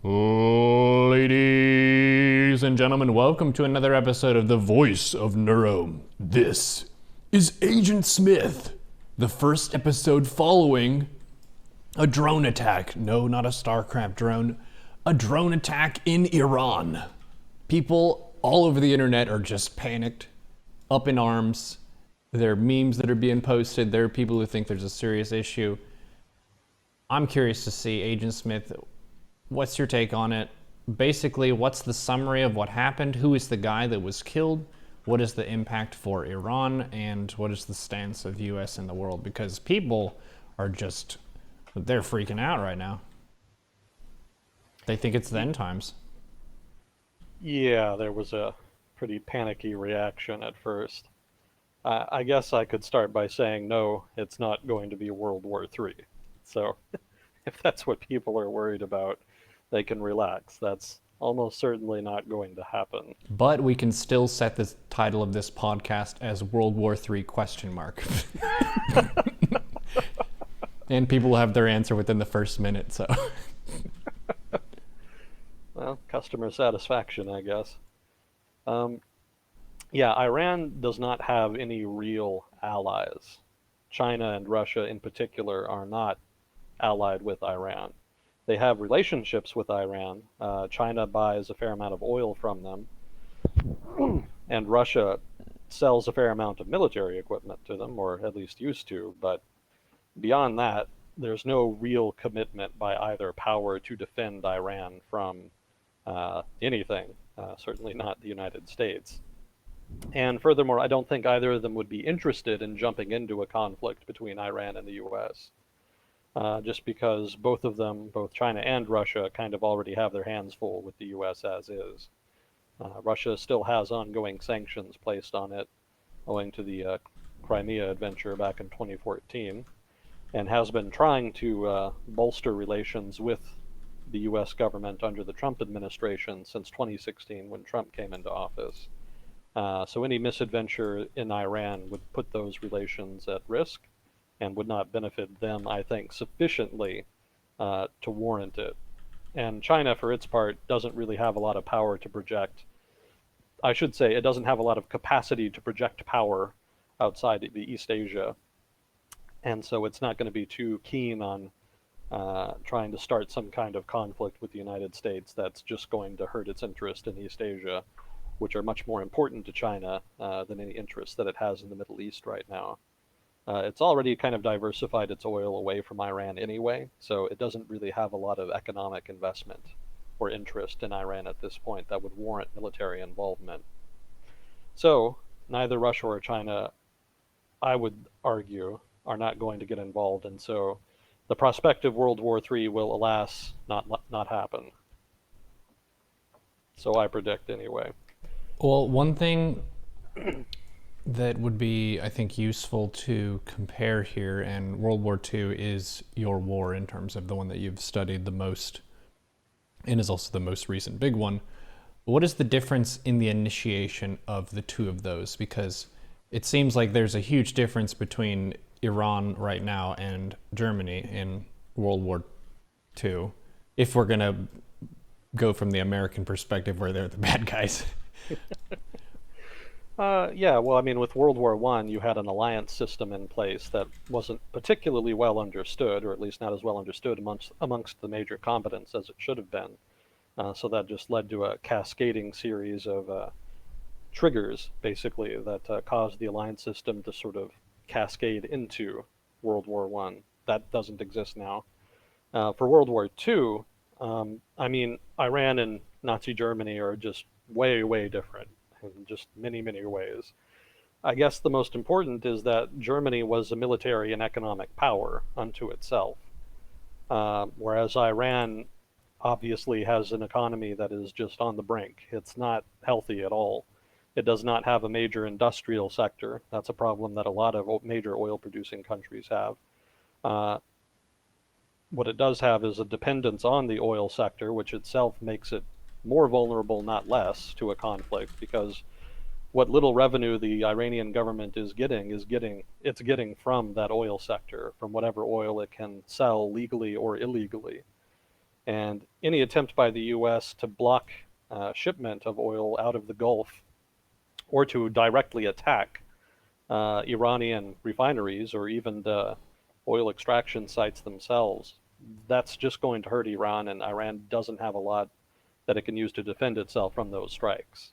Ladies and gentlemen, welcome to another episode of The Voice of Neuro. This is Agent Smith, the first episode following a drone attack. No, not a StarCraft drone. A drone attack in Iran. People all over the internet are just panicked, up in arms. There are memes that are being posted. There are people who think there's a serious issue. I'm curious to see, Agent Smith, what's your take on it? Basically, what's the summary of what happened? Who is the guy that was killed? What is the impact for Iran? And what is the stance of US in the world? Because people are just, they're freaking out right now. They think it's the end times. Yeah, there was a pretty panicky reaction at first. I guess I could start by saying no, it's not going to be World War III. So if that's what people are worried about, they can relax. That's almost certainly not going to happen. But we can still set the title of this podcast as World War III question mark. And people will have their answer within the first minute, so. Well, customer satisfaction, I guess. Um, yeah, Iran does not have any real allies. China and Russia, in particular, are not allied with Iran. They have relationships with Iran. China buys a fair amount of oil from them, and Russia sells a fair amount of military equipment to them, or at least used to. But beyond that, there's no real commitment by either power to defend Iran from anything, certainly not the United States. And furthermore, I don't think either of them would be interested in jumping into a conflict between Iran and the US, just because both of them, both China and Russia, kind of already have their hands full with the US as is. Russia still has ongoing sanctions placed on it owing to the Crimea adventure back in 2014, and has been trying to bolster relations with the US government under the Trump administration since 2016 when Trump came into office. So any misadventure in Iran would put those relations at risk and would not benefit them, I think, sufficiently to warrant it. And China, for its part, doesn't really have a lot of power to project. I should say it doesn't have a lot of capacity to project power outside the East Asia. And so it's not going to be too keen on trying to start some kind of conflict with the United States that's just going to hurt its interest in East Asia, which are much more important to China than any interests that it has in the Middle East right now. It's already kind of diversified its oil away from Iran anyway, so it doesn't really have a lot of economic investment or interest in Iran at this point that would warrant military involvement. So neither Russia or China, I would argue, are not going to get involved, and so the prospective World War III will, alas, not happen. So I predict anyway. Well, one thing that would be, I think, useful to compare here, and World War II is your war in terms of the one that you've studied the most, and is also the most recent big one. What is the difference in the initiation of the two of those? Because it seems like there's a huge difference between Iran right now and Germany in World War II, if we're going to go from the American perspective where they're the bad guys. Yeah, well, I mean, with World War I, you had an alliance system in place that wasn't particularly well understood, or at least not as well understood amongst the major combatants as it should have been. So that just led to a cascading series of triggers, basically, that caused the alliance system to sort of cascade into World War I. That doesn't exist now. For World War II, I mean, Iran and Nazi Germany are just way, way different in just many, many ways. I guess the most important is that Germany was a military and economic power unto itself, whereas Iran obviously has an economy that is just on the brink. It's not healthy at all. It does not have a major industrial sector. That's a problem that a lot of major oil producing countries have. Uh, what it does have is a dependence on the oil sector, which itself makes it more vulnerable, not less, to a conflict, because what little revenue the Iranian government is getting from that oil sector, from whatever oil it can sell legally or illegally. And any attempt by the U.S. to block shipment of oil out of the Gulf or to directly attack Iranian refineries or even the oil extraction sites themselves, that's just going to hurt Iran, and Iran doesn't have a lot that it can use to defend itself from those strikes.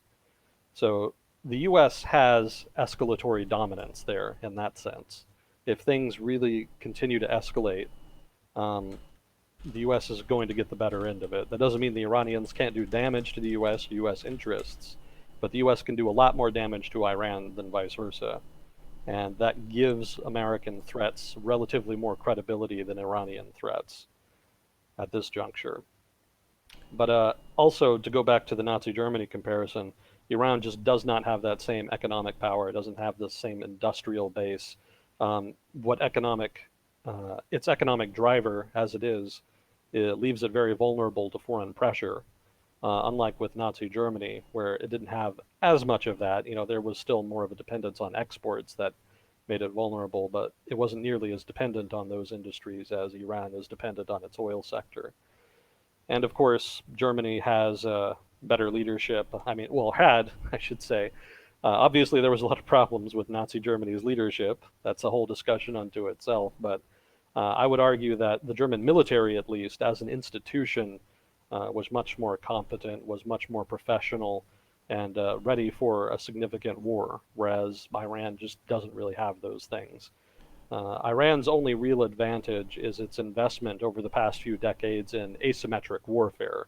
So the U.S. has escalatory dominance there in that sense. If things really continue to escalate, um, the U.S. is going to get the better end of it. That doesn't mean the Iranians can't do damage to the U.S. interests, but the U.S. can do a lot more damage to Iran than vice versa. And that gives American threats relatively more credibility than Iranian threats at this juncture. But also, to go back to the Nazi Germany comparison, Iran just does not have that same economic power. It doesn't have the same industrial base. What its economic driver, as it is, it leaves it very vulnerable to foreign pressure. Unlike with Nazi Germany, where it didn't have as much of that, there was still more of a dependence on exports that made it vulnerable, but it wasn't nearly as dependent on those industries as Iran is dependent on its oil sector. And of course, Germany has better leadership. I mean, well, had, I should say. Obviously, there was a lot of problems with Nazi Germany's leadership. That's a whole discussion unto itself. But I would argue that the German military, at least, as an institution, was much more competent, was much more professional, and ready for a significant war, whereas Iran just doesn't really have those things. Iran's only real advantage is its investment over the past few decades in asymmetric warfare.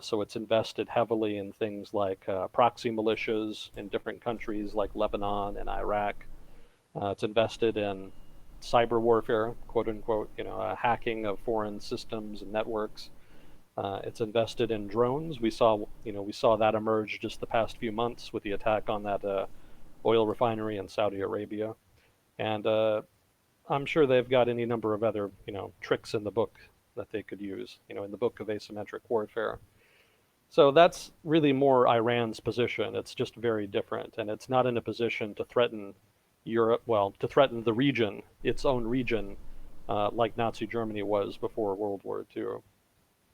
So it's invested heavily in things like proxy militias in different countries like Lebanon and Iraq. It's invested in cyber warfare, quote unquote, hacking of foreign systems and networks. It's invested in drones. We saw that emerge just the past few months with the attack on that oil refinery in Saudi Arabia. And I'm sure they've got any number of other, tricks in the book that they could use, in the book of asymmetric warfare. So that's really more Iran's position. It's just very different, and it's not in a position to threaten Europe, well, to threaten the region, its own region, like Nazi Germany was before World War II.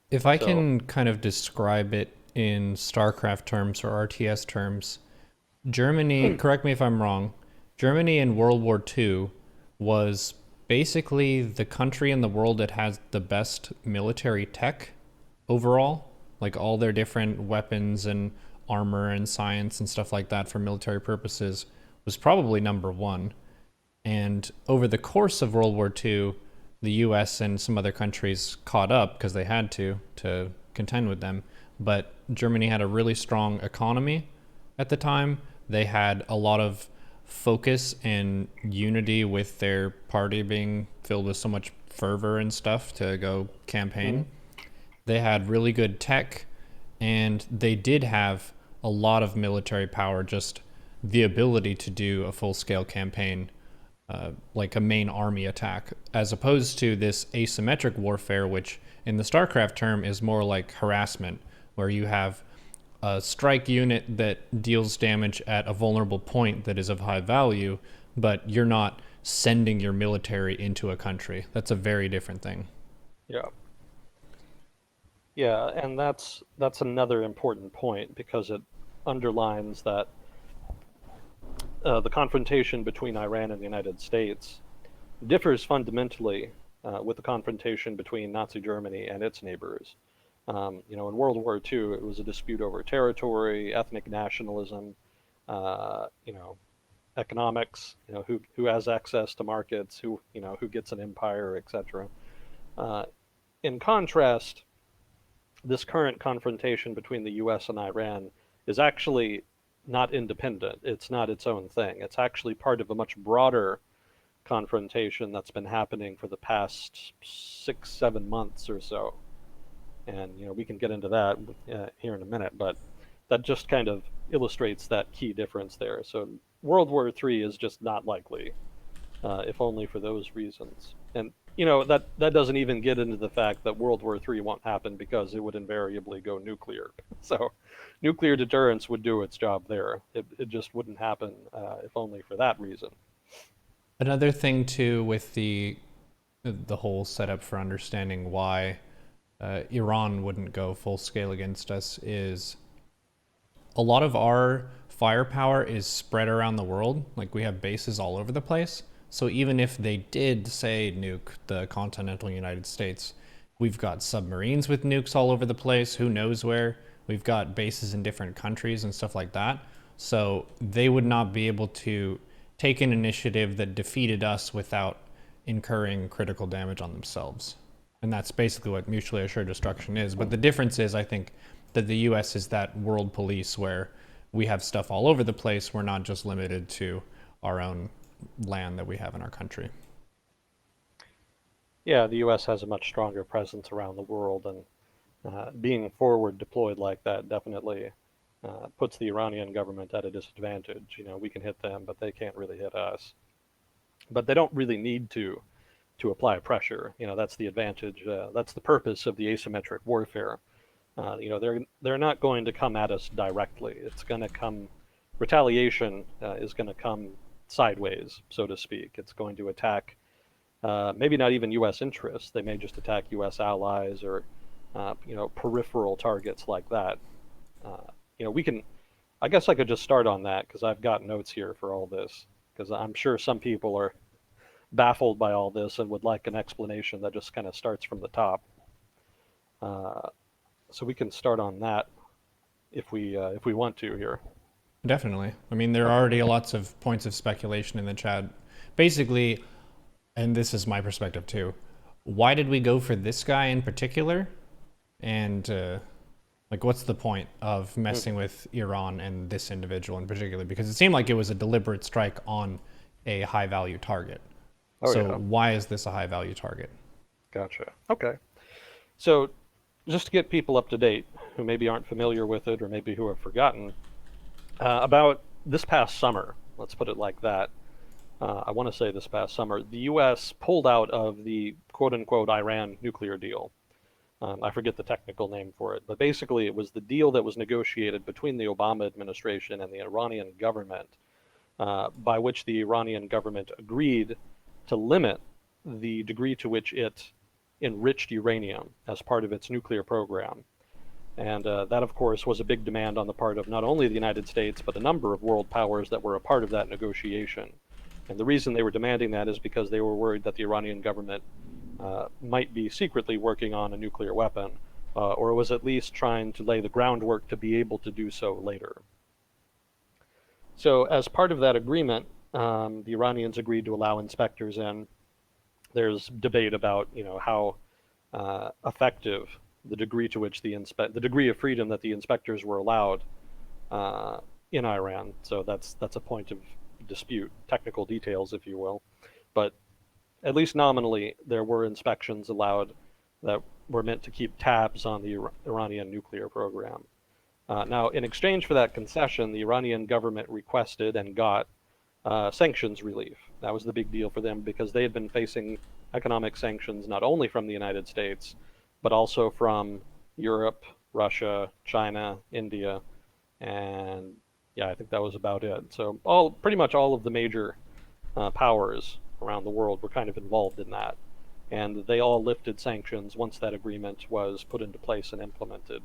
If I So, can kind of describe it in StarCraft terms or RTS terms, Germany, correct me if I'm wrong, Germany in World War II was basically the country in the world that has the best military tech overall. Like all their different weapons and armor and science and stuff like that for military purposes was probably number one. And over the course of World War II, the US and some other countries caught up because they had to contend with them. But Germany had a really strong economy at the time. They had a lot of focus and unity with their party being filled with so much fervor and stuff to go campaign. mhm. They had really good tech, and they did have a lot of military power, just the ability to do a full scale campaign, like a main army attack, as opposed to this asymmetric warfare, which in the StarCraft term is more like harassment, where you have a strike unit that deals damage at a vulnerable point that is of high value, but you're not sending your military into a country. That's a very different thing. Yeah. Yeah, and that's another important point because it underlines that the confrontation between Iran and the United States differs fundamentally with the confrontation between Nazi Germany and its neighbors. In World War II, it was a dispute over territory, ethnic nationalism, you know, economics. Who has access to markets, who gets an empire, etc. Uh, in contrast, this current confrontation between the U.S. and Iran is actually not independent. It's not its own thing. It's actually part of a much broader confrontation that's been happening for the past 6, 7 months or so. And we can get into that here in a minute, but that just kind of illustrates that key difference there. So World War III is just not likely, if only for those reasons. And that doesn't even get into the fact that World War III won't happen because it would invariably go nuclear. So nuclear deterrence would do its job there. It just wouldn't happen if only for that reason. Another thing too with the whole setup for understanding why Iran wouldn't go full scale against us is a lot of our firepower is spread around the world. Like we have bases all over the place. So even if they did, say, nuke the continental United States, we've got submarines with nukes all over the place. Who knows where? We've got bases in different countries and stuff like that. So they would not be able to take an initiative that defeated us without incurring critical damage on themselves. And that's basically what mutually assured destruction is. But the difference is, I think, that the US is that world police where we have stuff all over the place. We're not just limited to our own land that we have in our country. Yeah, the U.S. has a much stronger presence around the world, and being forward deployed like that definitely puts the Iranian government at a disadvantage. You know, we can hit them, but they can't really hit us. But they don't really need to apply pressure. You know, that's the advantage. That's the purpose of the asymmetric warfare. You know, they're not going to come at us directly. It's going to come. Retaliation is going to come sideways, so to speak. It's going to attack maybe not even U.S. interests. They may just attack U.S. allies or you know, peripheral targets like that. You know, we can. I guess I could just start on that because I've got notes here for all this. Because I'm sure some people are baffled by all this and would like an explanation that just kind of starts from the top. Uh, so we can start on that if we want to here. Definitely. I mean, there are already lots of points of speculation in the chat. Basically, and this is my perspective too, why did we go for this guy in particular? And like, what's the point of messing with Iran and this individual in particular? Because it seemed like it was a deliberate strike on a high value target. Oh So yeah, why is this a high value target? gotcha. Okay, so just to get people up to date who maybe aren't familiar with it or maybe who have forgotten, about this past summer, let's put it like that. I want to say this past summer, the U.S. pulled out of the quote unquote Iran nuclear deal. I forget the technical name for it, but basically it was the deal that was negotiated between the Obama administration and the Iranian government, by which the Iranian government agreed to limit the degree to which it enriched uranium as part of its nuclear program. And that, of course, was a big demand on the part of not only the United States, but a number of world powers that were a part of that negotiation. And the reason they were demanding that is because they were worried that the Iranian government might be secretly working on a nuclear weapon, or was at least trying to lay the groundwork to be able to do so later. So, as part of that agreement, the Iranians agreed to allow inspectors in. There's debate about, you know, how effective the degree to which the degree of freedom that the inspectors were allowed in Iran. So that's a point of dispute, technical details, if you will. But at least nominally, there were inspections allowed that were meant to keep tabs on the Iranian nuclear program. Now, in exchange for that concession, the Iranian government requested and got sanctions relief. That was the big deal for them because they had been facing economic sanctions not only from the United States, but also from Europe, Russia, China, India, and yeah, I think that was about it. So pretty much all of the major powers around the world were kind of involved in that, and they all lifted sanctions once that agreement was put into place and implemented.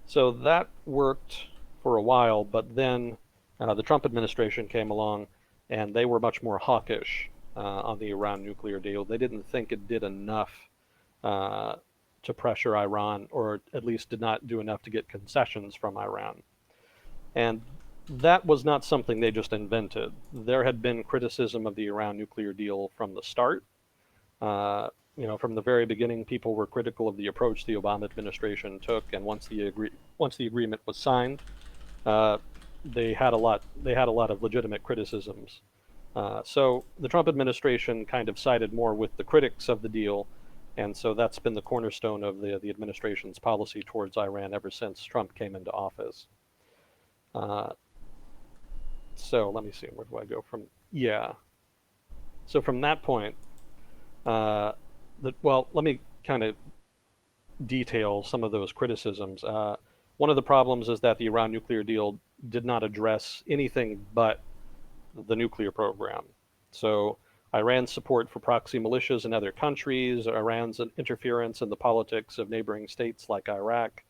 So that worked for a while, but then the Trump administration came along, and they were much more hawkish on the Iran nuclear deal. They didn't think it did enough uh, to pressure Iran, or at least did not do enough to get concessions from Iran. And that was not something they just invented. There had been criticism of the Iran nuclear deal from the start. Uh, you know, from the very beginning, people were critical of the approach the Obama administration took, and once the agreement was signed, uh, they had a lot of legitimate criticisms. So the Trump administration kind of sided more with the critics of the deal, and so that's been the cornerstone of the administration's policy towards Iran ever since Trump came into office. Uh, so let me see, where do I go from? Yeah. So from that point, uh, well, let me kind of detail some of those criticisms. One of the problems is that the Iran nuclear deal did not address anything but the nuclear program. So Iran's support for proxy militias in other countries, Iran's interference in the politics of neighboring states like Iraq.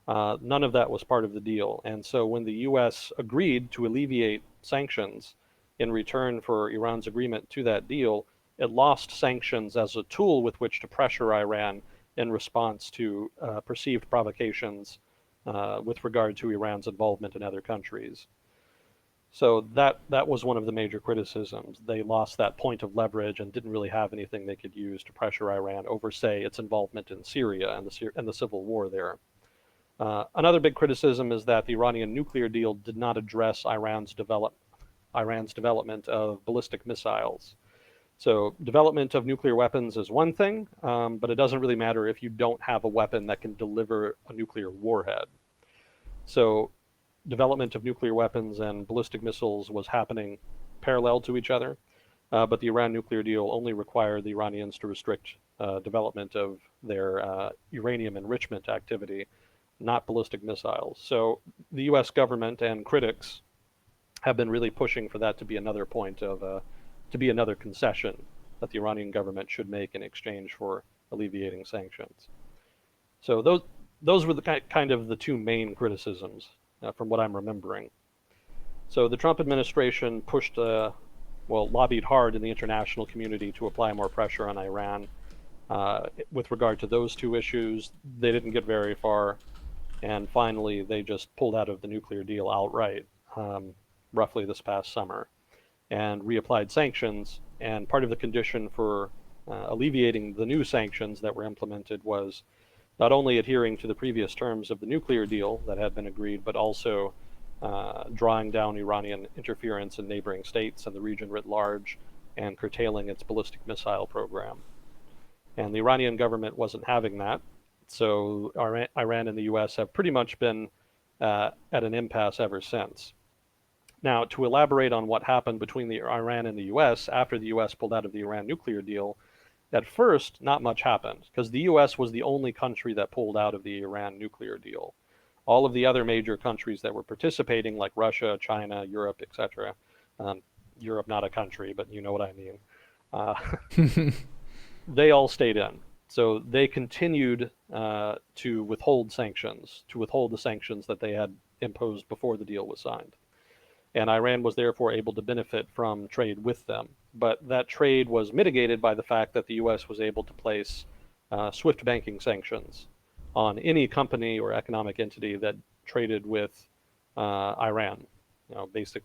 None of that was part of the deal. And so when the US agreed to alleviate sanctions in return for Iran's agreement to that deal, it lost sanctions as a tool with which to pressure Iran in response to perceived provocations with regard to Iran's involvement in other countries. So that was one of the major criticisms. They lost that point of leverage and didn't really have anything they could use to pressure Iran over, say, its involvement in Syria and the civil war there. Another big criticism is that the Iranian nuclear deal did not address Iran's development of ballistic missiles. So development of nuclear weapons is one thing, but it doesn't really matter if you don't have a weapon that can deliver a nuclear warhead. So development of nuclear weapons and ballistic missiles was happening parallel to each other, but the Iran nuclear deal only required the Iranians to restrict development of their uranium enrichment activity, not ballistic missiles. So the US government and critics have been really pushing for that to be another point of, to be another concession that the Iranian government should make in exchange for alleviating sanctions. So those were the kind of the two main criticisms from what I'm remembering. So the Trump administration lobbied hard in the international community to apply more pressure on Iran with regard to those two issues. They didn't get very far, and finally they just pulled out of the nuclear deal outright, roughly this past summer, and reapplied sanctions. And part of the condition for alleviating the new sanctions that were implemented was not only adhering to the previous terms of the nuclear deal that had been agreed, but also drawing down Iranian interference in neighboring states and the region writ large, and curtailing its ballistic missile program. And the Iranian government wasn't having that, so Iran and the US have pretty much been at an impasse ever since. Now, to elaborate on what happened between Iran and the US after the US pulled out of the Iran nuclear deal, at first, not much happened, because the US was the only country that pulled out of the Iran nuclear deal. All of the other major countries that were participating, like Russia, China, Europe, etc., Europe not a country, but you know what I mean, they all stayed in. So they continued to withhold the sanctions that they had imposed before the deal was signed. And Iran was therefore able to benefit from trade with them. But that trade was mitigated by the fact that the US was able to place swift banking sanctions on any company or economic entity that traded with Iran.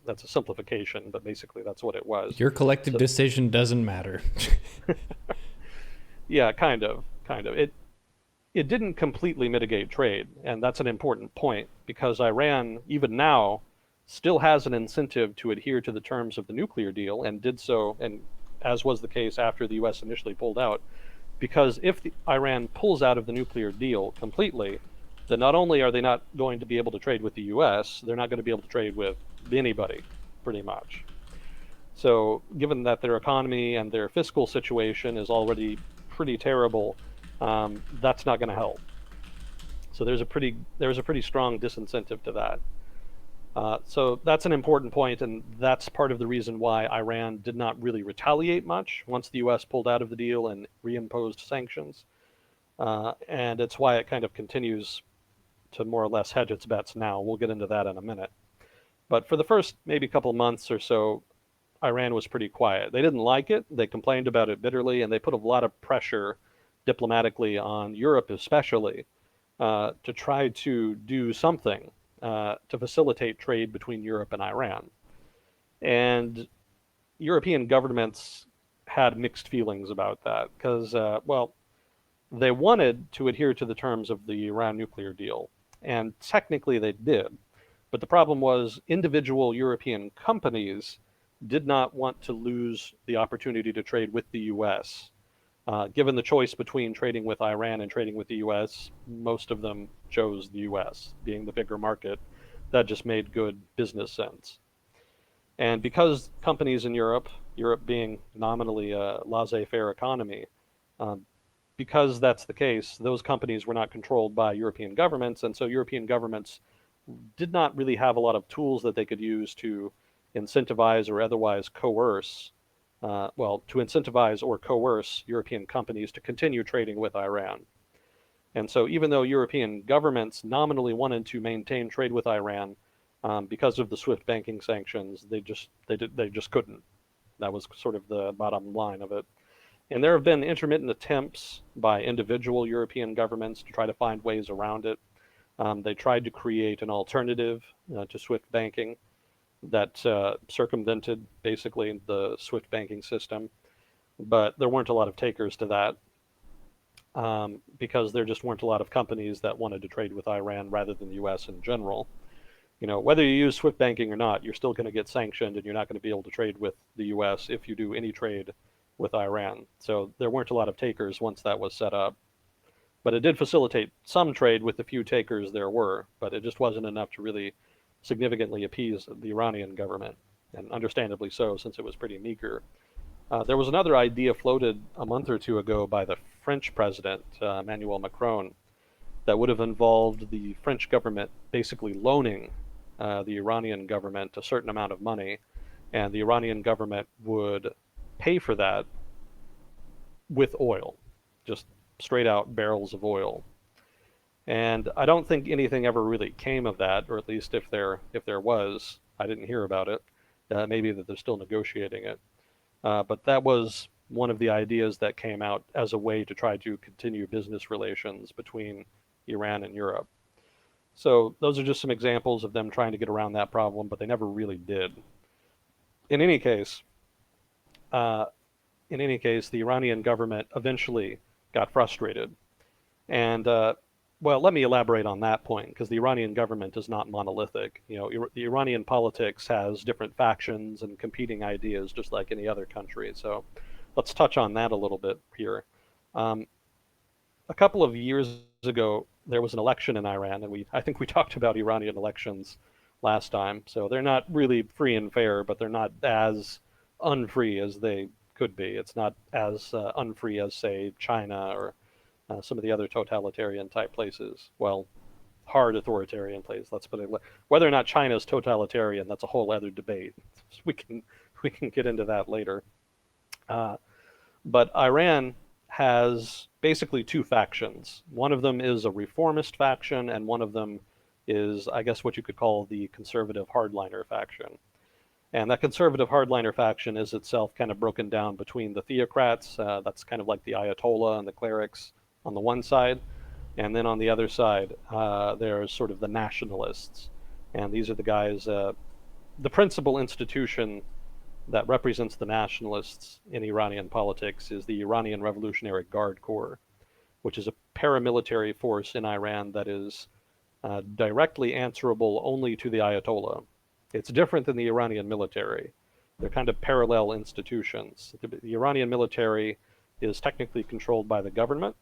That's a simplification, but basically that's what it was. Your collective decision doesn't matter. Yeah, kind of. It didn't completely mitigate trade, and that's an important point, because Iran, even now, still has an incentive to adhere to the terms of the nuclear deal, and did so, and as was the case after the US initially pulled out, because if Iran pulls out of the nuclear deal completely, then not only are they not going to be able to trade with the US, they're not going to be able to trade with anybody, pretty much. So given that their economy and their fiscal situation is already pretty terrible, that's not going to help. So there's a pretty strong disincentive to that. So that's an important point, and that's part of the reason why Iran did not really retaliate much once the US pulled out of the deal and reimposed sanctions. And it's why it kind of continues to more or less hedge its bets now. We'll get into that in a minute. But for the first maybe couple months or so, Iran was pretty quiet. They didn't like it. They complained about it bitterly, and they put a lot of pressure diplomatically on Europe especially to try to do something to facilitate trade between Europe and Iran. And European governments had mixed feelings about that because, they wanted to adhere to the terms of the Iran nuclear deal, and technically they did. But the problem was individual European companies did not want to lose the opportunity to trade with the US. Given the choice between trading with Iran and trading with the US, most of them chose the US, being the bigger market. That just made good business sense. And because companies in Europe being nominally a laissez-faire economy, because that's the case, those companies were not controlled by European governments, and so European governments did not really have a lot of tools that they could use to incentivize or otherwise coerce to incentivize or coerce European companies to continue trading with Iran. And so, even though European governments nominally wanted to maintain trade with Iran, because of the SWIFT banking sanctions, they just couldn't. That was sort of the bottom line of it. And there have been intermittent attempts by individual European governments to try to find ways around it. They tried to create an alternative to SWIFT banking that circumvented basically the SWIFT banking system, but there weren't a lot of takers to that, because there just weren't a lot of companies that wanted to trade with Iran rather than the U.S. in general. Whether you use SWIFT banking or not, you're still going to get sanctioned, and you're not going to be able to trade with the U.S. if you do any trade with Iran. So there weren't a lot of takers once that was set up. But it did facilitate some trade with the few takers there were, but it just wasn't enough to really significantly appease the Iranian government, and understandably so, since it was pretty meager. There was another idea floated a month or two ago by the French president, Emmanuel Macron, that would have involved the French government basically loaning the Iranian government a certain amount of money, and the Iranian government would pay for that with oil, just straight out barrels of oil. And I don't think anything ever really came of that, or at least if there was, I didn't hear about it. Maybe that they're still negotiating it. But that was one of the ideas that came out as a way to try to continue business relations between Iran and Europe. So those are just some examples of them trying to get around that problem, but they never really did. In any case, uh, the Iranian government eventually got frustrated. And let me elaborate on that point, because the Iranian government is not monolithic. The Iranian politics has different factions and competing ideas, just like any other country. So let's touch on that a little bit here. Um, a couple of years ago, there was an election in Iran, and I think we talked about Iranian elections last time. So they're not really free and fair, but they're not as unfree as they could be. It's not as unfree as, say, China or some of the other totalitarian type places. Well, hard authoritarian places. Let's put it. Whether or not China is totalitarian, that's a whole other debate. We can get into that later. Uh, but Iran has basically two factions. One of them is a reformist faction, and one of them is, I guess, what you could call the conservative hardliner faction. And that conservative hardliner faction is itself kind of broken down between the theocrats, that's kind of like the Ayatollah and the clerics on the one side, and then on the other side, there's sort of the nationalists. And these are the guys, the principal institution that represents the nationalists in Iranian politics is the Iranian Revolutionary Guard Corps, which is a paramilitary force in Iran that is directly answerable only to the Ayatollah. It's different than the Iranian military. They're kind of parallel institutions. The Iranian military is technically controlled by the government,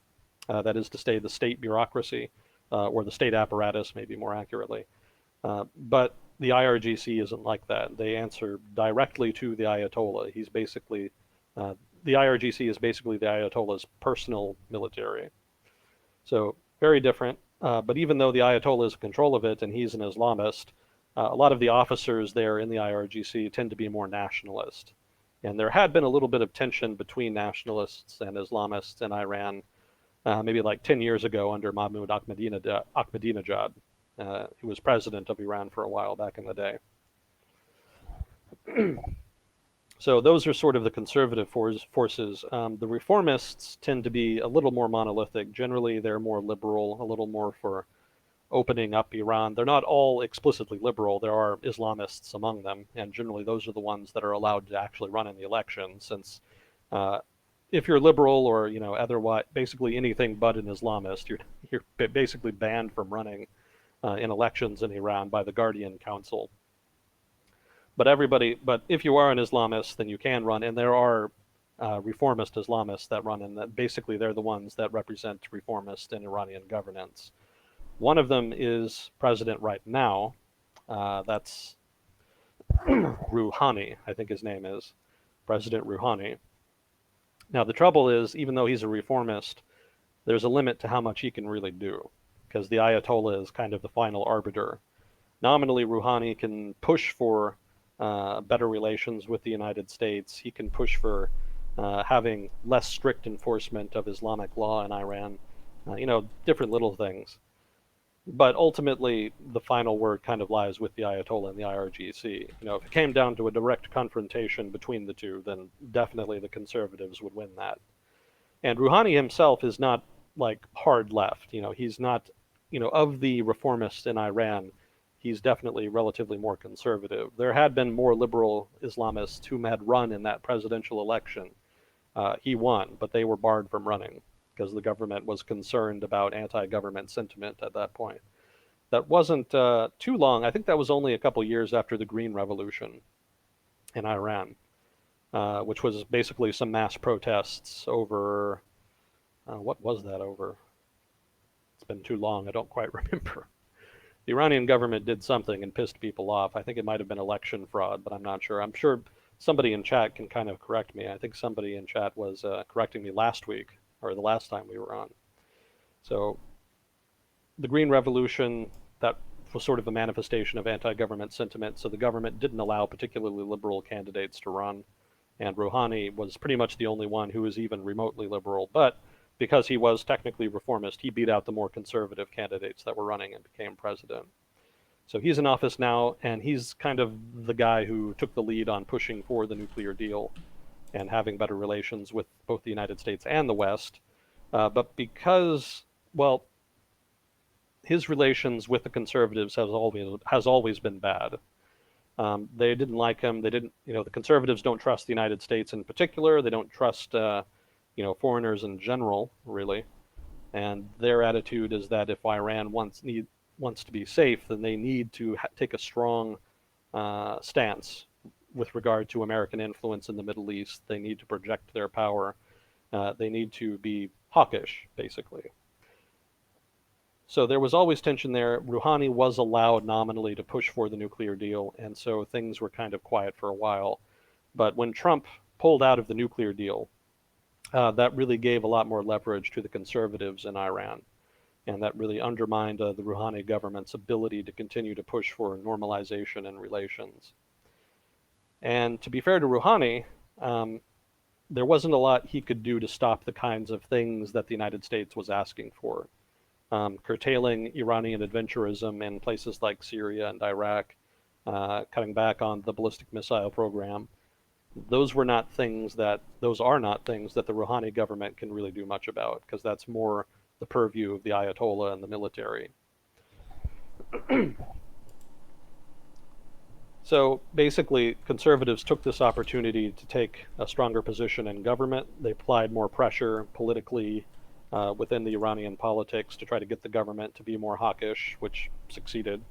that is to say, the state bureaucracy, or the state apparatus, maybe more accurately. But the IRGC isn't like that. They answer directly to the Ayatollah. The IRGC is basically the Ayatollah's personal military. So very different. But even though the Ayatollah is in control of it and he's an Islamist, a lot of the officers there in the IRGC tend to be more nationalist. And there had been a little bit of tension between nationalists and Islamists in Iran, maybe like 10 years ago under Mahmoud Ahmadinejad, who was president of Iran for a while back in the day. So those are sort of the conservative forces. The reformists tend to be a little more monolithic. Generally, they're more liberal, a little more for opening up Iran. They're not all explicitly liberal. There are Islamists among them, and generally those are the ones that are allowed to actually run in the election, since if you're liberal or otherwise basically anything but an Islamist, you're basically banned from running in elections in Iran by the Guardian Council. But if you are an Islamist, then you can run, and there are reformist Islamists that run, and that basically they're the ones that represent reformist and Iranian governance. One of them is president right now. That's Rouhani, I think his name is, President Rouhani. Now the trouble is, even though he's a reformist, there's a limit to how much he can really do, because the Ayatollah is kind of the final arbiter. Nominally, Rouhani can push for better relations with the United States. He can push for having less strict enforcement of Islamic law in Iran. Different little things. But ultimately, the final word kind of lies with the Ayatollah and the IRGC. If it came down to a direct confrontation between the two, then definitely the conservatives would win that. And Rouhani himself is not like hard left. He's not, of the reformists in Iran, he's definitely relatively more conservative. There had been more liberal Islamists who had run in that presidential election. He won, but they were barred from running because the government was concerned about anti-government sentiment at that point. That wasn't too long. I think that was only a couple years after the Green Revolution in Iran, which was basically some mass protests over what was that over? It's been too long. I don't quite remember. The Iranian government did something and pissed people off. I think it might have been election fraud, but I'm not sure. I'm sure somebody in chat can kind of correct me. I think somebody in chat was correcting me last week or the last time we were on. So the Green Revolution, that was sort of a manifestation of anti-government sentiment. So the government didn't allow particularly liberal candidates to run. And Rouhani was pretty much the only one who was even remotely liberal. But because he was technically reformist, he beat out the more conservative candidates that were running and became president. So he's in office now, and he's kind of the guy who took the lead on pushing for the nuclear deal and having better relations with both the United States and the West. But because, well, his relations with the conservatives has always been bad. They didn't like him. They didn't, the conservatives don't trust the United States in particular. They don't trust, foreigners in general, really. And their attitude is that if Iran wants to be safe, then they need to take a strong stance with regard to American influence in the Middle East. They need to project their power. They need to be hawkish, basically. So there was always tension there. Rouhani was allowed nominally to push for the nuclear deal, and so things were kind of quiet for a while. But when Trump pulled out of the nuclear deal, that really gave a lot more leverage to the conservatives in Iran, and that really undermined the Rouhani government's ability to continue to push for normalization in relations. And to be fair to Rouhani, there wasn't a lot he could do to stop the kinds of things that the United States was asking for. Curtailing Iranian adventurism in places like Syria and Iraq, cutting back on the ballistic missile program. Those are not things that the Rouhani government can really do much about, because that's more the purview of the Ayatollah and the military. So basically, conservatives took this opportunity to take a stronger position in government. They applied more pressure politically within the Iranian politics to try to get the government to be more hawkish, which succeeded.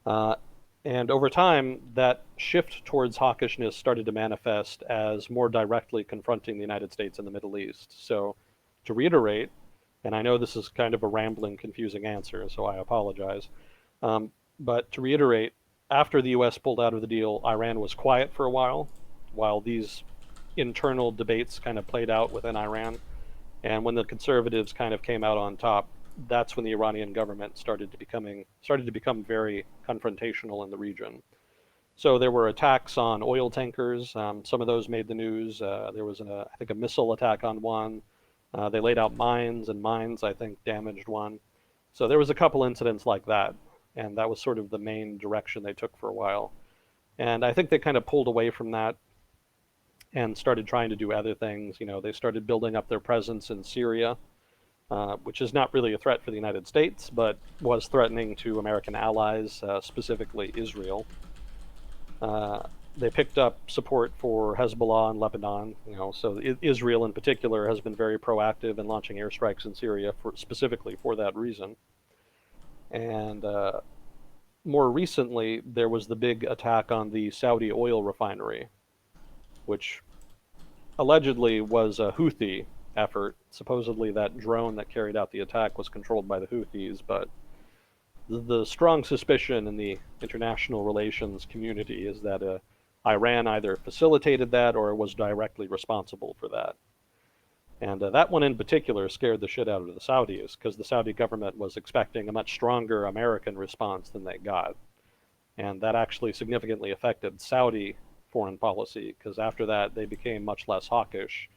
And over time, that shift towards hawkishness started to manifest as more directly confronting the United States in the Middle East. So to reiterate, and I know this is kind of a rambling, confusing answer, so I apologize, but to reiterate, after the U.S. pulled out of the deal, Iran was quiet for a while these internal debates kind of played out within Iran. And when the conservatives kind of came out on top, that's when the Iranian government started to become very confrontational in the region. So there were attacks on oil tankers. Some of those made the news. There was, I think, a missile attack on one. They laid out mines, and mines, I think, damaged one. So there was a couple incidents like that, and that was sort of the main direction they took for a while. And I think they kind of pulled away from that and started trying to do other things. They started building up their presence in Syria, which is not really a threat for the United States, but was threatening to American allies, specifically Israel. They picked up support for Hezbollah in Lebanon. So Israel in particular has been very proactive in launching airstrikes in Syria specifically for that reason. And more recently, there was the big attack on the Saudi oil refinery, which allegedly was a Houthi effort. Supposedly that drone that carried out the attack was controlled by the Houthis, but the strong suspicion in the international relations community is that Iran either facilitated that or was directly responsible for that. And that one in particular scared the shit out of the Saudis, because the Saudi government was expecting a much stronger American response than they got. And that actually significantly affected Saudi foreign policy, because after that they became much less hawkish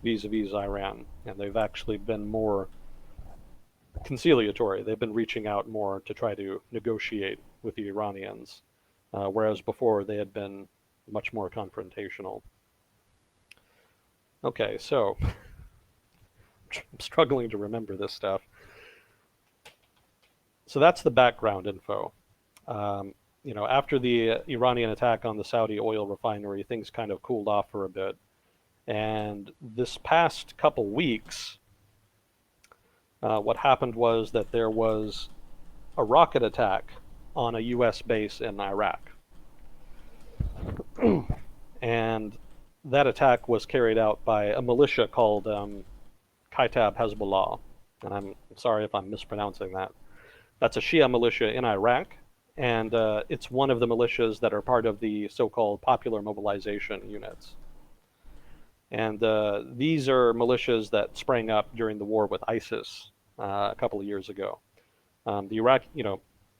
vis-a-vis Iran, and they've actually been more conciliatory. They've been reaching out more to try to negotiate with the Iranians, whereas before they had been much more confrontational. Okay, so I'm struggling to remember this stuff. So that's the background info. Um, After the Iranian attack on the Saudi oil refinery, things kind of cooled off for a bit. And this past couple weeks, what happened was that there was a rocket attack on a U.S. base in Iraq. And that attack was carried out by a militia called Kaitab Hezbollah. And I'm sorry if I'm mispronouncing that. That's a Shia militia in Iraq, and it's one of the militias that are part of the so-called popular mobilization units. And these are militias that sprang up during the war with ISIS a couple of years ago. The Iraq,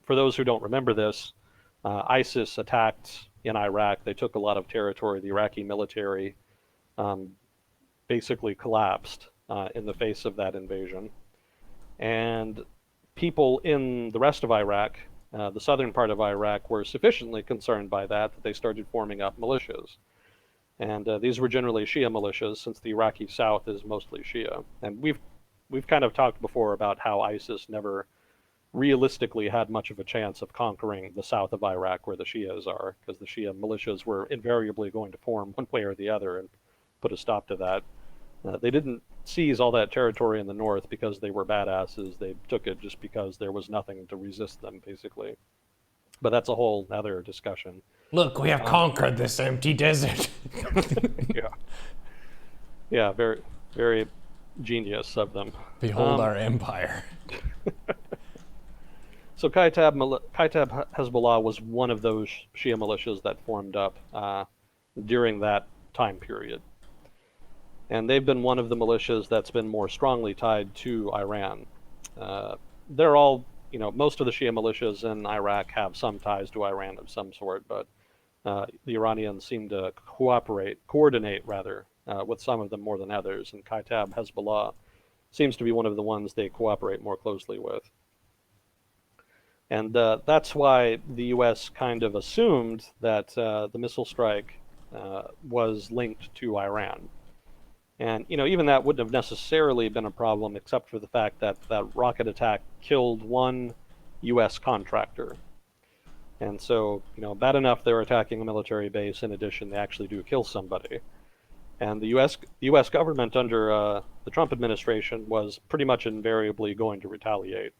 for those who don't remember this, ISIS attacked in Iraq. They took a lot of territory. The Iraqi military basically collapsed in the face of that invasion. And people in the rest of Iraq, the southern part of Iraq, were sufficiently concerned by that they started forming up militias. And these were generally Shia militias, since the Iraqi south is mostly Shia. And we've kind of talked before about how ISIS never realistically had much of a chance of conquering the south of Iraq where the Shias are, because the Shia militias were invariably going to form one way or the other and put a stop to that. They didn't seize all that territory in the north because they were badasses. They took it just because there was nothing to resist them, basically. But that's a whole other discussion. Look, we have conquered this empty desert. Yeah. Yeah, very, very genius of them. Behold our empire. So Kaitab Hezbollah was one of those Shia militias that formed up during that time period. And they've been one of the militias that's been more strongly tied to Iran. They're all, most of the Shia militias in Iraq have some ties to Iran of some sort, but the Iranians seem to coordinate with some of them more than others, and Kaitab Hezbollah seems to be one of the ones they cooperate more closely with. And that's why the U.S. kind of assumed that the missile strike was linked to Iran. And, even that wouldn't have necessarily been a problem, except for the fact that that rocket attack killed one U.S. contractor. And so, bad enough they're attacking a military base. In addition, they actually do kill somebody. And the U.S. government under the Trump administration was pretty much invariably going to retaliate.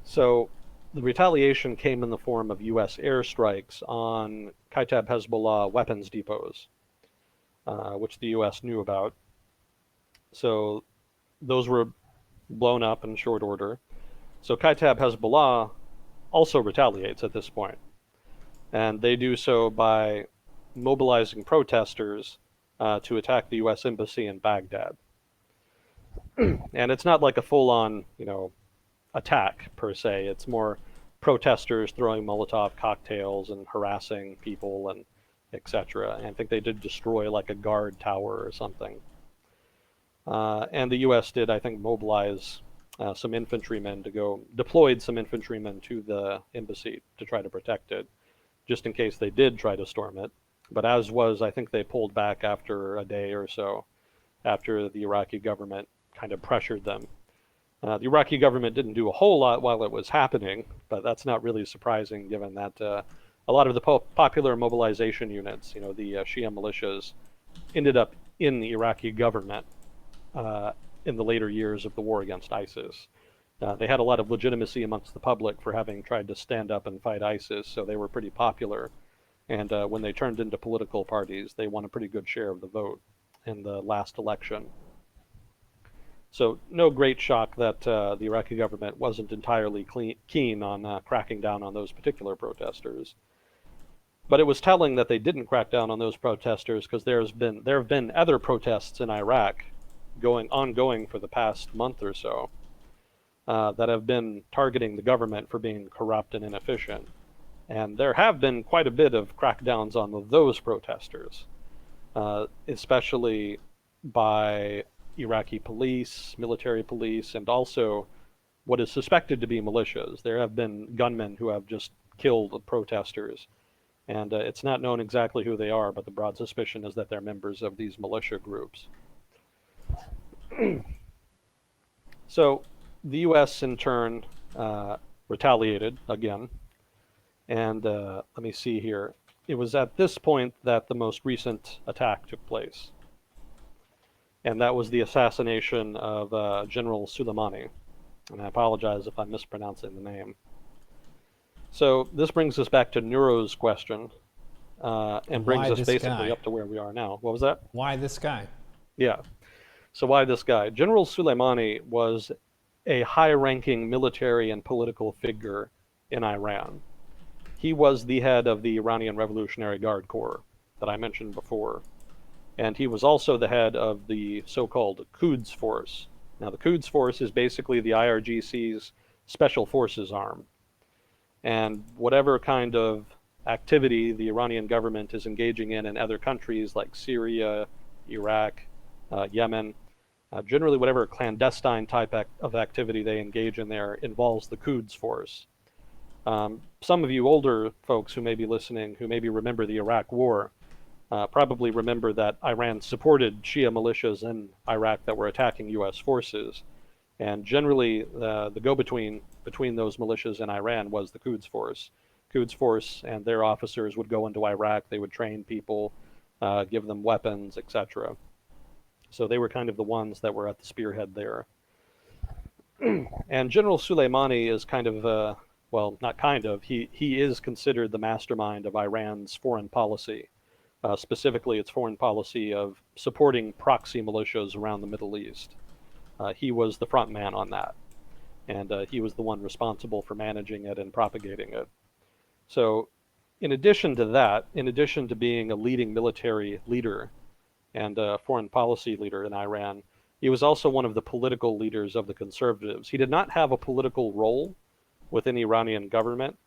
So the retaliation came in the form of U.S. airstrikes on Kaitab Hezbollah weapons depots, which the U.S. knew about. So those were blown up in short order. So Kaitab Hezbollah also retaliates at this point. And they do so by mobilizing protesters to attack the U.S. Embassy in Baghdad. And it's not like a full-on, attack per se. It's more protesters throwing Molotov cocktails and harassing people and etc. And I think they did destroy like a guard tower or something. And the U.S. did, I think, mobilize some infantrymen deployed some infantrymen to the embassy to try to protect it, just in case they did try to storm it. But I think they pulled back after a day or so, after the Iraqi government kind of pressured them. The Iraqi government didn't do a whole lot while it was happening, but that's not really surprising given that a lot of the popular mobilization units, the Shia militias, ended up in the Iraqi government in the later years of the war against ISIS. They had a lot of legitimacy amongst the public for having tried to stand up and fight ISIS, so they were pretty popular. And when they turned into political parties, they won a pretty good share of the vote in the last election. So no great shock that the Iraqi government wasn't entirely keen on cracking down on those particular protesters. But it was telling that they didn't crack down on those protesters, because there have been other protests in Iraq ongoing for the past month or so. that have been targeting the government for being corrupt and inefficient. And there have been quite a bit of crackdowns on those protesters, especially by Iraqi police, military police, and also what is suspected to be militias. There have been gunmen who have just killed protesters, and it's not known exactly who they are, but the broad suspicion is that they're members of these militia groups. So the U.S. in turn retaliated again, and let me see here. It was at this point that the most recent attack took place, and that was the assassination of General Soleimani. And I apologize if I'm mispronouncing the name. So this brings us back to Neuro's question, and brings us basically up to where we are now. What was that? Why this guy? Yeah. So why this guy? General Soleimani was a high-ranking military and political figure in Iran. He was the head of the Iranian Revolutionary Guard Corps that I mentioned before. And he was also the head of the so-called Quds Force. Now, the Quds Force is basically the IRGC's special forces arm. And whatever kind of activity the Iranian government is engaging in other countries like Syria, Iraq, Yemen, generally whatever clandestine type of activity they engage in there involves the Quds Force. Some of you older folks who may be listening, who maybe remember the Iraq War, probably remember that Iran supported Shia militias in Iraq that were attacking U.S. forces. And generally, the go-between between those militias and Iran was the Quds Force. Quds Force and their officers would go into Iraq, they would train people, give them weapons, etc. So they were kind of the ones that were at the spearhead there. And General Soleimani is kind of, well, not kind of, he is considered the mastermind of Iran's foreign policy. Specifically, its foreign policy of supporting proxy militias around the Middle East. He was the front man on that, and he was the one responsible for managing it and propagating it. So in addition to that, in addition to being a leading military leader and a foreign policy leader in Iran, he was also one of the political leaders of the conservatives. He did not have a political role within the Iranian government,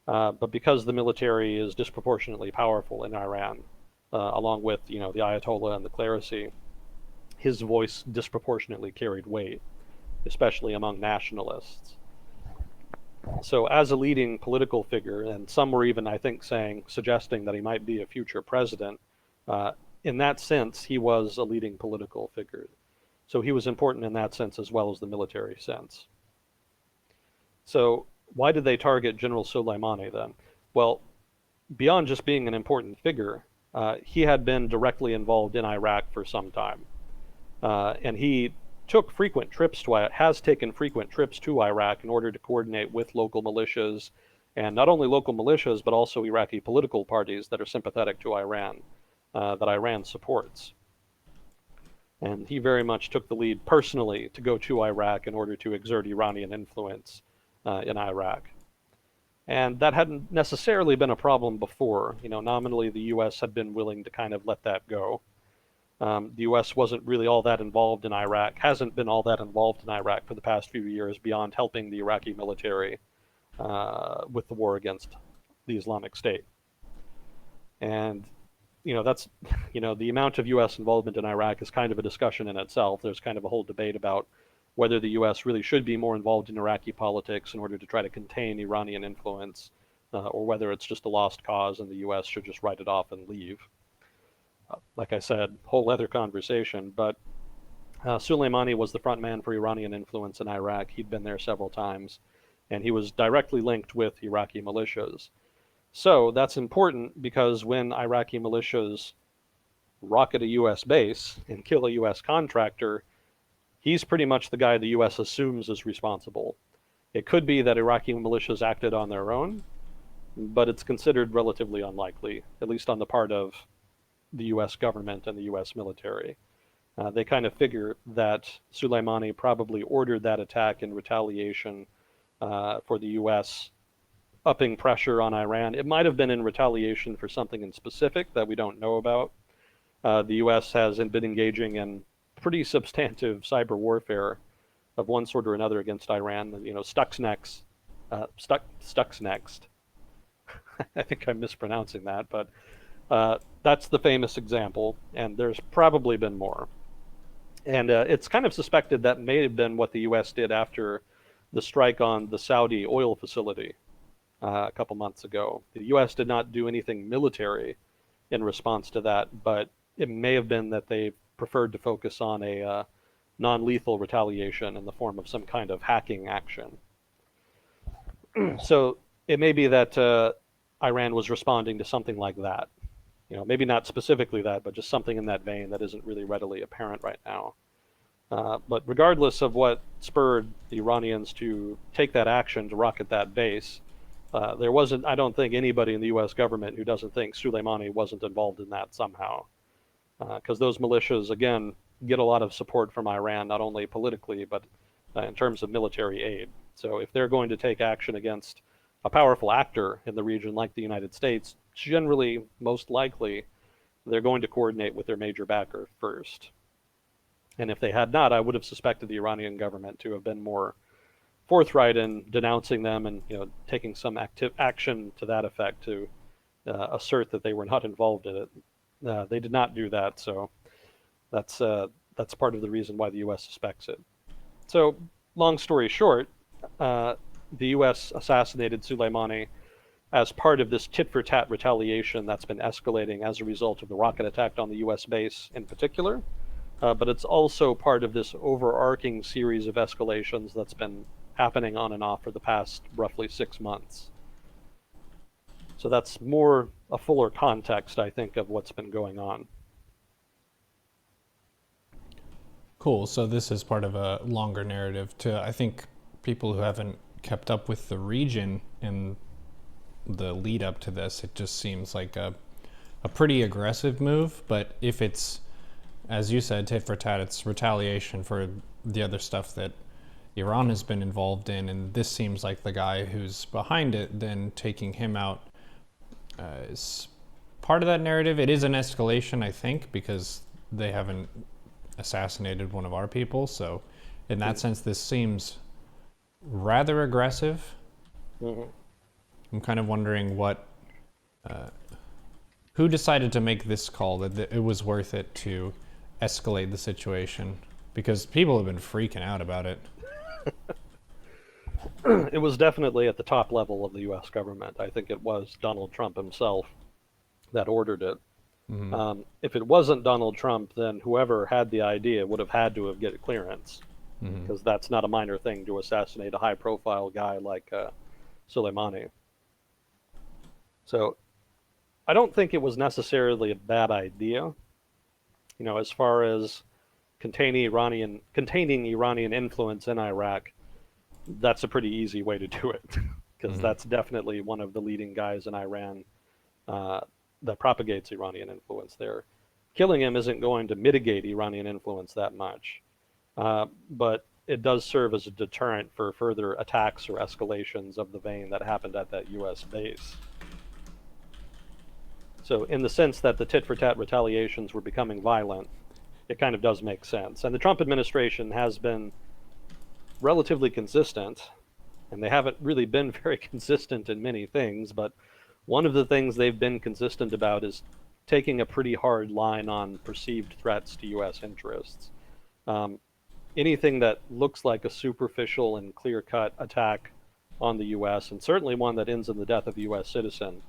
but because the military is disproportionately powerful in Iran, along with the Ayatollah and the clerisy, his voice disproportionately carried weight, especially among nationalists. So as a leading political figure, and some were even, I think, suggesting that he might be a future president, in that sense, he was a leading political figure. So he was important in that sense as well as the military sense. So why did they target General Soleimani then? Well, beyond just being an important figure, he had been directly involved in Iraq for some time. And he has taken frequent trips to Iraq in order to coordinate with local militias, and not only local militias, but also Iraqi political parties that are sympathetic to Iran, that Iran supports. And he very much took the lead personally to go to Iraq in order to exert Iranian influence in Iraq. And that hadn't necessarily been a problem before. Nominally the U.S. had been willing to kind of let that go. The U.S. wasn't really all that involved in Iraq, hasn't been all that involved in Iraq for the past few years beyond helping the Iraqi military with the war against the Islamic State. And, that's, the amount of U.S. involvement in Iraq is kind of a discussion in itself. There's kind of a whole debate about whether the U.S. really should be more involved in Iraqi politics in order to try to contain Iranian influence, or whether it's just a lost cause and the U.S. should just write it off and leave. Like I said, whole other conversation, but Soleimani was the front man for Iranian influence in Iraq. He'd been there several times, and he was directly linked with Iraqi militias. So that's important because when Iraqi militias rocket a U.S. base and kill a U.S. contractor, he's pretty much the guy the U.S. assumes is responsible. It could be that Iraqi militias acted on their own, but it's considered relatively unlikely, at least on the part of the U.S. government and the U.S. military. They kind of figure that Soleimani probably ordered that attack in retaliation for the U.S. upping pressure on Iran. It might have been in retaliation for something in specific that we don't know about. The U.S. has been engaging in pretty substantive cyber warfare of one sort or another against Iran. You know, Stuxnext. I think I'm mispronouncing that, but that's the famous example, and there's probably been more. And it's kind of suspected that may have been what the U.S. did after the strike on the Saudi oil facility a couple months ago. The U.S. did not do anything military in response to that, but it may have been that they preferred to focus on a non-lethal retaliation in the form of some kind of hacking action. So it may be that Iran was responding to something like that. You know, maybe not specifically that, but just something in that vein that isn't really readily apparent right now. But regardless of what spurred the Iranians to take that action to rocket that base, there wasn't, I don't think, anybody in the U.S. government who doesn't think Soleimani wasn't involved in that somehow. Because those militias, again, get a lot of support from Iran, not only politically, but in terms of military aid. So if they're going to take action against a powerful actor in the region like the United States, generally, most likely, they're going to coordinate with their major backer first. And if they had not, I would have suspected the Iranian government to have been more forthright in denouncing them and, you know, taking some active action to that effect to assert that they were not involved in it. They did not do that, so that's part of the reason why the U.S. suspects it. So, long story short, the U.S. assassinated Soleimani as part of this tit-for-tat retaliation that's been escalating as a result of the rocket attack on the U.S. base in particular. But it's also part of this overarching series of escalations that's been happening on and off for the past roughly 6 months. So that's more a fuller context, I think, of what's been going on. Cool. So this is part of a longer narrative to, I think, people who haven't kept up with the region and the lead up to this. It just seems like a pretty aggressive move. But if it's, as you said, tit for tat, it's retaliation for the other stuff that Iran has been involved in, and this seems like the guy who's behind it, then taking him out is part of that narrative. It is an escalation, I think, because they haven't assassinated one of our people. So in that sense, this seems rather aggressive. Mm-hmm. I'm kind of wondering who decided to make this call, that it was worth it to escalate the situation, because people have been freaking out about it. It was definitely at the top level of the U.S. government. I think it was Donald Trump himself that ordered it. Mm-hmm. If it wasn't Donald Trump, then whoever had the idea would have had to have get clearance, because mm-hmm. that's not a minor thing to assassinate a high-profile guy like Soleimani. So I don't think it was necessarily a bad idea. You know, as far as containing Iranian influence in Iraq, that's a pretty easy way to do it, because mm-hmm. that's definitely one of the leading guys in Iran that propagates Iranian influence there. Killing him isn't going to mitigate Iranian influence that much, but it does serve as a deterrent for further attacks or escalations of the vein that happened at that U.S. base. So in the sense that the tit-for-tat retaliations were becoming violent, it kind of does make sense. And the Trump administration has been relatively consistent, and they haven't really been very consistent in many things, but one of the things they've been consistent about is taking a pretty hard line on perceived threats to U.S. interests. Anything that looks like a superficial and clear-cut attack on the U.S., and certainly one that ends in the death of a U.S. citizen,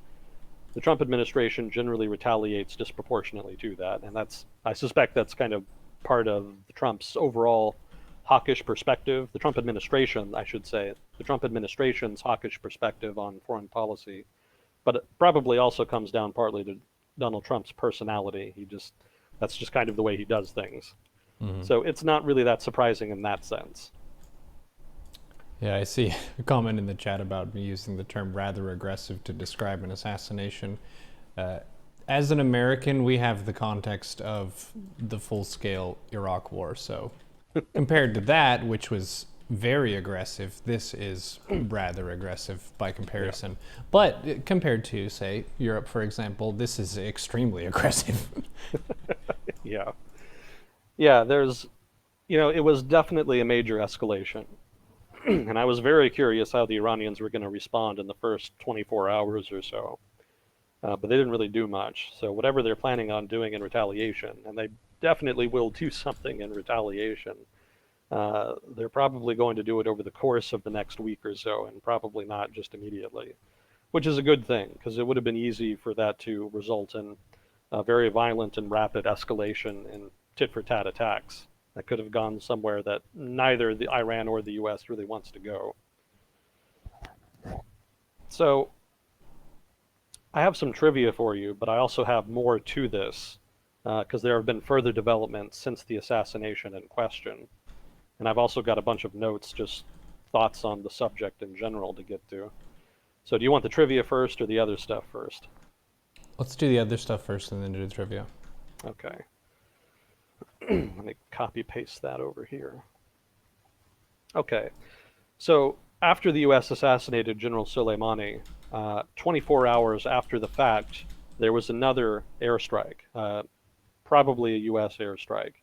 the Trump administration generally retaliates disproportionately to that, and I suspect that's kind of part of Trump's overall hawkish perspective, the Trump administration, I should say, the Trump administration's hawkish perspective on foreign policy. But it probably also comes down partly to Donald Trump's personality. That's just kind of the way he does things. Mm-hmm. So it's not really that surprising in that sense. Yeah, I see a comment in the chat about me using the term rather aggressive to describe an assassination. As an American, we have the context of the full-scale Iraq war. So compared to that, which was very aggressive, this is rather aggressive by comparison. Yeah. But compared to, say, Europe, for example, this is extremely aggressive. Yeah. Yeah, there's It was definitely a major escalation. And I was very curious how the Iranians were going to respond in the first 24 hours or so. But they didn't really do much. So whatever they're planning on doing in retaliation, and they definitely will do something in retaliation, they're probably going to do it over the course of the next week or so, and probably not just immediately, which is a good thing because it would have been easy for that to result in a very violent and rapid escalation in tit for tat attacks that could have gone somewhere that neither the Iran or the U.S. really wants to go. So I have some trivia for you, but I also have more to this because there have been further developments since the assassination in question. And I've also got a bunch of notes, just thoughts on the subject in general to get to. So do you want the trivia first or the other stuff first? Let's do the other stuff first and then do the trivia. Okay. Let me copy paste that over here. Okay. So after the U.S. assassinated General Soleimani, 24 hours after the fact, there was another airstrike, probably a U.S. airstrike.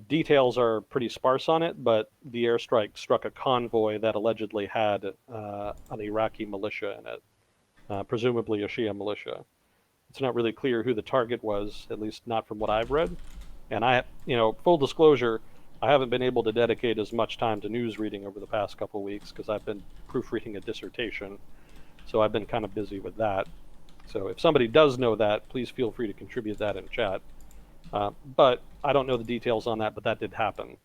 Details are pretty sparse on it, but the airstrike struck a convoy that allegedly had an Iraqi militia in it, presumably a Shia militia. It's not really clear who the target was, at least not from what I've read. And full disclosure, I haven't been able to dedicate as much time to news reading over the past couple of weeks because I've been proofreading a dissertation. So I've been kind of busy with that. So if somebody does know that, please feel free to contribute that in chat. But I don't know the details on that, but that did happen.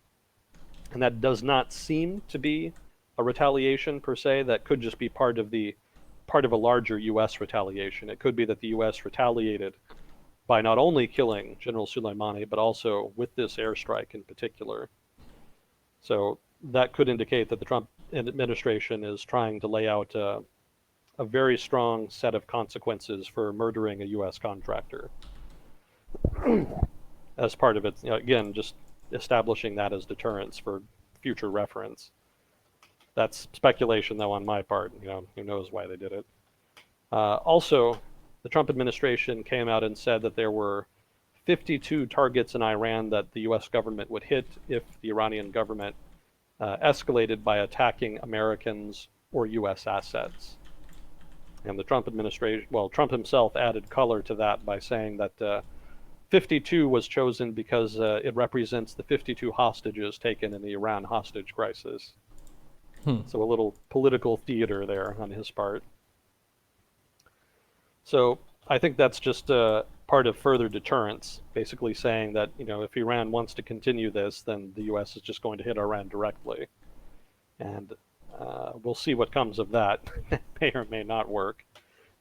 And that does not seem to be a retaliation per se. That could just be part of a larger U.S. retaliation. It could be that the U.S. retaliated by not only killing General Soleimani, but also with this airstrike in particular. So that could indicate that the Trump administration is trying to lay out a very strong set of consequences for murdering a U.S. contractor as part of it. Again, just establishing that as deterrence for future reference. That's speculation, though, on my part. Who knows why they did it. Also, the Trump administration came out and said that there were 52 targets in Iran that the U.S. government would hit if the Iranian government escalated by attacking Americans or U.S. assets. And the Trump administration, well, Trump himself added color to that by saying that 52 was chosen because it represents the 52 hostages taken in the Iran hostage crisis. So a little political theater there on his part. So I think that's just part of further deterrence, basically saying that if Iran wants to continue this, then the U.S. is just going to hit Iran directly, and we'll see what comes of that. It may or may not work,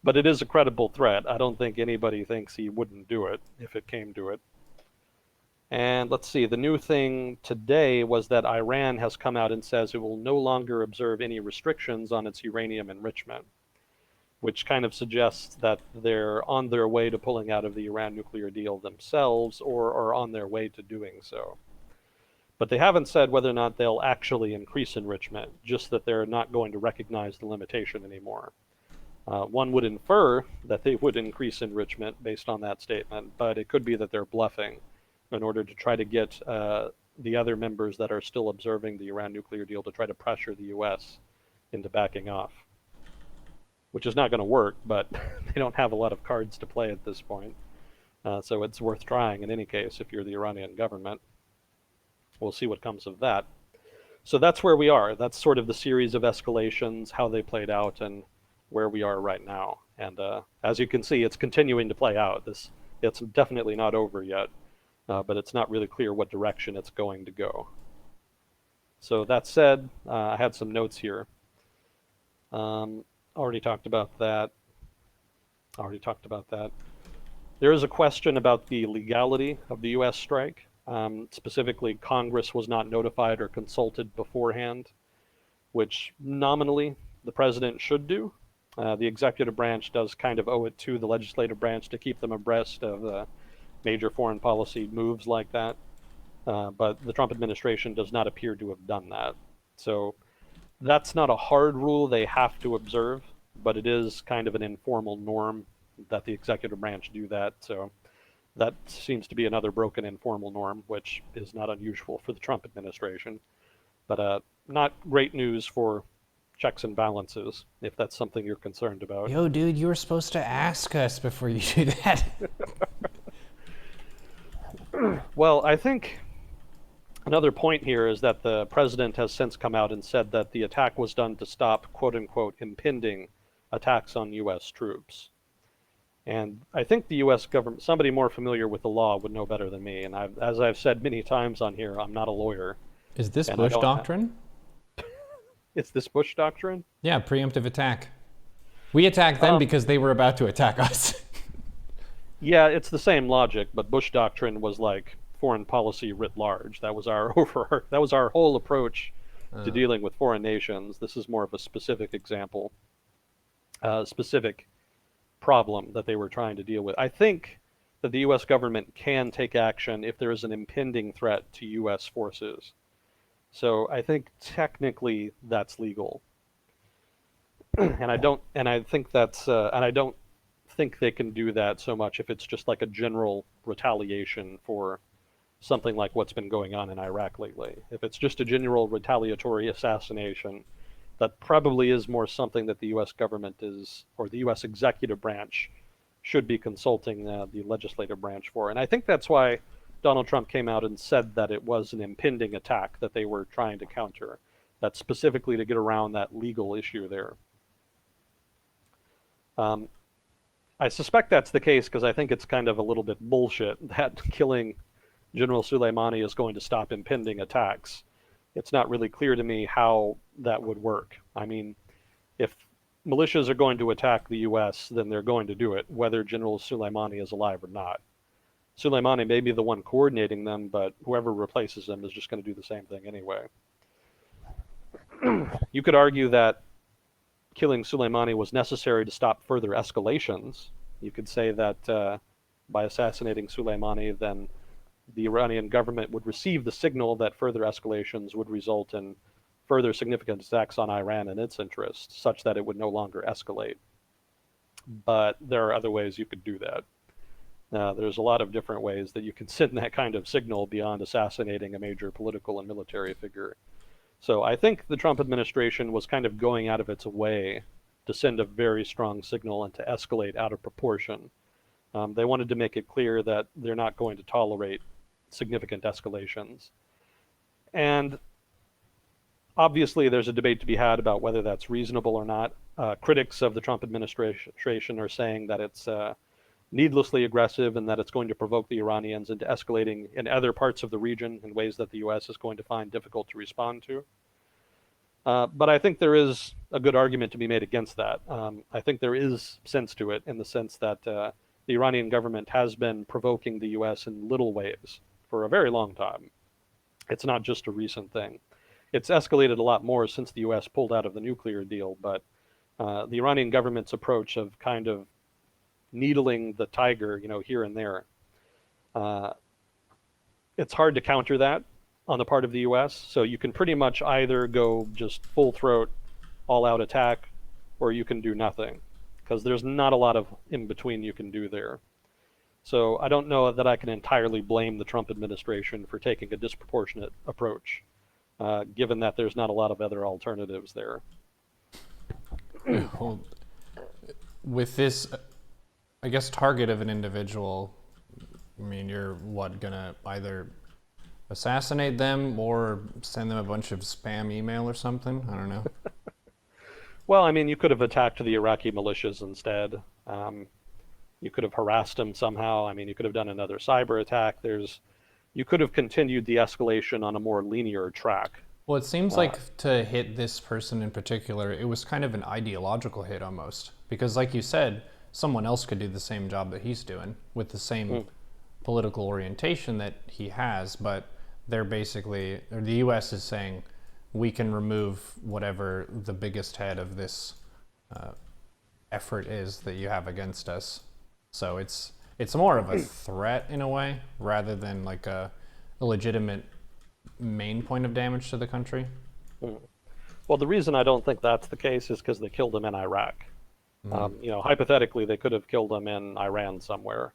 but it is a credible threat. I don't think anybody thinks he wouldn't do it if it came to it. And let's see, the new thing today was that Iran has come out and says it will no longer observe any restrictions on its uranium enrichment, which kind of suggests that they're on their way to pulling out of the Iran nuclear deal themselves, or are on their way to doing so. But they haven't said whether or not they'll actually increase enrichment, just that they're not going to recognize the limitation anymore. One would infer that they would increase enrichment based on that statement, but it could be that they're bluffing in order to try to get the other members that are still observing the Iran nuclear deal to try to pressure the U.S. into backing off, which is not going to work, but they don't have a lot of cards to play at this point. So it's worth trying in any case if you're the Iranian government. We'll see what comes of that. So that's where we are. That's sort of the series of escalations, how they played out, and where we are right now. And as you can see, it's continuing to play out. It's definitely not over yet, but it's not really clear what direction it's going to go. So that said, I had some notes here. Already talked about that. There is a question about the legality of the U.S. strike. Specifically, Congress was not notified or consulted beforehand, which nominally the president should do. The executive branch does kind of owe it to the legislative branch to keep them abreast of major foreign policy moves like that. But the Trump administration does not appear to have done that. So that's not a hard rule they have to observe, but it is kind of an informal norm that the executive branch do that. So That seems to be another broken informal norm, which is not unusual for the Trump administration. But not great news for checks and balances, if that's something you're concerned about. Yo, dude, you were supposed to ask us before you do that. Well, I think another point here is that the president has since come out and said that the attack was done to stop, quote unquote, impending attacks on U.S. troops. And I think the U.S. government, somebody more familiar with the law would know better than me. And as I've said many times on here, I'm not a lawyer. Is this And Bush doctrine? It's this Bush doctrine? Yeah, preemptive attack. We attacked them because they were about to attack us. Yeah, it's the same logic, but Bush doctrine was like foreign policy writ large. That was our whole approach to dealing with foreign nations. This is more of a specific example, specific problem that they were trying to deal with. I think that the U.S. government can take action if there is an impending threat to U.S. forces. So I think technically that's legal, and I don't think they can do that so much if it's just like a general retaliation for something like what's been going on in Iraq lately. If it's just a general retaliatory assassination, that probably is more something that the U.S. government is, or the U.S. executive branch should be consulting the legislative branch for. And I think that's why Donald Trump came out and said that it was an impending attack that they were trying to counter. That's specifically to get around that legal issue there. I suspect that's the case because I think it's kind of a little bit bullshit that killing General Soleimani is going to stop impending attacks. It's not really clear to me how that would work. I mean, if militias are going to attack the U.S., then they're going to do it, whether General Soleimani is alive or not. Soleimani may be the one coordinating them, but whoever replaces him is just going to do the same thing anyway. You could argue that killing Soleimani was necessary to stop further escalations. You could say that by assassinating Soleimani, then the Iranian government would receive the signal that further escalations would result in further significant attacks on Iran and its interests, such that it would no longer escalate. But there are other ways you could do that. There's a lot of different ways that you can send that kind of signal beyond assassinating a major political and military figure. So I think the Trump administration was kind of going out of its way to send a very strong signal and to escalate out of proportion. They wanted to make it clear that they're not going to tolerate significant escalations. And obviously there's a debate to be had about whether that's reasonable or not. Critics of the Trump administration are saying that it's needlessly aggressive and that it's going to provoke the Iranians into escalating in other parts of the region in ways that the U.S. is going to find difficult to respond to. But I think there is a good argument to be made against that. I think there is sense to it in the sense that the Iranian government has been provoking the U.S. in little ways for a very long time. It's not just a recent thing. It's escalated a lot more since the U.S. pulled out of the nuclear deal, but the Iranian government's approach of kind of needling the tiger, here and there, it's hard to counter that on the part of the U.S. So you can pretty much either go just full throat, all out attack, or you can do nothing, because there's not a lot of in between you can do there. So I don't know that I can entirely blame the Trump administration for taking a disproportionate approach, given that there's not a lot of other alternatives there. Well, with this, I guess, target of an individual, I mean, you're gonna either assassinate them or send them a bunch of spam email or something? I don't know. Well, I mean, you could have attacked the Iraqi militias instead. You could have harassed them somehow. I mean, you could have done another cyber attack. You could have continued the escalation on a more linear track. Well, it seems like to hit this person in particular, it was kind of an ideological hit almost. Because like you said, someone else could do the same job that he's doing with the same political orientation that he has, but they're basically, or the U.S. is saying, we can remove whatever the biggest head of this effort is that you have against us. So it's more of a threat in a way, rather than like a legitimate main point of damage to the country. Well, the reason I don't think that's the case is because they killed him in Iraq. Hypothetically, they could have killed him in Iran somewhere.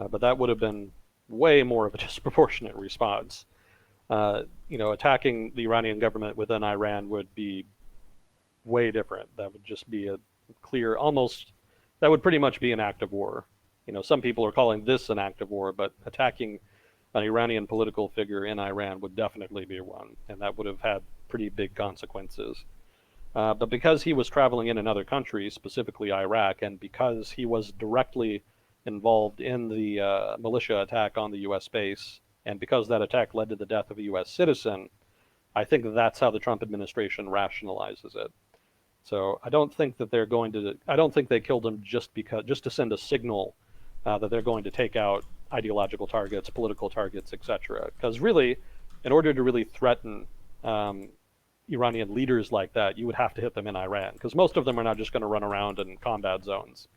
but that would have been way more of a disproportionate response. Attacking the Iranian government within Iran would be way different. That would just be a clear, almost, that would pretty much be an act of war. Some people are calling this an act of war, but attacking an Iranian political figure in Iran would definitely be one, and that would have had pretty big consequences. But because he was traveling in another country, specifically Iraq, and because he was directly involved in the militia attack on the U.S. base, and because that attack led to the death of a U.S. citizen, I think that's how the Trump administration rationalizes it. So I don't think that they're going to. I don't think they killed him just to send a signal that they're going to take out ideological targets, political targets, etc. Because really, in order to really threaten Iranian leaders like that, you would have to hit them in Iran, because most of them are not just going to run around in combat zones.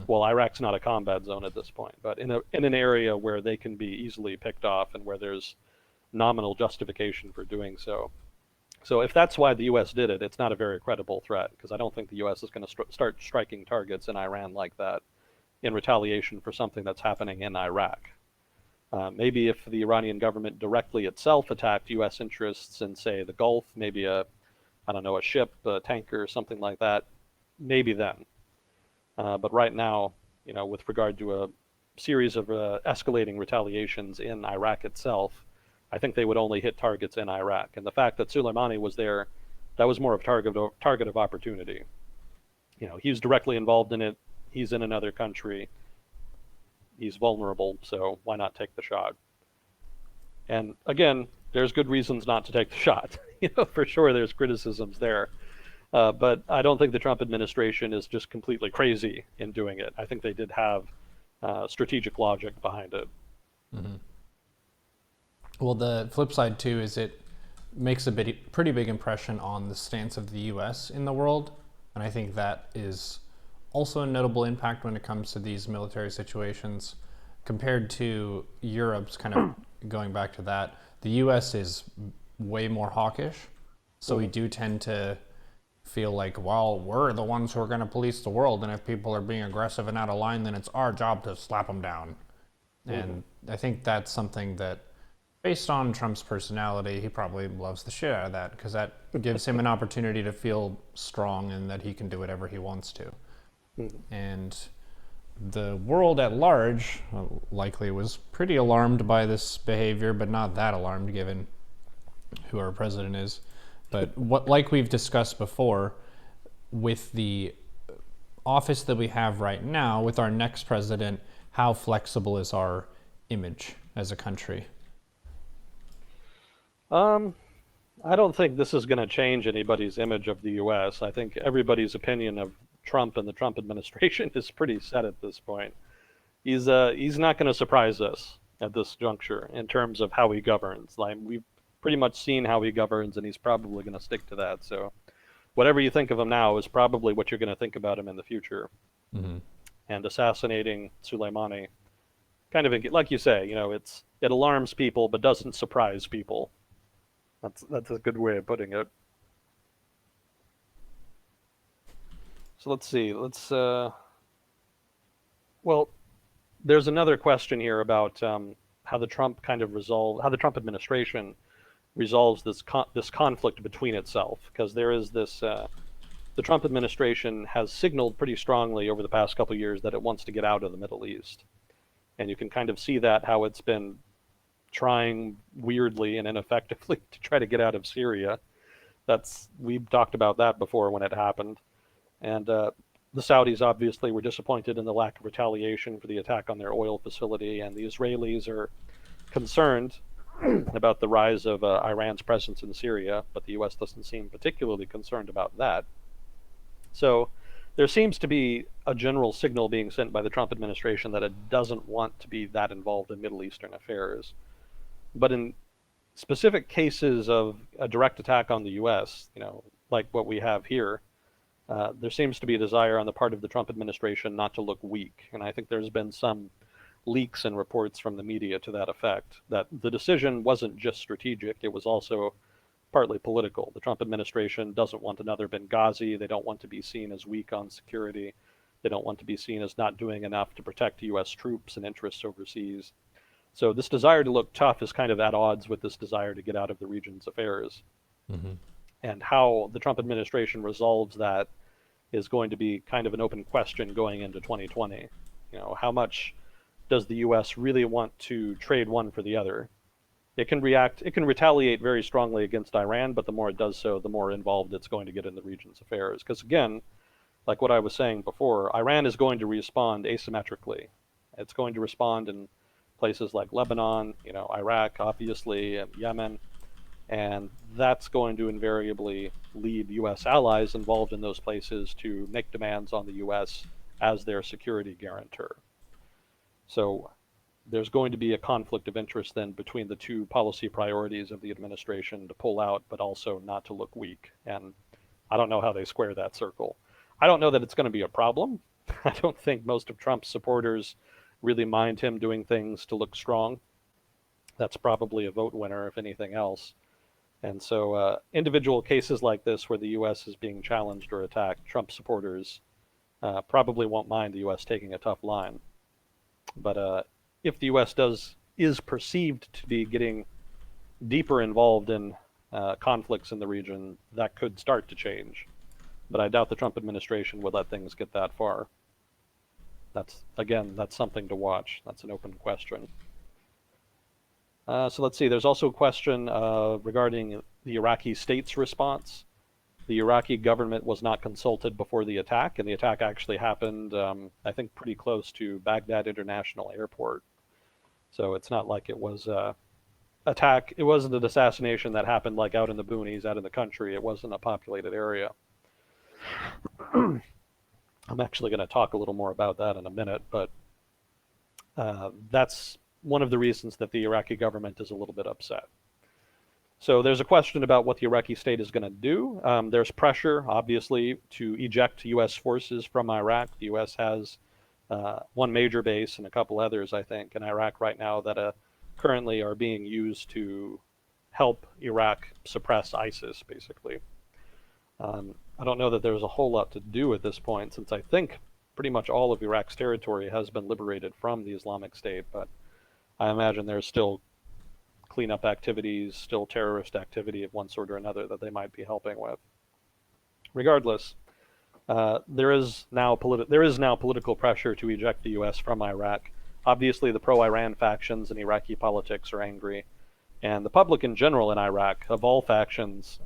Well, Iraq's not a combat zone at this point, but in an area where they can be easily picked off and where there's nominal justification for doing so. So if that's why the U.S. did it, it's not a very credible threat, because I don't think the U.S. is going to start striking targets in Iran like that in retaliation for something that's happening in Iraq. Maybe if the Iranian government directly itself attacked U.S. interests in, say, the Gulf, maybe a ship, a tanker, something like that, maybe then. But right now, with regard to a series of escalating retaliations in Iraq itself, I think they would only hit targets in Iraq. And the fact that Soleimani was there, that was more of a target of opportunity. He's directly involved in it. He's in another country. He's vulnerable, so why not take the shot? And again, there's good reasons not to take the shot. For sure there's criticisms there. But I don't think the Trump administration is just completely crazy in doing it. I think they did have strategic logic behind it. Mm-hmm. Well, the flip side too is it makes a pretty big impression on the stance of the U.S. in the world, and I think that is also a notable impact when it comes to these military situations compared to Europe's. Kind of going back to that, the U.S. is way more hawkish, so we do tend to feel like, well, we're the ones who are going to police the world, and if people are being aggressive and out of line, then it's our job to slap them down. And I think that's something that, based on Trump's personality, he probably loves the shit out of that, because that gives him an opportunity to feel strong and that he can do whatever he wants to. And the world at large likely was pretty alarmed by this behavior, but not that alarmed given who our president is. But like we've discussed before, with the office that we have right now, with our next president, how flexible is our image as a country? I don't think this is going to change anybody's image of the U.S. I think everybody's opinion of Trump and the Trump administration is pretty set at this point. He's not going to surprise us at this juncture in terms of how he governs. Like, we've pretty much seen how he governs, and he's probably going to stick to that. So whatever you think of him now is probably what you're going to think about him in the future. Mm-hmm. And assassinating Soleimani, kind of, like you say, it alarms people but doesn't surprise people. That's a good way of putting it. So let's see. Well, there's another question here about how the Trump administration resolves this conflict between itself, because there is this. The Trump administration has signaled pretty strongly over the past couple of years that it wants to get out of the Middle East, and you can kind of see that how it's been trying weirdly and ineffectively to try to get out of Syria. We've talked about that before when it happened. And the Saudis obviously were disappointed in the lack of retaliation for the attack on their oil facility, and the Israelis are concerned about the rise of Iran's presence in Syria, but the U.S. doesn't seem particularly concerned about that. So there seems to be a general signal being sent by the Trump administration that it doesn't want to be that involved in Middle Eastern affairs. But in specific cases of a direct attack on the U.S., like what we have here, there seems to be a desire on the part of the Trump administration not to look weak. And I think there's been some leaks and reports from the media to that effect, that the decision wasn't just strategic, it was also partly political. The Trump administration doesn't want another Benghazi. They don't want to be seen as weak on security. They don't want to be seen as not doing enough to protect U.S. troops and interests overseas. So this desire to look tough is kind of at odds with this desire to get out of the region's affairs. Mm-hmm. And how the Trump administration resolves that is going to be kind of an open question going into 2020. How much does the U.S. really want to trade one for the other? It can retaliate very strongly against Iran, but the more it does so, the more involved it's going to get in the region's affairs. Because again, like what I was saying before, Iran is going to respond asymmetrically. It's going to respond in places like Lebanon, Iraq, obviously, and Yemen, and that's going to invariably lead U.S. allies involved in those places to make demands on the U.S. as their security guarantor. So there's going to be a conflict of interest then between the two policy priorities of the administration to pull out, but also not to look weak. And I don't know how they square that circle. I don't know that it's going to be a problem. I don't think most of Trump's supporters really mind him doing things to look strong. That's probably a vote winner, if anything else. And so individual cases like this where the U.S. is being challenged or attacked, Trump supporters probably won't mind the U.S. taking a tough line. But if the U.S. is perceived to be getting deeper involved in conflicts in the region, that could start to change. But I doubt the Trump administration would let things get that far. That's something to watch. That's an open question. So let's see. There's also a question regarding the Iraqi state's response. The Iraqi government was not consulted before the attack, and the attack actually happened, I think, pretty close to Baghdad International Airport. So it's not like it was an attack. It wasn't an assassination that happened like out in the boonies, out in the country. It wasn't a populated area. I'm actually going to talk a little more about that in a minute, but that's one of the reasons that the Iraqi government is a little bit upset. So there's a question about what the Iraqi state is going to do. There's pressure, obviously, to eject U.S. forces from Iraq. The U.S. has one major base and a couple others, I think, in Iraq right now that currently are being used to help Iraq suppress ISIS, basically. I don't know that there's a whole lot to do at this point, since I think pretty much all of Iraq's territory has been liberated from the Islamic State, but I imagine there's still cleanup activities, still terrorist activity of one sort or another that they might be helping with. Regardless, there is now political pressure to eject the U.S. from Iraq. Obviously, the pro-Iran factions in Iraqi politics are angry, and the public in general in Iraq, of all factions,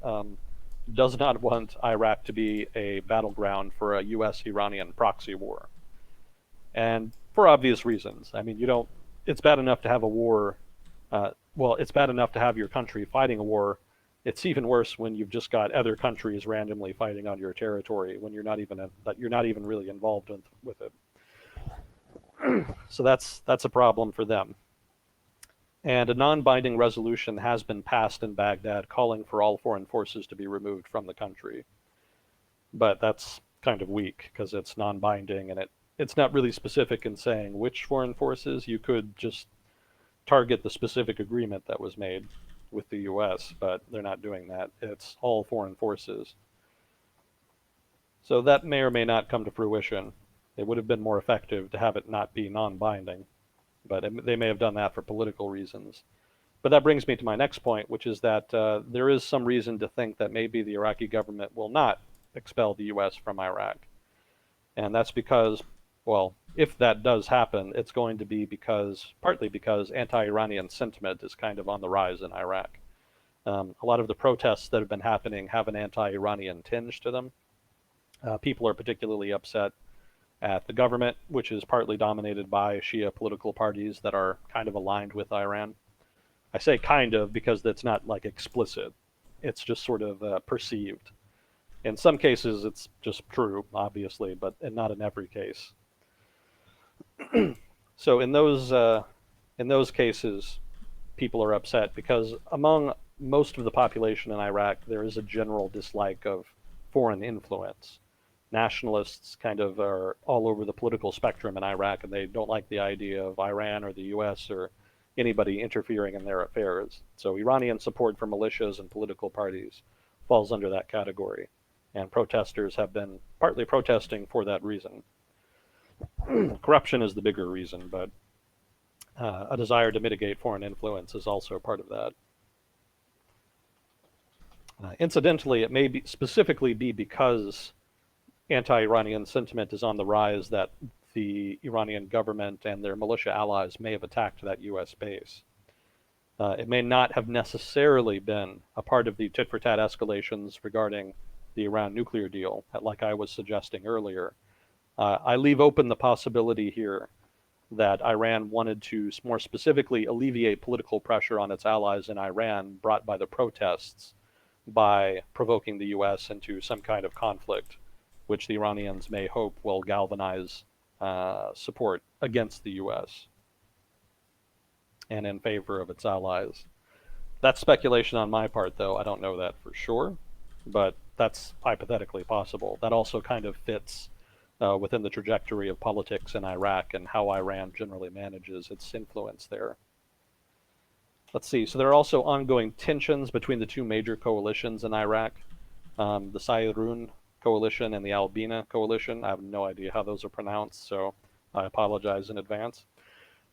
does not want Iraq to be a battleground for a U.S.-Iranian proxy war. And for obvious reasons. I mean, it's bad enough to have a war. It's bad enough to have your country fighting a war. It's even worse when you've just got other countries randomly fighting on your territory when you're not even really involved with it. So that's a problem for them. And a non-binding resolution has been passed in Baghdad calling for all foreign forces to be removed from the country. But that's kind of weak because it's non-binding and it's not really specific in saying which foreign forces. You could just target the specific agreement that was made with the U.S., but they're not doing that. It's all foreign forces. So that may or may not come to fruition. It would have been more effective to have it not be non-binding, but they may have done that for political reasons. But that brings me to my next point, which is that there is some reason to think that maybe the Iraqi government will not expel the U.S. from Iraq. And that's because, well, if that does happen, it's going to be partly because anti-Iranian sentiment is kind of on the rise in Iraq. A lot of the protests that have been happening have an anti-Iranian tinge to them. People are particularly upset at the government, which is partly dominated by Shia political parties that are kind of aligned with Iran. I say kind of because that's not like explicit. It's just sort of perceived. In some cases, it's just true, obviously, but not in every case. So in those cases, people are upset because among most of the population in Iraq, there is a general dislike of foreign influence. Nationalists kind of are all over the political spectrum in Iraq, and they don't like the idea of Iran or the U.S. or anybody interfering in their affairs. So Iranian support for militias and political parties falls under that category, and protesters have been partly protesting for that reason. Corruption is the bigger reason, but a desire to mitigate foreign influence is also part of that. Incidentally, it may be specifically be because anti-Iranian sentiment is on the rise that the Iranian government and their militia allies may have attacked that U.S. base. It may not have necessarily been a part of the tit-for-tat escalations regarding the Iran nuclear deal, like I was suggesting earlier. I leave open the possibility here that Iran wanted to more specifically alleviate political pressure on its allies in Iran brought by the protests by provoking the U.S. into some kind of conflict, which the Iranians may hope will galvanize support against the U.S. and in favor of its allies. That's speculation on my part, though. I don't know that for sure, but that's hypothetically possible. That also kind of fits within the trajectory of politics in Iraq and how Iran generally manages its influence there. Let's see. So there are also ongoing tensions between the two major coalitions in Iraq, the Sayyidun coalition and the Albina coalition. I have no idea how those are pronounced, so I apologize in advance.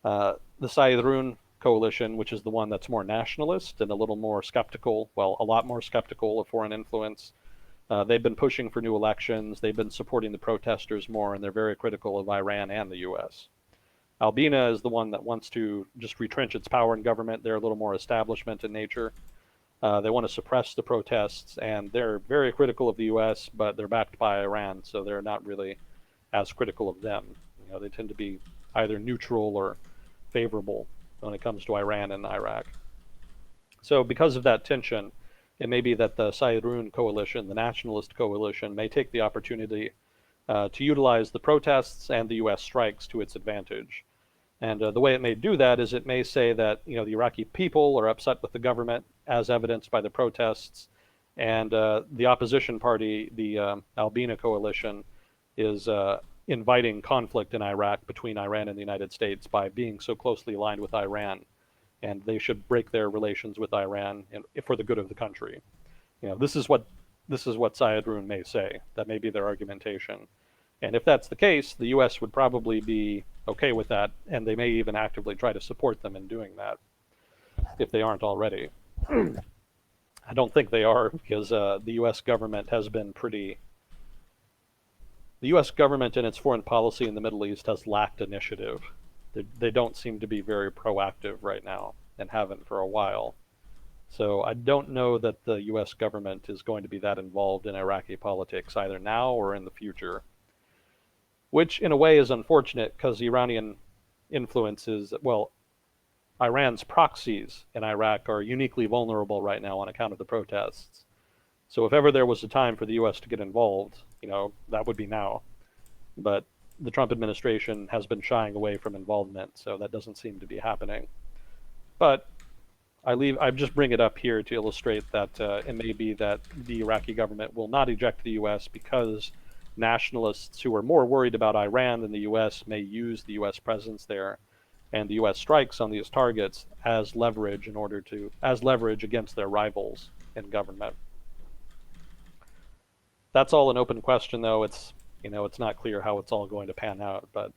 The Sayyidun coalition, which is the one that's more nationalist and a little more skeptical, well, a lot more skeptical of foreign influence. They've been pushing for new elections, they've been supporting the protesters more, and they're very critical of Iran and the US. Albina is the one that wants to just retrench its power in government. They're a little more establishment in nature. They want to suppress the protests, and they're very critical of the US, but they're backed by Iran, so they're not really as critical of them. You know, they tend to be either neutral or favorable when it comes to Iran and Iraq. So because of that tension, it may be that the Sayyidun coalition, the nationalist coalition, may take the opportunity to utilize the protests and the U.S. strikes to its advantage. And the way it may do that is it may say that the Iraqi people are upset with the government, as evidenced by the protests, and the opposition party, the Albina coalition, is inviting conflict in Iraq between Iran and the United States by being so closely aligned with Iran, and they should break their relations with Iran for the good of the country. This is what Sayyidun may say. That may be their argumentation. And if that's the case, the U.S. would probably be okay with that, and they may even actively try to support them in doing that, if they aren't already. I don't think they are, because the U.S. government has been pretty... The U.S. government in its foreign policy in the Middle East has lacked initiative. They don't seem to be very proactive right now, and haven't for a while. So I don't know that the U.S. government is going to be that involved in Iraqi politics, either now or in the future. Which, in a way, is unfortunate, because Iranian influence is, well, Iran's proxies in Iraq are uniquely vulnerable right now on account of the protests. So if ever there was a time for the U.S. to get involved, that would be now. But the Trump administration has been shying away from involvement, so that doesn't seem to be happening. But I just bring it up here to illustrate that it may be that the Iraqi government will not eject the U.S. because nationalists who are more worried about Iran than the U.S. may use the U.S. presence there and the U.S. strikes on these targets as leverage against their rivals in government. That's all an open question, though. It's not clear how it's all going to pan out, but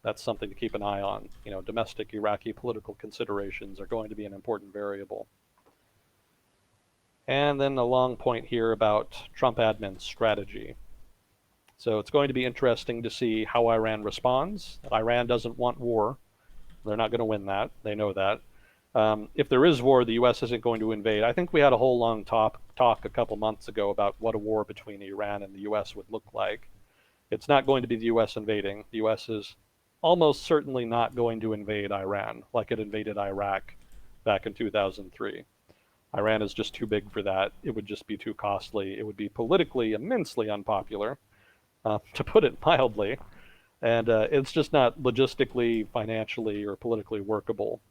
that's something to keep an eye on. Domestic Iraqi political considerations are going to be an important variable. And then a long point here about Trump admin's strategy. So it's going to be interesting to see how Iran responds. Iran doesn't want war. They're not going to win that. They know that. If there is war, the U.S. isn't going to invade. I think we had a whole long talk a couple months ago about what a war between Iran and the U.S. would look like. It's not going to be the U.S. invading. The U.S. is almost certainly not going to invade Iran like it invaded Iraq back in 2003. Iran is just too big for that. It would just be too costly. It would be politically immensely unpopular, to put it mildly. And it's just not logistically, financially, or politically workable.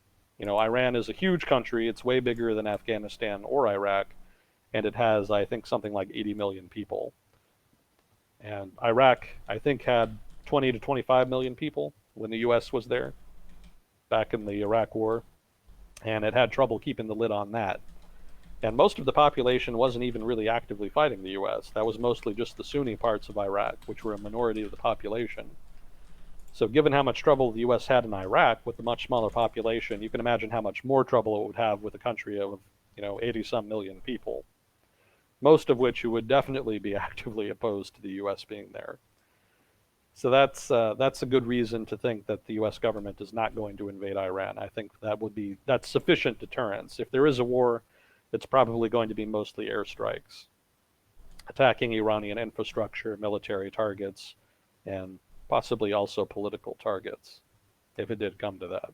Iran is a huge country. It's way bigger than Afghanistan or Iraq, and it has, I think, something like 80 million people. And Iraq, I think, had 20 to 25 million people when the U.S. was there back in the Iraq War, and it had trouble keeping the lid on that. And most of the population wasn't even really actively fighting the U.S. That was mostly just the Sunni parts of Iraq, which were a minority of the population. So given how much trouble the U.S. had in Iraq with a much smaller population, you can imagine how much more trouble it would have with a country of 80 some million people, most of which would definitely be actively opposed to the U.S. being there. So that's a good reason to think that the U.S. government is not going to invade Iran. I think that's sufficient deterrence. If there is a war, it's probably going to be mostly airstrikes, attacking Iranian infrastructure, military targets, and possibly also political targets, if it did come to that.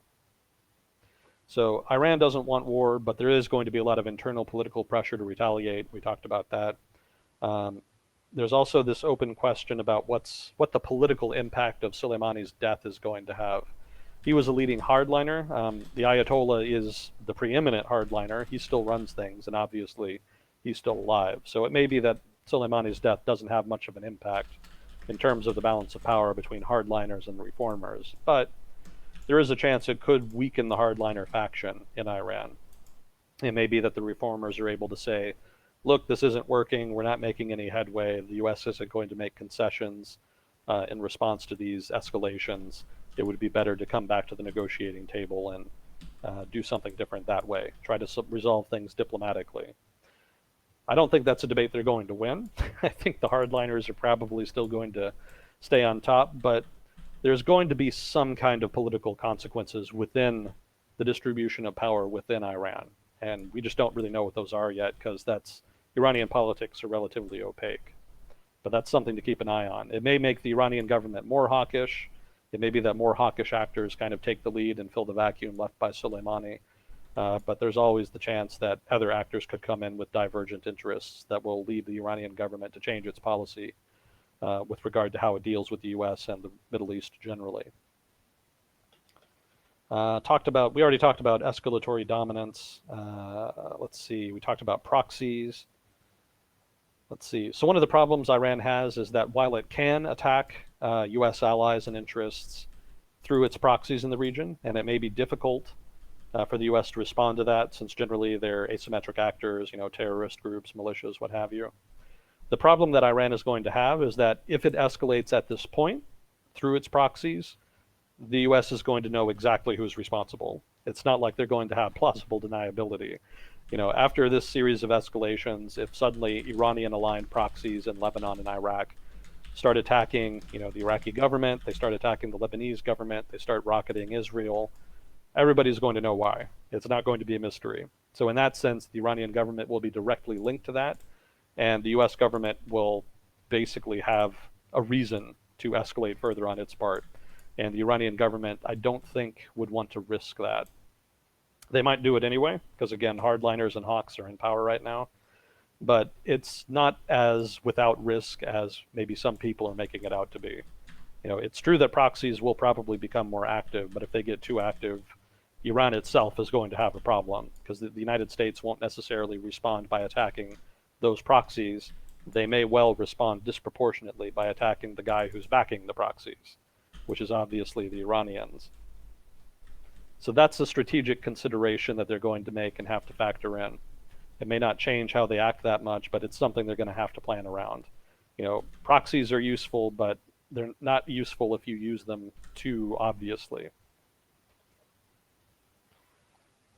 So Iran doesn't want war, but there is going to be a lot of internal political pressure to retaliate. We talked about that. Um, there's also this open question about what the political impact of Soleimani's death is going to have. He was a leading hardliner. The Ayatollah is the preeminent hardliner. He still runs things, and obviously he's still alive. So it may be that Soleimani's death doesn't have much of an impact in terms of the balance of power between hardliners and reformers. But there is a chance it could weaken the hardliner faction in Iran. It may be that the reformers are able to say, look, this isn't working, we're not making any headway, the US isn't going to make concessions in response to these escalations. It would be better to come back to the negotiating table and do something different that way, try to resolve things diplomatically. I don't think that's a debate they're going to win. I think the hardliners are probably still going to stay on top, but there's going to be some kind of political consequences within the distribution of power within Iran. And we just don't really know what those are yet, because Iranian politics are relatively opaque. But that's something to keep an eye on. It may make the Iranian government more hawkish. It may be that more hawkish actors kind of take the lead and fill the vacuum left by Soleimani. But there's always the chance that other actors could come in with divergent interests that will lead the Iranian government to change its policy with regard to how it deals with the U.S. and the Middle East generally. We already talked about escalatory dominance. Let's see, we talked about proxies. Let's see. So one of the problems Iran has is that while it can attack U.S. allies and interests through its proxies in the region, and it may be difficult for the U.S. to respond to that, since generally they're asymmetric actors, terrorist groups, militias, what have you. The problem that Iran is going to have is that if it escalates at this point through its proxies, the U.S. is going to know exactly who's responsible. It's not like they're going to have plausible deniability. After this series of escalations, if suddenly Iranian-aligned proxies in Lebanon and Iraq start attacking, the Iraqi government, they start attacking the Lebanese government, they start rocketing Israel, everybody's going to know why. It's not going to be a mystery. So in that sense, the Iranian government will be directly linked to that, and the U.S. government will basically have a reason to escalate further on its part. And the Iranian government, I don't think, would want to risk that. They might do it anyway, because again, hardliners and hawks are in power right now. But it's not as without risk as maybe some people are making it out to be. It's true that proxies will probably become more active, but if they get too active, Iran itself is going to have a problem, because the United States won't necessarily respond by attacking those proxies. They may well respond disproportionately by attacking the guy who's backing the proxies, which is obviously the Iranians. So that's a strategic consideration that they're going to make and have to factor in. It may not change how they act that much, but it's something they're going to have to plan around. Proxies are useful, but they're not useful if you use them too obviously.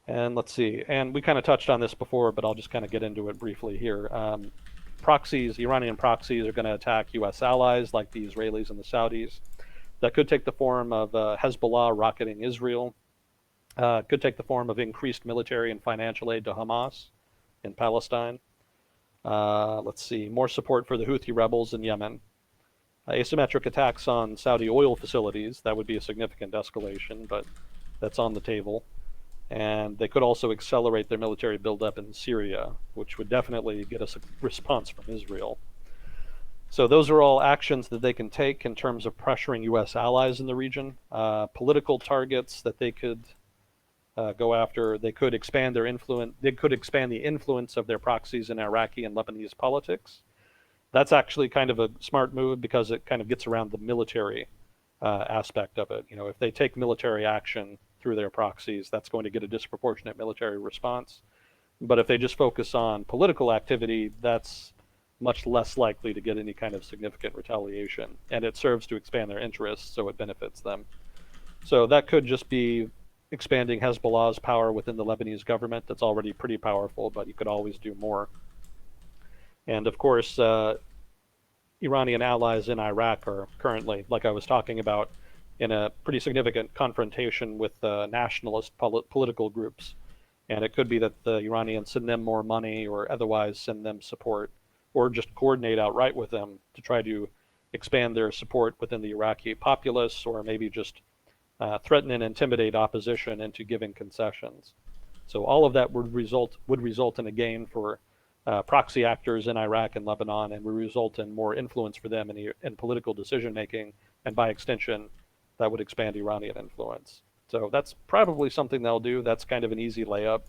And let's see, and we kind of touched on this before, but I'll just kind of get into it briefly here. Iranian proxies are going to attack U.S. allies like the Israelis and the Saudis. That could take the form of Hezbollah rocketing Israel. Could take the form of increased military and financial aid to Hamas in Palestine. Let's see, more support for the Houthi rebels in Yemen. Asymmetric attacks on Saudi oil facilities, that would be a significant escalation, but that's on the table. And they could also accelerate their military buildup in Syria, which would definitely get a response from Israel. So those are all actions that they can take in terms of pressuring U.S. allies in the region. Political targets that they could go after. They could expand their influence. They could expand the influence of their proxies in Iraqi and Lebanese politics. That's actually kind of a smart move, because it kind of gets around the military aspect of it. If they take military action through their proxies, that's going to get a disproportionate military response. But if they just focus on political activity, that's much less likely to get any kind of significant retaliation. And it serves to expand their interests, so it benefits them. So that could just be expanding Hezbollah's power within the Lebanese government. That's already pretty powerful, but you could always do more. And of course, Iranian allies in Iraq are currently, like I was talking about, in a pretty significant confrontation with nationalist political groups. And it could be that the Iranians send them more money or otherwise send them support or just coordinate outright with them to try to expand their support within the Iraqi populace, or maybe just threaten and intimidate opposition into giving concessions. So all of that would result in a gain for proxy actors in Iraq and Lebanon, and would result in more influence for them in political decision making, and by extension, that would expand Iranian influence. So that's probably something they'll do. That's kind of an easy layup.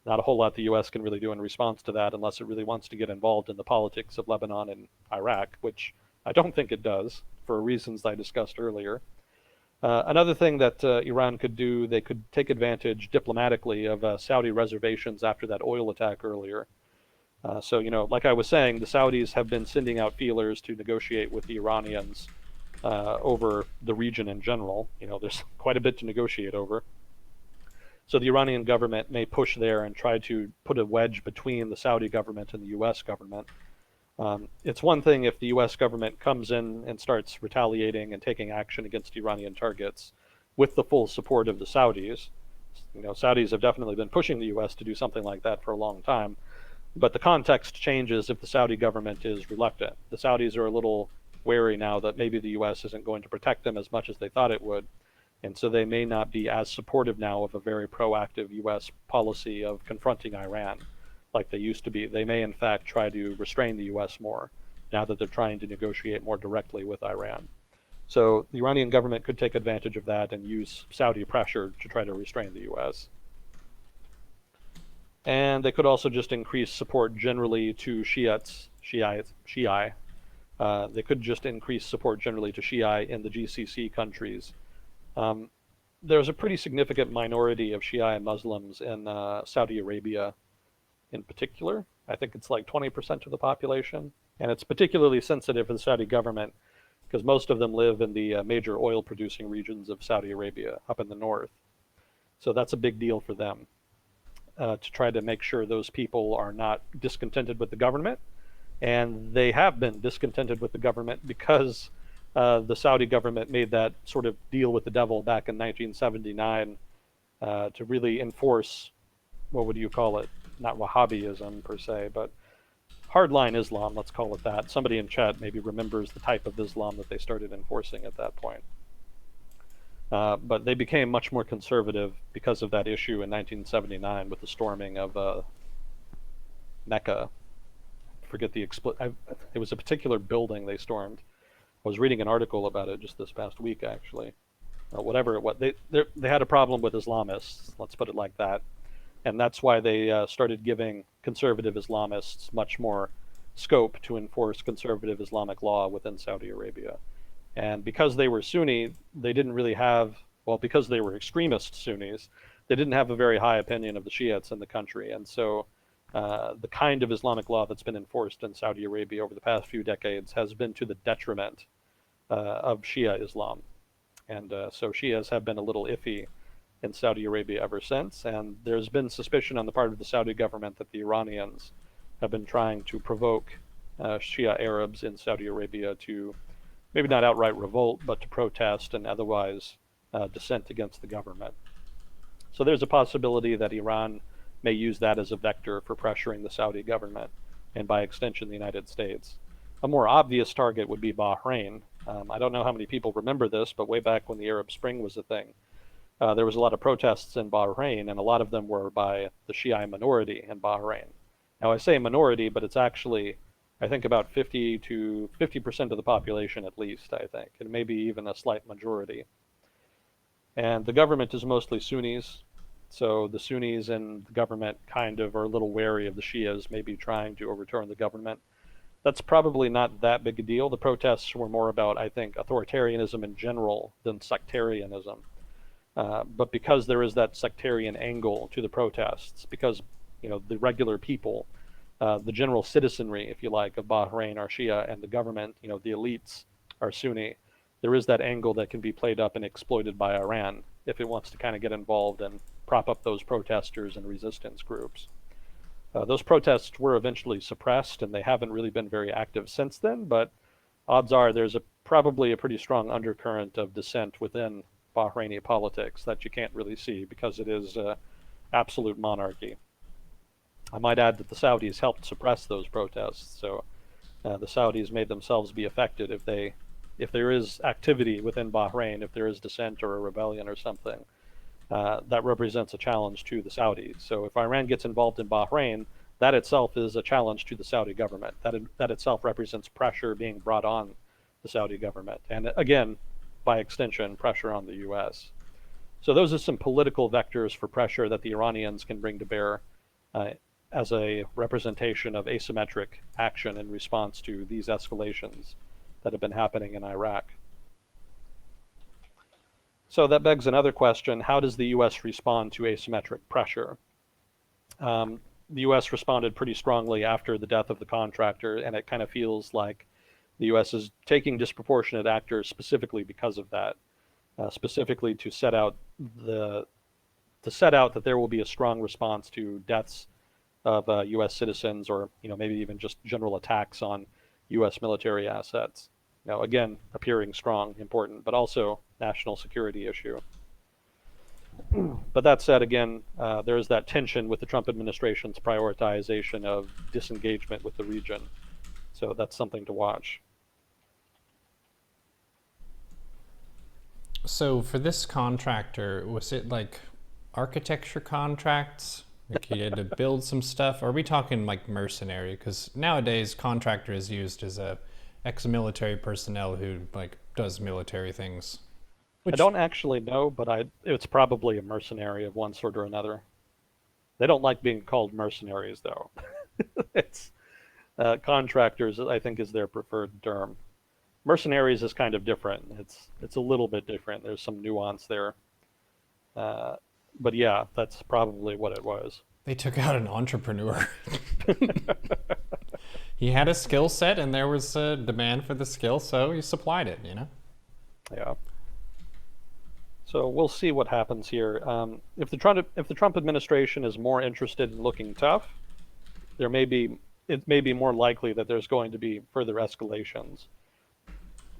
Not a whole lot the U.S. can really do in response to that, unless it really wants to get involved in the politics of Lebanon and Iraq, which I don't think it does, for reasons I discussed earlier. Another thing that Iran could do, they could take advantage diplomatically of Saudi reservations after that oil attack earlier. So, like I was saying, the Saudis have been sending out feelers to negotiate with the Iranians over the region in general. There's quite a bit to negotiate over. So the Iranian government may push there and try to put a wedge between the Saudi government and the U.S. government. It's one thing if the U.S. government comes in and starts retaliating and taking action against Iranian targets with the full support of the Saudis. Saudis have definitely been pushing the U.S. to do something like that for a long time. But the context changes if the Saudi government is reluctant. The Saudis are a little wary now that maybe the U.S. isn't going to protect them as much as they thought it would. And so they may not be as supportive now of a very proactive U.S. policy of confronting Iran like they used to be. They may, in fact, try to restrain the U.S. more now that they're trying to negotiate more directly with Iran. So the Iranian government could take advantage of that and use Saudi pressure to try to restrain the U.S. And they could also just increase support generally to Shiite. They could just increase support generally to Shia in the GCC countries. There's a pretty significant minority of Shia Muslims in Saudi Arabia in particular. I think it's like 20% of the population. And it's particularly sensitive for the Saudi government because most of them live in the major oil producing regions of Saudi Arabia up in the north. So that's a big deal for them to try to make sure those people are not discontented with the government. And they have been discontented with the government because the Saudi government made that sort of deal with the devil back in 1979 to really enforce, what would you call it? Not Wahhabism per se, but hardline Islam, let's call it that. Somebody in chat maybe remembers the type of Islam that they started enforcing at that point. But they became much more conservative because of that issue in 1979 with the storming of Mecca. Forget the it was a particular building they stormed. I was reading an article about it just this past week, actually. Whatever it was, they had a problem with Islamists. Let's put it like that, and that's why they started giving conservative Islamists much more scope to enforce conservative Islamic law within Saudi Arabia. And because they were Sunni, they didn't really have, well, because they were extremist Sunnis, they didn't have a very high opinion of the Shiites in the country, and so the kind of Islamic law that's been enforced in Saudi Arabia over the past few decades has been to the detriment of Shia Islam. And so Shias have been a little iffy in Saudi Arabia ever since. And there's been suspicion on the part of the Saudi government that the Iranians have been trying to provoke Shia Arabs in Saudi Arabia to maybe not outright revolt, but to protest and otherwise dissent against the government. So there's a possibility that Iran may use that as a vector for pressuring the Saudi government, and by extension the United States. A more obvious target would be Bahrain. I don't know how many people remember this, but way back when the Arab Spring was a thing, there was a lot of protests in Bahrain, and a lot of them were by the Shia minority in Bahrain. Now I say minority, but it's actually, I think, about 50% of the population at least, I think, and maybe even a slight majority. And the government is mostly Sunnis, so the Sunnis and the government kind of are a little wary of the Shias maybe trying to overturn the government. That's probably not that big a deal. The protests were more about, I think, authoritarianism in general than sectarianism. But because there is that sectarian angle to the protests, because the regular people the general citizenry, if you like, of Bahrain are Shia, and the government, the elites, are Sunni. There is that angle that can be played up and exploited by Iran if it wants to kind of get involved and prop up those protesters and resistance groups. Those protests were eventually suppressed, and they haven't really been very active since then, but odds are there's probably a pretty strong undercurrent of dissent within Bahraini politics that you can't really see because it is absolute monarchy. I might add that the Saudis helped suppress those protests, so the Saudis made themselves be affected if there is activity within Bahrain, if there is dissent or a rebellion or something. That represents a challenge to the Saudis. So if Iran gets involved in Bahrain, that itself is a challenge to the Saudi government. That itself represents pressure being brought on the Saudi government, and again, by extension, pressure on the U.S. So those are some political vectors for pressure that the Iranians can bring to bear uh, as a representation of asymmetric action in response to these escalations that have been happening in Iraq. So that begs another question: how does the U.S. respond to asymmetric pressure? The U.S. responded pretty strongly after the death of the contractor, and it kind of feels like the U.S. is taking disproportionate actors specifically because of that, specifically the to set out that there will be a strong response to deaths of U.S. citizens, or maybe even just general attacks on U.S. military assets. Again, appearing strong, important, but also national security issue. But that said, again, there is that tension with the Trump administration's prioritization of disengagement with the region. So that's something to watch. So for this contractor, was it like architecture contracts? Like he had to build some stuff? Or are we talking like mercenary? Because nowadays contractor is used as a ex-military personnel who like does military things. I Which don't actually know, but it's probably a mercenary of one sort or another. They don't like being called mercenaries, though. It's contractors, I think, is their preferred term. Mercenaries is kind of different. It's a little bit different. There's some nuance there. Uh, but yeah, that's probably what it was. they took out an entrepreneur. He had a skill set and there was a demand for the skill, so he supplied it, you know? Yeah. So we'll see what happens here. If the Trump administration is more interested in looking tough, it may be more likely that there's going to be further escalations,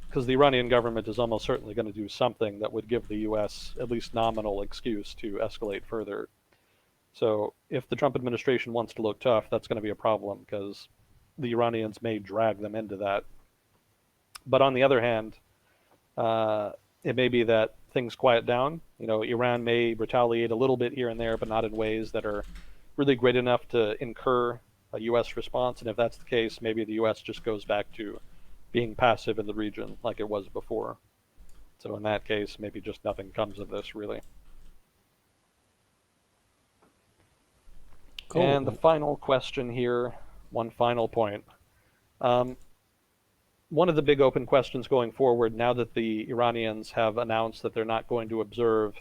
because the Iranian government is almost certainly going to do something that would give the U.S. at least nominal excuse to escalate further. So if the Trump administration wants to look tough, that's going to be a problem because the Iranians may drag them into that. But on the other hand, it may be that things quiet down. Iran may retaliate a little bit here and there, but not in ways that are really great enough to incur a U.S. response. And if that's the case, maybe the U.S. just goes back to being passive in the region like it was before. So in that case, maybe just nothing comes of this, really. Cool. And the final question here, one final point. Um, One of the big open questions going forward, now that the Iranians have announced that they're not going to observe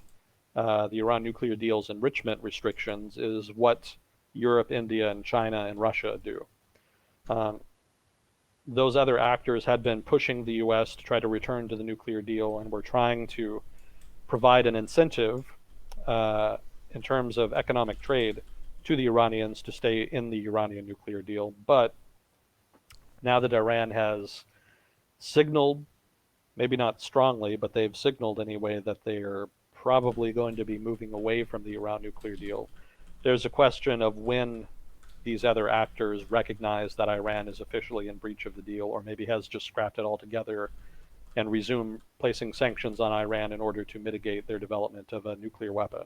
the Iran nuclear deal's enrichment restrictions, is what Europe, India, and China and Russia do. Um, those other actors had been pushing the U.S. to try to return to the nuclear deal, and were trying to provide an incentive uh, in terms of economic trade to the Iranians to stay in the Iranian nuclear deal. But now that Iran has signaled, maybe not strongly, but they've signaled anyway, that they're probably going to be moving away from the Iran nuclear deal, there's a question of when these other actors recognize that Iran is officially in breach of the deal, or maybe has just scrapped it altogether and resume placing sanctions on Iran in order to mitigate their development of a nuclear weapon.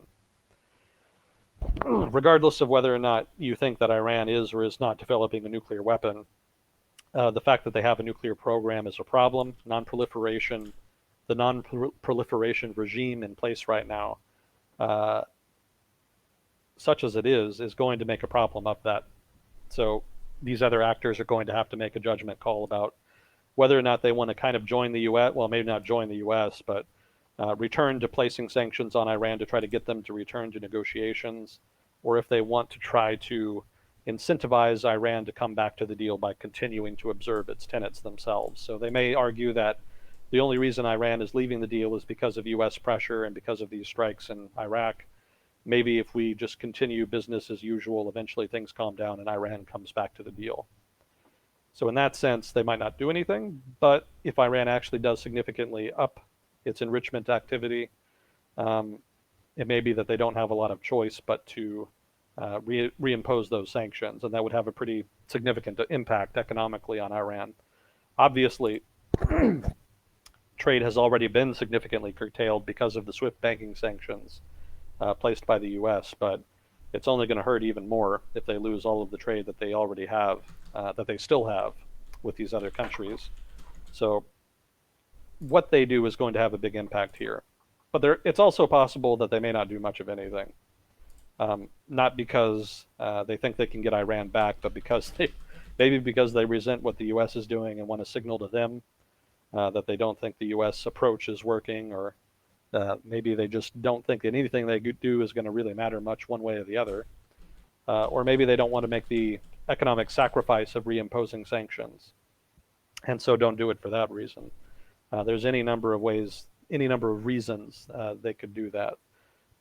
Regardless of whether or not you think that Iran is or is not developing a nuclear weapon, the fact that they have a nuclear program is a problem. The non-proliferation regime in place right now, uh, such as it is going to make a problem of that. So these other actors are going to have to make a judgment call about whether or not they want to kind of join the U.S. Well, maybe not join the U.S., but return to placing sanctions on Iran to try to get them to return to negotiations, or if they want to try to incentivize Iran to come back to the deal by continuing to observe its tenets themselves. So they may argue that the only reason Iran is leaving the deal is because of US pressure and because of these strikes in Iraq. Maybe if we just continue business as usual, eventually things calm down and Iran comes back to the deal. So in that sense, they might not do anything, but if Iran actually does significantly up its enrichment activity, um, it may be that they don't have a lot of choice but to reimpose those sanctions, and that would have a pretty significant impact economically on Iran. Obviously, trade has already been significantly curtailed because of the SWIFT banking sanctions placed by the U.S., but it's only going to hurt even more if they lose all of the trade that they already have, that they still have with these other countries. So what they do is going to have a big impact here. But it's also possible that they may not do much of anything. Not because they think they can get Iran back, but maybe because they resent what the U.S. is doing and want to signal to them that they don't think the U.S. approach is working, or maybe they just don't think that anything they do is going to really matter much one way or the other. Or maybe they don't want to make the economic sacrifice of reimposing sanctions, and so don't do it for that reason. There's any number of ways, any number of reasons they could do that.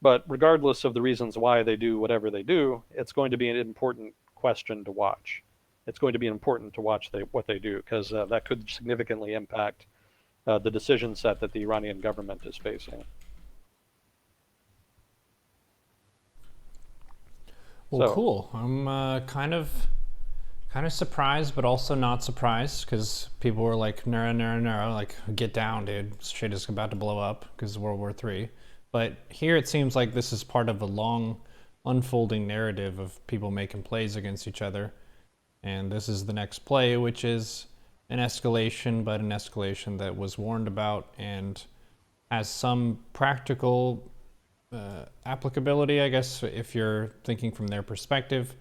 But regardless of the reasons why they do whatever they do, it's going to be an important question to watch. It's going to be important to watch what they do, because that could significantly impact the decision set that the Iranian government is facing. Well, So, cool. I'm kind of surprised, but also not surprised because people were like, "Neuro, neuro, neuro, like get down, dude. Shit is about to blow up because World War III." But here it seems like this is part of a long, unfolding narrative of people making plays against each other, and this is the next play, which is an escalation, but an escalation that was warned about and has some practical applicability, I guess, if you're thinking from their perspective.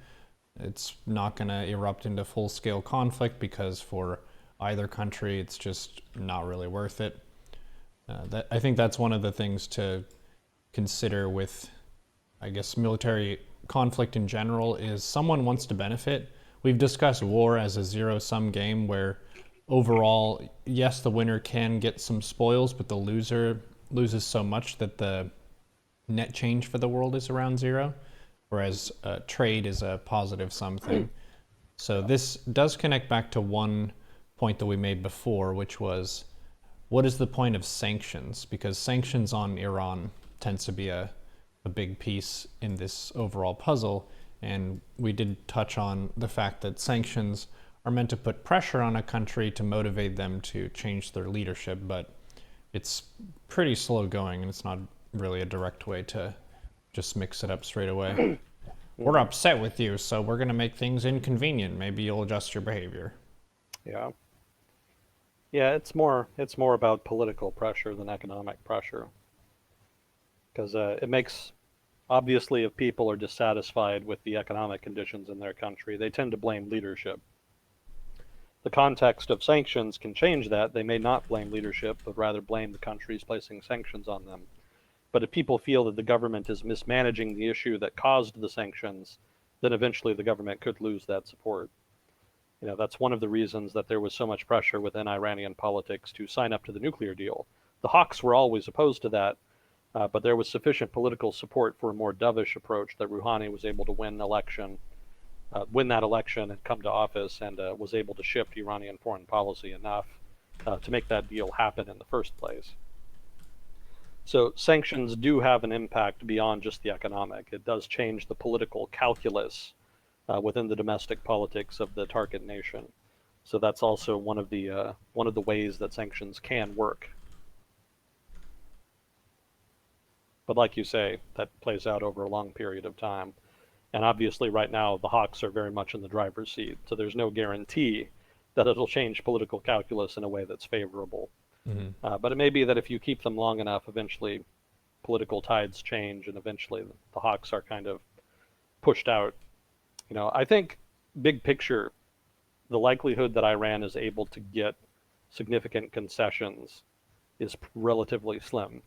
It's not going to erupt into full-scale conflict because for either country, it's just not really worth it. I think that's one of the things to consider with, I guess, military conflict in general is someone wants to benefit. We've discussed war as a zero-sum game where overall, yes, the winner can get some spoils, but the loser loses so much that the net change for the world is around zero, whereas trade is a positive sum thing. So this does connect back to one point that we made before, which was, what is the point of sanctions? Because sanctions on Iran tends to be a big piece in this overall puzzle. And we did touch on the fact that sanctions are meant to put pressure on a country to motivate them to change their leadership, but it's pretty slow going and it's not really a direct way to just mix it up straight away. We're upset with you, so we're going to make things inconvenient. Maybe you'll adjust your behavior. yeah. Yeah, it's more about political pressure than economic pressure, because it makes, obviously, if people are dissatisfied with the economic conditions in their country, they tend to blame leadership. The context of sanctions can change that. They may not blame leadership, but rather blame the countries placing sanctions on them. But if people feel that the government is mismanaging the issue that caused the sanctions, then eventually the government could lose that support. That's one of the reasons that there was so much pressure within Iranian politics to sign up to the nuclear deal. The hawks were always opposed to that, but there was sufficient political support for a more dovish approach that Rouhani was able to win that election and come to office, and was able to shift Iranian foreign policy enough to make that deal happen in the first place. So sanctions do have an impact beyond just the economic. It does change the political calculus within the domestic politics of the target nation. So that's also one of the ways that sanctions can work. But like you say, that plays out over a long period of time. And obviously, right now, the hawks are very much in the driver's seat. So there's no guarantee that it'll change political calculus in a way that's favorable. Mm-hmm. But it may be that if you keep them long enough, eventually political tides change, and eventually the hawks are kind of pushed out. I think big picture, the likelihood that Iran is able to get significant concessions is relatively slim.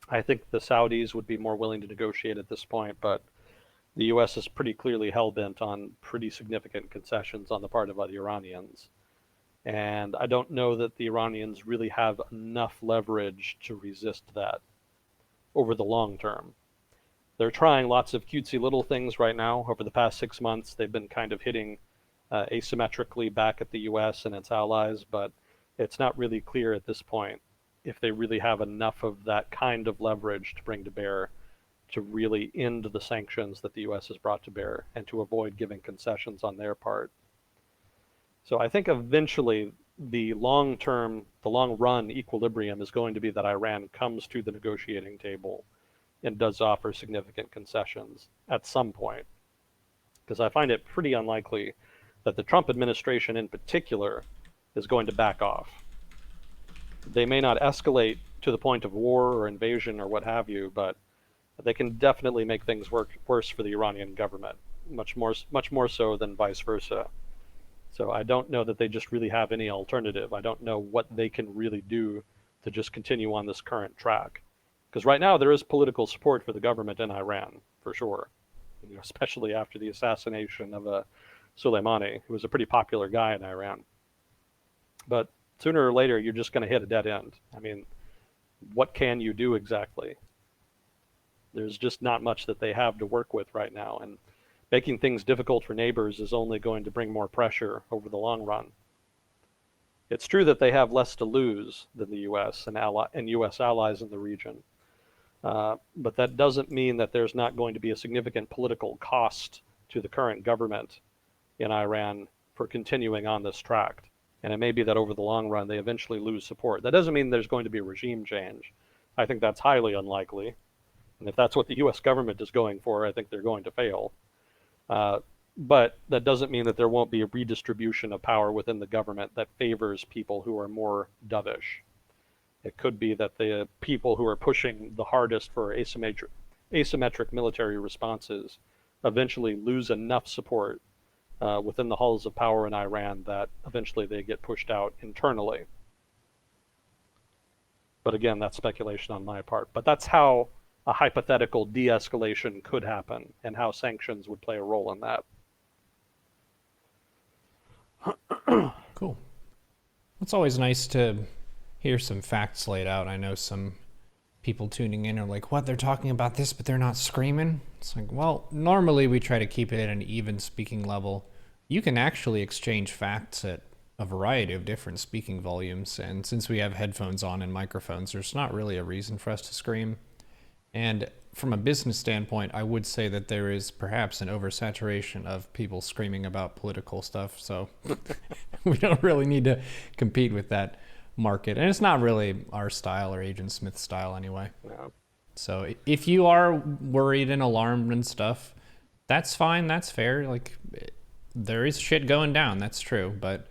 I think the Saudis would be more willing to negotiate at this point, but the U.S. is pretty clearly hell-bent on pretty significant concessions on the part of the Iranians. And I don't know that the Iranians really have enough leverage to resist that over the long term. They're trying lots of cutesy little things right now. Over the past 6 months, they've been kind of hitting asymmetrically back at the U.S. and its allies, but it's not really clear at this point if they really have enough of that kind of leverage to bring to bear to really end the sanctions that the U.S. has brought to bear and to avoid giving concessions on their part. So I think eventually the long run equilibrium is going to be that Iran comes to the negotiating table and does offer significant concessions at some point. Because I find it pretty unlikely that the Trump administration in particular is going to back off. They may not escalate to the point of war or invasion or what have you, but they can definitely make things worse for the Iranian government, much more so than vice versa. So I don't know that they just really have any alternative. I don't know what they can really do to just continue on this current track. Because right now there is political support for the government in Iran, for sure, especially after the assassination of Soleimani, who was a pretty popular guy in Iran. But sooner or later, you're just going to hit a dead end. I mean, what can you do exactly? There's just not much that they have to work with right now, and making things difficult for neighbors is only going to bring more pressure over the long run. It's true that they have less to lose than the U.S. and U.S. allies in the region, but that doesn't mean that there's not going to be a significant political cost to the current government in Iran for continuing on this track. And it may be that over the long run, they eventually lose support. That doesn't mean there's going to be a regime change. I think that's highly unlikely. And if that's what the U.S. government is going for, I think they're going to fail. But that doesn't mean that there won't be a redistribution of power within the government that favors people who are more dovish. It could be that the people who are pushing the hardest for asymmetric military responses eventually lose enough support within the halls of power in Iran that eventually they get pushed out internally. But again, that's speculation on my part. But that's how a hypothetical de-escalation could happen and how sanctions would play a role in that. Cool. It's always nice to hear some facts laid out. I know some people tuning in are like, what, they're talking about this, but they're not screaming? It's like, well, normally we try to keep it at an even speaking level. You can actually exchange facts at a variety of different speaking volumes, and since we have headphones on and microphones, there's not really a reason for us to scream. And from a business standpoint, I would say that there is perhaps an oversaturation of people screaming about political stuff, so we don't really need to compete with that market. And it's not really our style or Agent Smith's style anyway. Yeah. So if you are worried and alarmed and stuff, that's fine, that's fair. Like, there is shit going down, that's true, but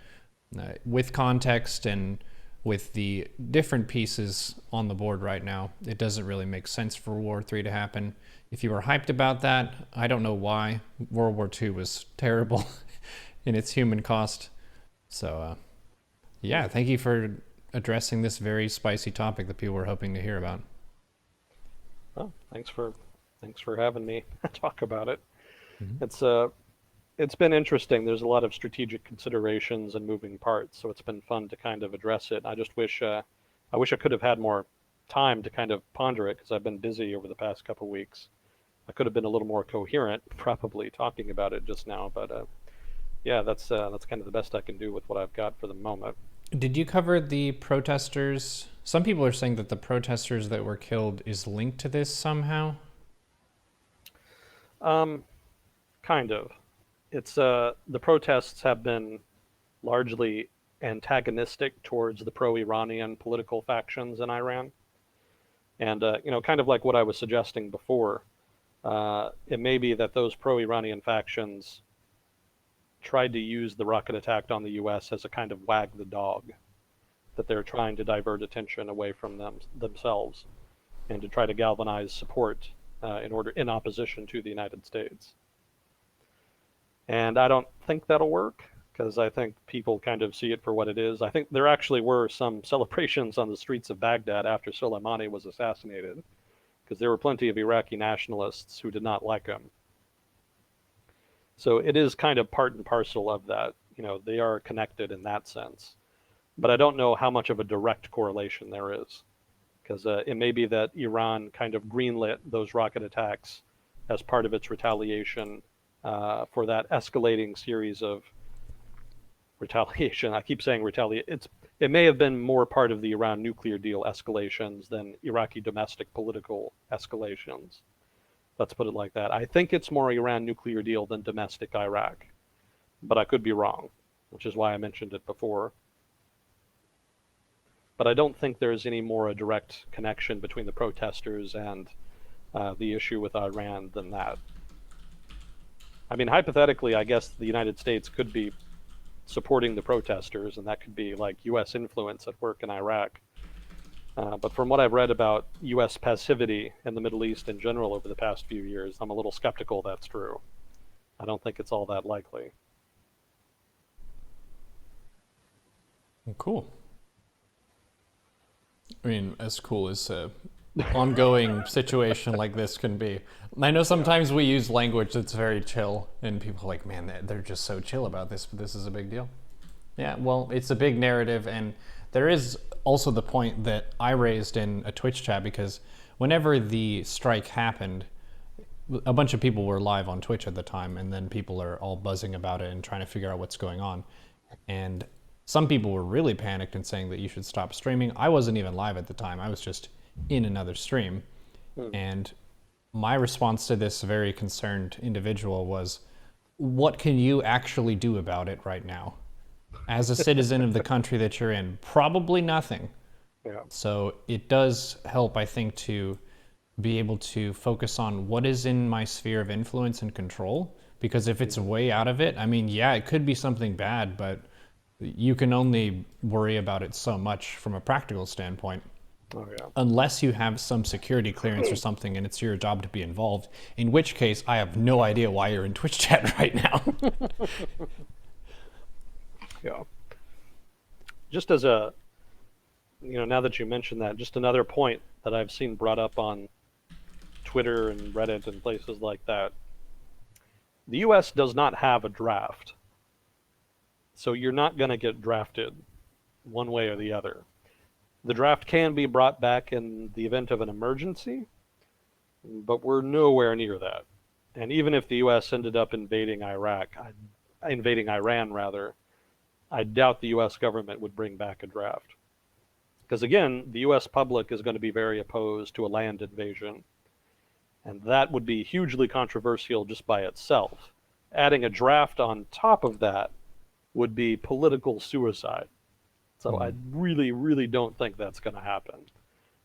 with context and with the different pieces on the board right now, it doesn't really make sense for World War III to happen. If you were hyped about that, I don't know why. World War II was terrible in its human cost. So, yeah, thank you for addressing this very spicy topic that people were hoping to hear about. Well, thanks for having me talk about it. Mm-hmm. It's been interesting. There's a lot of strategic considerations and moving parts, so it's been fun to kind of address it. I just wish I could have had more time to kind of ponder it because I've been busy over the past couple weeks. I could have been a little more coherent, probably talking about it just now, but yeah, that's kind of the best I can do with what I've got for the moment. Did you cover the protesters? Some people are saying that the protesters that were killed is linked to this somehow. Kind of. It's the protests have been largely antagonistic towards the pro-Iranian political factions in Iran, and kind of like what I was suggesting before. It may be that those pro-Iranian factions tried to use the rocket attack on the U.S. as a kind of wag the dog, that they're trying to divert attention away from themselves, and to try to galvanize support in opposition to the United States. And I don't think that'll work, because I think people kind of see it for what it is. I think there actually were some celebrations on the streets of Baghdad after Soleimani was assassinated, because there were plenty of Iraqi nationalists who did not like him. So it is kind of part and parcel of that. They are connected in that sense. But I don't know how much of a direct correlation there is, because it may be that Iran kind of greenlit those rocket attacks as part of its retaliation for that escalating series of retaliation. I keep saying retaliate. It may have been more part of the Iran nuclear deal escalations than Iraqi domestic political escalations. Let's put it like that. I think it's more Iran nuclear deal than domestic Iraq, but I could be wrong, which is why I mentioned it before. But I don't think there's any more a direct connection between the protesters and the issue with Iran than that. I mean, hypothetically, I guess the United States could be supporting the protesters, and that could be like U.S. influence at work in Iraq. But from what I've read about U.S. passivity in the Middle East in general over the past few years, I'm a little skeptical that's true. I don't think it's all that likely. Cool. I mean, as cool as ongoing situation like this can be. I know sometimes we use language that's very chill, and people are like, man, they're just so chill about this, but this is a big deal. Yeah, well, it's a big narrative, and there is also the point that I raised in a Twitch chat, because whenever the strike happened, a bunch of people were live on Twitch at the time, and then people are all buzzing about it and trying to figure out what's going on. And some people were really panicked and saying that you should stop streaming. I wasn't even live at the time. I was just in another stream. And my response to this very concerned individual was, what can you actually do about it right now? As a citizen of the country that you're in, probably nothing. Yeah. So it does help, I think, to be able to focus on what is in my sphere of influence and control. Because if it's way out of it, I mean, yeah, it could be something bad, but you can only worry about it so much from a practical standpoint. Oh, yeah. Unless you have some security clearance or something and it's your job to be involved, in which case I have no idea why you're in Twitch chat right now. Yeah. Just as now that you mentioned that, just another point that I've seen brought up on Twitter and Reddit and places like that. The U.S. does not have a draft. So you're not going to get drafted one way or the other. The draft can be brought back in the event of an emergency, but we're nowhere near that. And even if the U.S. ended up invading Iran rather, I doubt the U.S. government would bring back a draft. Because again, the U.S. public is going to be very opposed to a land invasion. And that would be hugely controversial just by itself. Adding a draft on top of that would be political suicide. So I really, really don't think that's going to happen.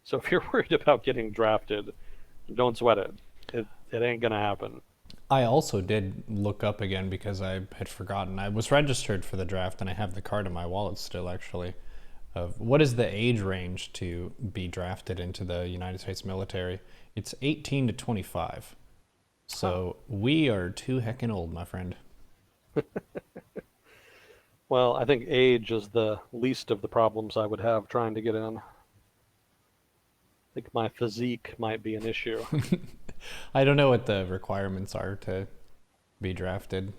So if you're worried about getting drafted, don't sweat it. It ain't going to happen. I also did look up again because I had forgotten. I was registered for the draft and I have the card in my wallet still, actually. Of what is the age range to be drafted into the United States military? It's 18 to 25. So we are too heckin' old, my friend. Well, I think age is the least of the problems I would have trying to get in. I think my physique might be an issue. I don't know what the requirements are to be drafted.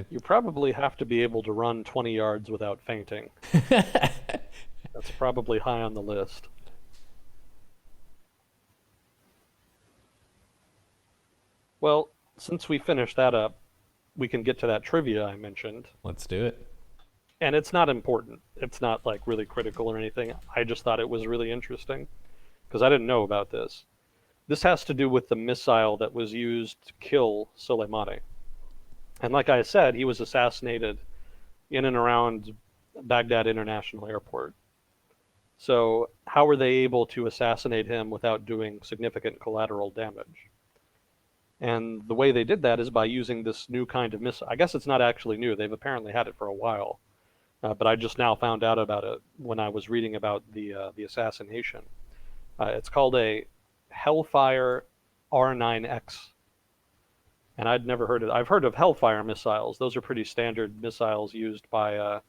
You probably have to be able to run 20 yards without fainting. That's probably high on the list. Well, since we finished that up, we can get to that trivia I mentioned. Let's do it. And it's not important. It's not like really critical or anything. I just thought it was really interesting because I didn't know about this. This has to do with the missile that was used to kill Soleimani. And like I said, he was assassinated in and around Baghdad International Airport. So how were they able to assassinate him without doing significant collateral damage? And the way they did that is by using this new kind of missile. I guess it's not actually new. They've apparently had it for a while. But I just now found out about it when I was reading about the assassination. It's called a Hellfire R9X. And I'd never heard of it. I've heard of Hellfire missiles. Those are pretty standard missiles used by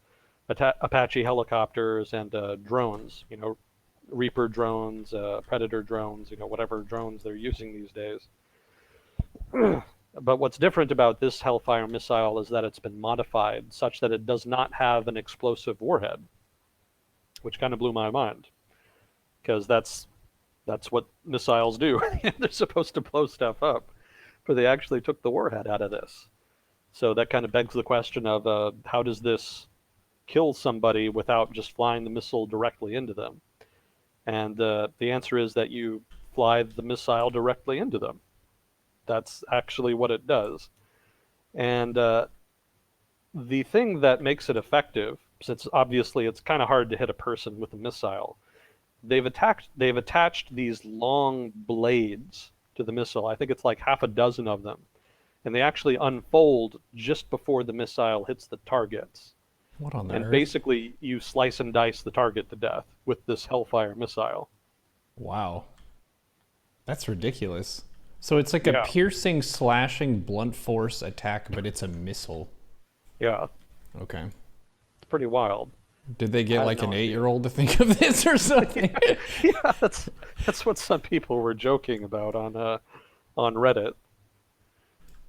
Apache helicopters and drones, Reaper drones, Predator drones, whatever drones they're using these days. But what's different about this Hellfire missile is that it's been modified such that it does not have an explosive warhead, which kind of blew my mind because that's what missiles do. They're supposed to blow stuff up, but they actually took the warhead out of this. So that kind of begs the question of how does this kill somebody without just flying the missile directly into them? And the answer is that you fly the missile directly into them. That's actually what it does. And the thing that makes it effective, since obviously it's kind of hard to hit a person with a missile, they've attached these long blades to the missile. I think it's like half a dozen of them, and they actually unfold just before the missile hits the targets. What on the And earth? basically, you slice and dice the target to death with this Hellfire missile. Wow. That's ridiculous. So it's like a Yeah, piercing, slashing, blunt force attack, but it's a missile. yeah, Okay. it's pretty wild. Did they I get had like an no idea. 8-year-old to think of this or something? Yeah, that's what some people were joking about on Reddit.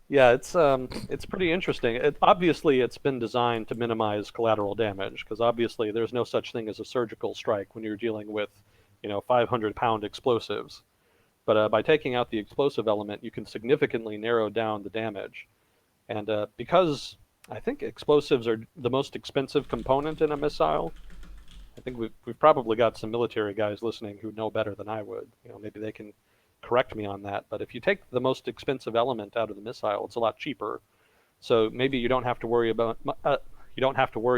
Yeah, it's pretty interesting. Obviously, it's been designed to minimize collateral damage because obviously there's no such thing as a surgical strike when you're dealing with, 500-pound explosives. But by taking out the explosive element, you can significantly narrow down the damage. And because I think explosives are the most expensive component in a missile, I think we've probably got some military guys listening who know better than I would. Maybe they can correct me on that. But if you take the most expensive element out of the missile, it's a lot cheaper. So maybe you don't have to worry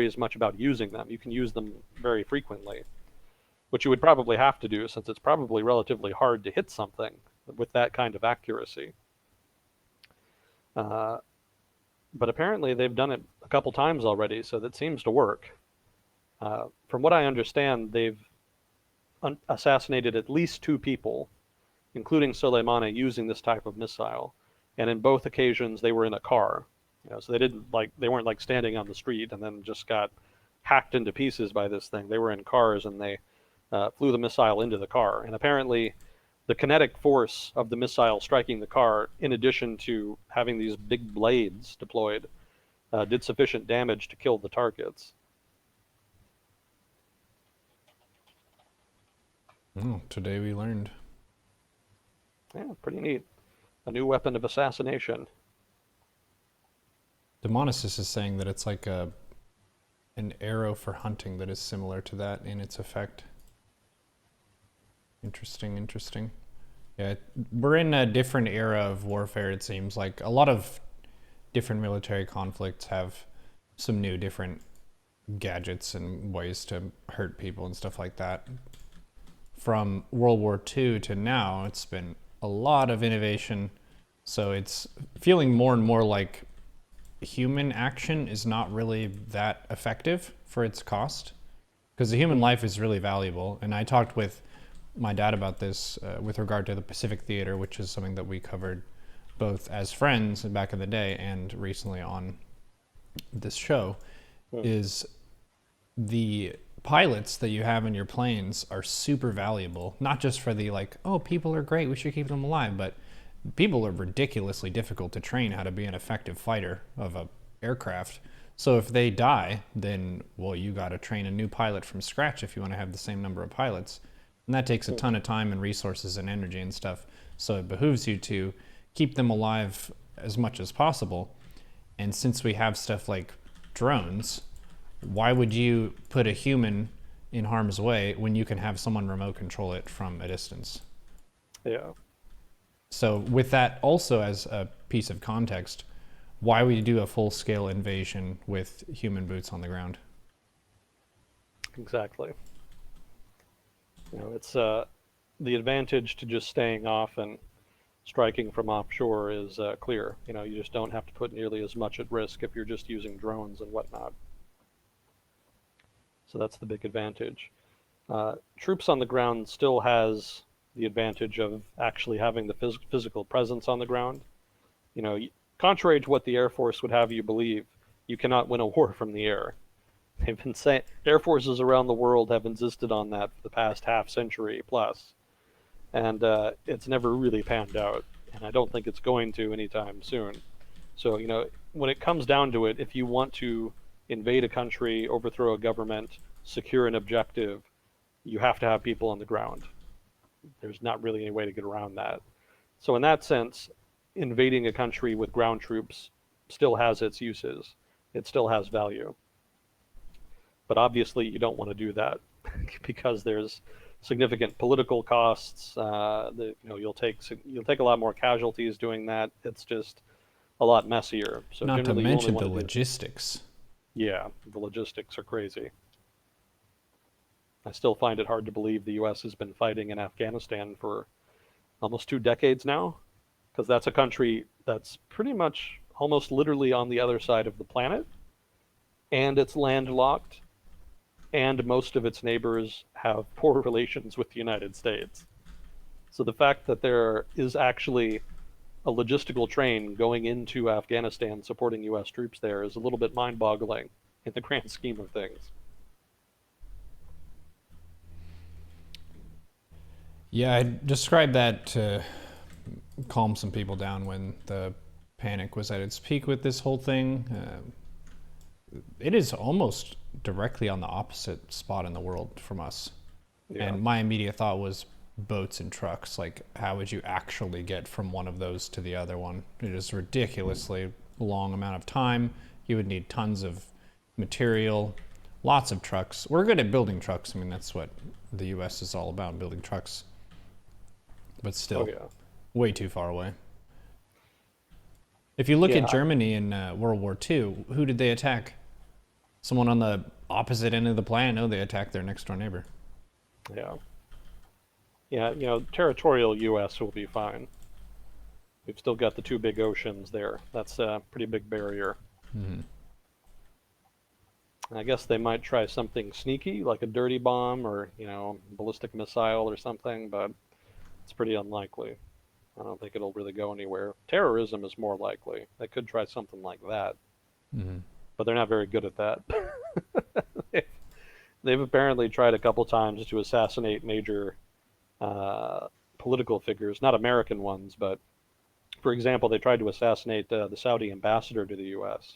as much about using them. You can use them very frequently, which you would probably have to do since it's probably relatively hard to hit something with that kind of accuracy. Uh, but apparently they've done it a couple times already, so that seems to work. From what I understand, they've assassinated at least two people, including Soleimani, using this type of missile. And in both occasions, they were in a car. So they weren't like standing on the street and then just got hacked into pieces by this thing. They were in cars and they flew the missile into the car. And apparently, the kinetic force of the missile striking the car, in addition to having these big blades deployed, did sufficient damage to kill the targets. Oh, today we learned. Yeah, pretty neat. A new weapon of assassination. Demonicus is saying that it's like an arrow for hunting that is similar to that in its effect. Interesting, interesting. Yeah, we're in a different era of warfare, it seems like. A lot of different military conflicts have some new different gadgets and ways to hurt people and stuff like that. From World War II to now, it's been a lot of innovation. So it's feeling more and more like human action is not really that effective for its cost, because the human life is really valuable. And I talked with my dad about this with regard to the Pacific Theater, which is something that we covered both as friends back in the day and recently on this show. Is the pilots that you have in your planes are super valuable, not just for the like, oh, people are great, we should keep them alive, but people are ridiculously difficult to train how to be an effective fighter of a aircraft. So if they die, then, well, you got to train a new pilot from scratch if you want to have the same number of pilots. And that takes a ton of time and resources and energy and stuff. So it behooves you to keep them alive as much as possible. And since we have stuff like drones, why would you put a human in harm's way when you can have someone remote control it from a distance? Yeah. So with that also as a piece of context, why would you do a full-scale invasion with human boots on the ground? Exactly. It's the advantage to just staying off and striking from offshore is clear. You just don't have to put nearly as much at risk if you're just using drones and whatnot. So that's the big advantage. Troops on the ground still has the advantage of actually having the physical presence on the ground. Contrary to what the Air Force would have you believe, you cannot win a war from the air. They've been saying air forces around the world have insisted on that for the past half century plus, and it's never really panned out. and I don't think it's going to anytime soon. So, when it comes down to it, if you want to invade a country, overthrow a government, secure an objective, you have to have people on the ground. There's not really any way to get around that. So, in that sense, invading a country with ground troops still has its uses. It still has value. But obviously, you don't want to do that because there's significant political costs. You'll take a lot more casualties doing that. It's just a lot messier. So Not to generally, you only mention the want to do. logistics. Yeah, the logistics are crazy. I still find it hard to believe the U.S. has been fighting in Afghanistan for almost 2 decades now, because that's a country that's pretty much almost literally on the other side of the planet, and it's landlocked, and most of its neighbors have poor relations with the United States. So the fact that there is actually a logistical train going into Afghanistan supporting U.S. troops there is a little bit mind-boggling in the grand scheme of things. Yeah, I described that to calm some people down when the panic was at its peak with this whole thing. It is almost directly on the opposite spot in the world from us. Yeah. And my immediate thought was boats and trucks. Like, how would you actually get from one of those to the other one? It is a ridiculously long amount of time. You would need tons of material, lots of trucks. We're good at building trucks. I mean, that's what the U.S. is all about, building trucks. But still, Oh, yeah. way too far away. If you look Yeah. at Germany in World War II, who did they attack? Someone on the opposite end of the planet? No, they attacked their next door neighbor. Yeah. Yeah, territorial U.S. will be fine. We've still got the two big oceans there. That's a pretty big barrier. Mm-hmm. I guess they might try something sneaky, like a dirty bomb or, ballistic missile or something, but it's pretty unlikely. I don't think it'll really go anywhere. Terrorism is more likely. They could try something like that, Mm-hmm. but they're not very good at that. They've apparently tried a couple times to assassinate major political figures, not American ones, but for example, they tried to assassinate the Saudi ambassador to the U.S.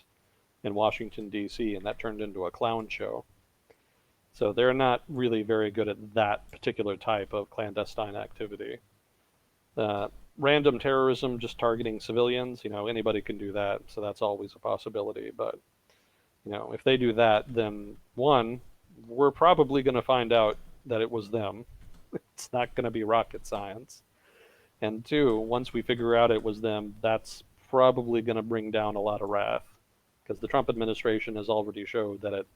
in Washington, D.C., and that turned into a clown show. So they're not really very good at that particular type of clandestine activity. Random terrorism, just targeting civilians, anybody can do that, so that's always a possibility. But, if they do that, then one, we're probably going to find out that it was them. It's not going to be rocket science. And two, once we figure out it was them, that's probably going to bring down a lot of wrath, because the Trump administration has already showed that it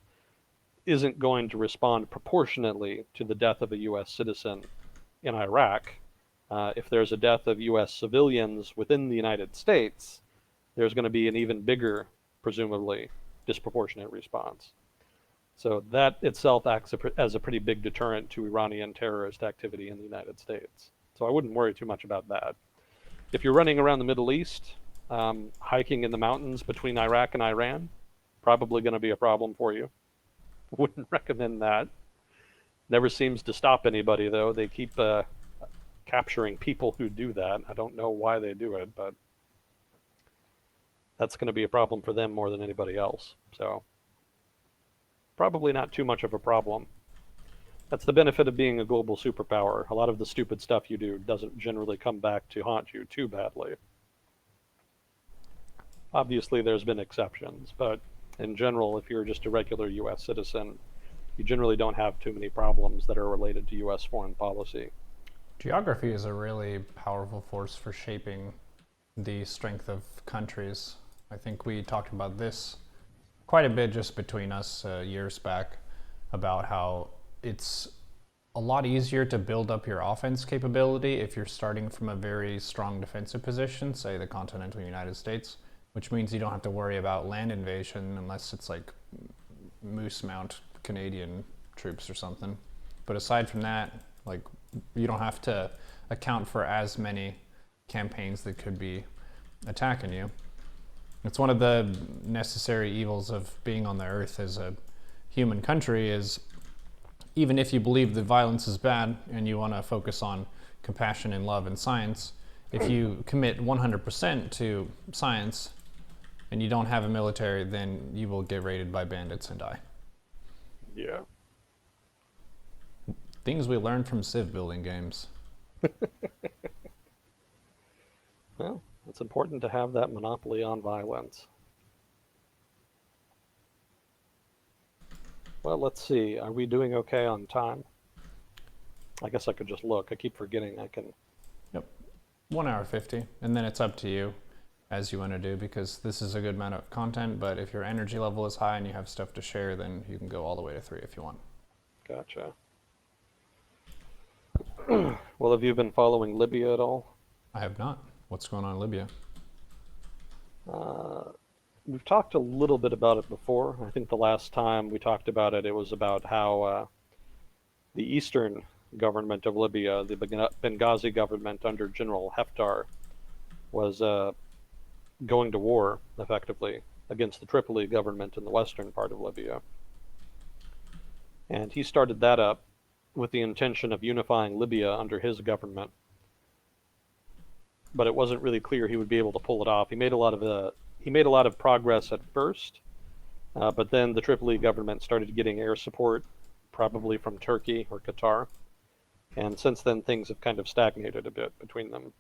isn't going to respond proportionately to the death of a U.S. citizen in Iraq. If there's a death of U.S. civilians within the United States, there's going to be an even bigger, presumably, disproportionate response. So that itself acts as a pretty big deterrent to Iranian terrorist activity in the United States. So I wouldn't worry too much about that. If you're running around the Middle East, hiking in the mountains between Iraq and Iran, probably going to be a problem for you. Wouldn't recommend that. Never seems to stop anybody, though. They keep capturing people who do that. I don't know why they do it, but that's going to be a problem for them more than anybody else. So probably not too much of a problem. That's the benefit of being a global superpower. A lot of the stupid stuff you do doesn't generally come back to haunt you too badly. Obviously, there's been exceptions, but in general, if you're just a regular U.S. citizen, you generally don't have too many problems that are related to U.S. foreign policy. Geography is a really powerful force for shaping the strength of countries. I think we talked about this quite a bit just between us years back, about how it's a lot easier to build up your offense capability if you're starting from a very strong defensive position, say the continental United States, which means you don't have to worry about land invasion unless it's like Moose Mount Canadian troops or something. But aside from that, like, you don't have to account for as many campaigns that could be attacking you. It's one of the necessary evils of being on the earth as a human country is, even if you believe that violence is bad and you want to focus on compassion and love and science, If you commit 100% to science and you don't have a military, then you will get raided by bandits and die. Yeah. Things we learned from Civ building games. Well, it's important to have that monopoly on violence. Well, let's see. Are we doing okay on time? I guess I could just look. I keep forgetting I can. Yep. 1 hour 50. And then it's up to you as you want to do, because this is a good amount of content, but if your energy level is high and you have stuff to share, then you can go all the way to 3 if you want. Gotcha. Well, have you been following Libya at all? I have not. What's going on in Libya? We've talked a little bit about it before. I think the last time we talked about it, it was about how the eastern government of Libya, the Benghazi government under General Haftar, was going to war, effectively, against the Tripoli government in the western part of Libya. And he started that up with the intention of unifying Libya under his government. But it wasn't really clear he would be able to pull it off. He made a lot of progress at first, but then the Tripoli government started getting air support, probably from Turkey or Qatar, and since then things have kind of stagnated a bit between them.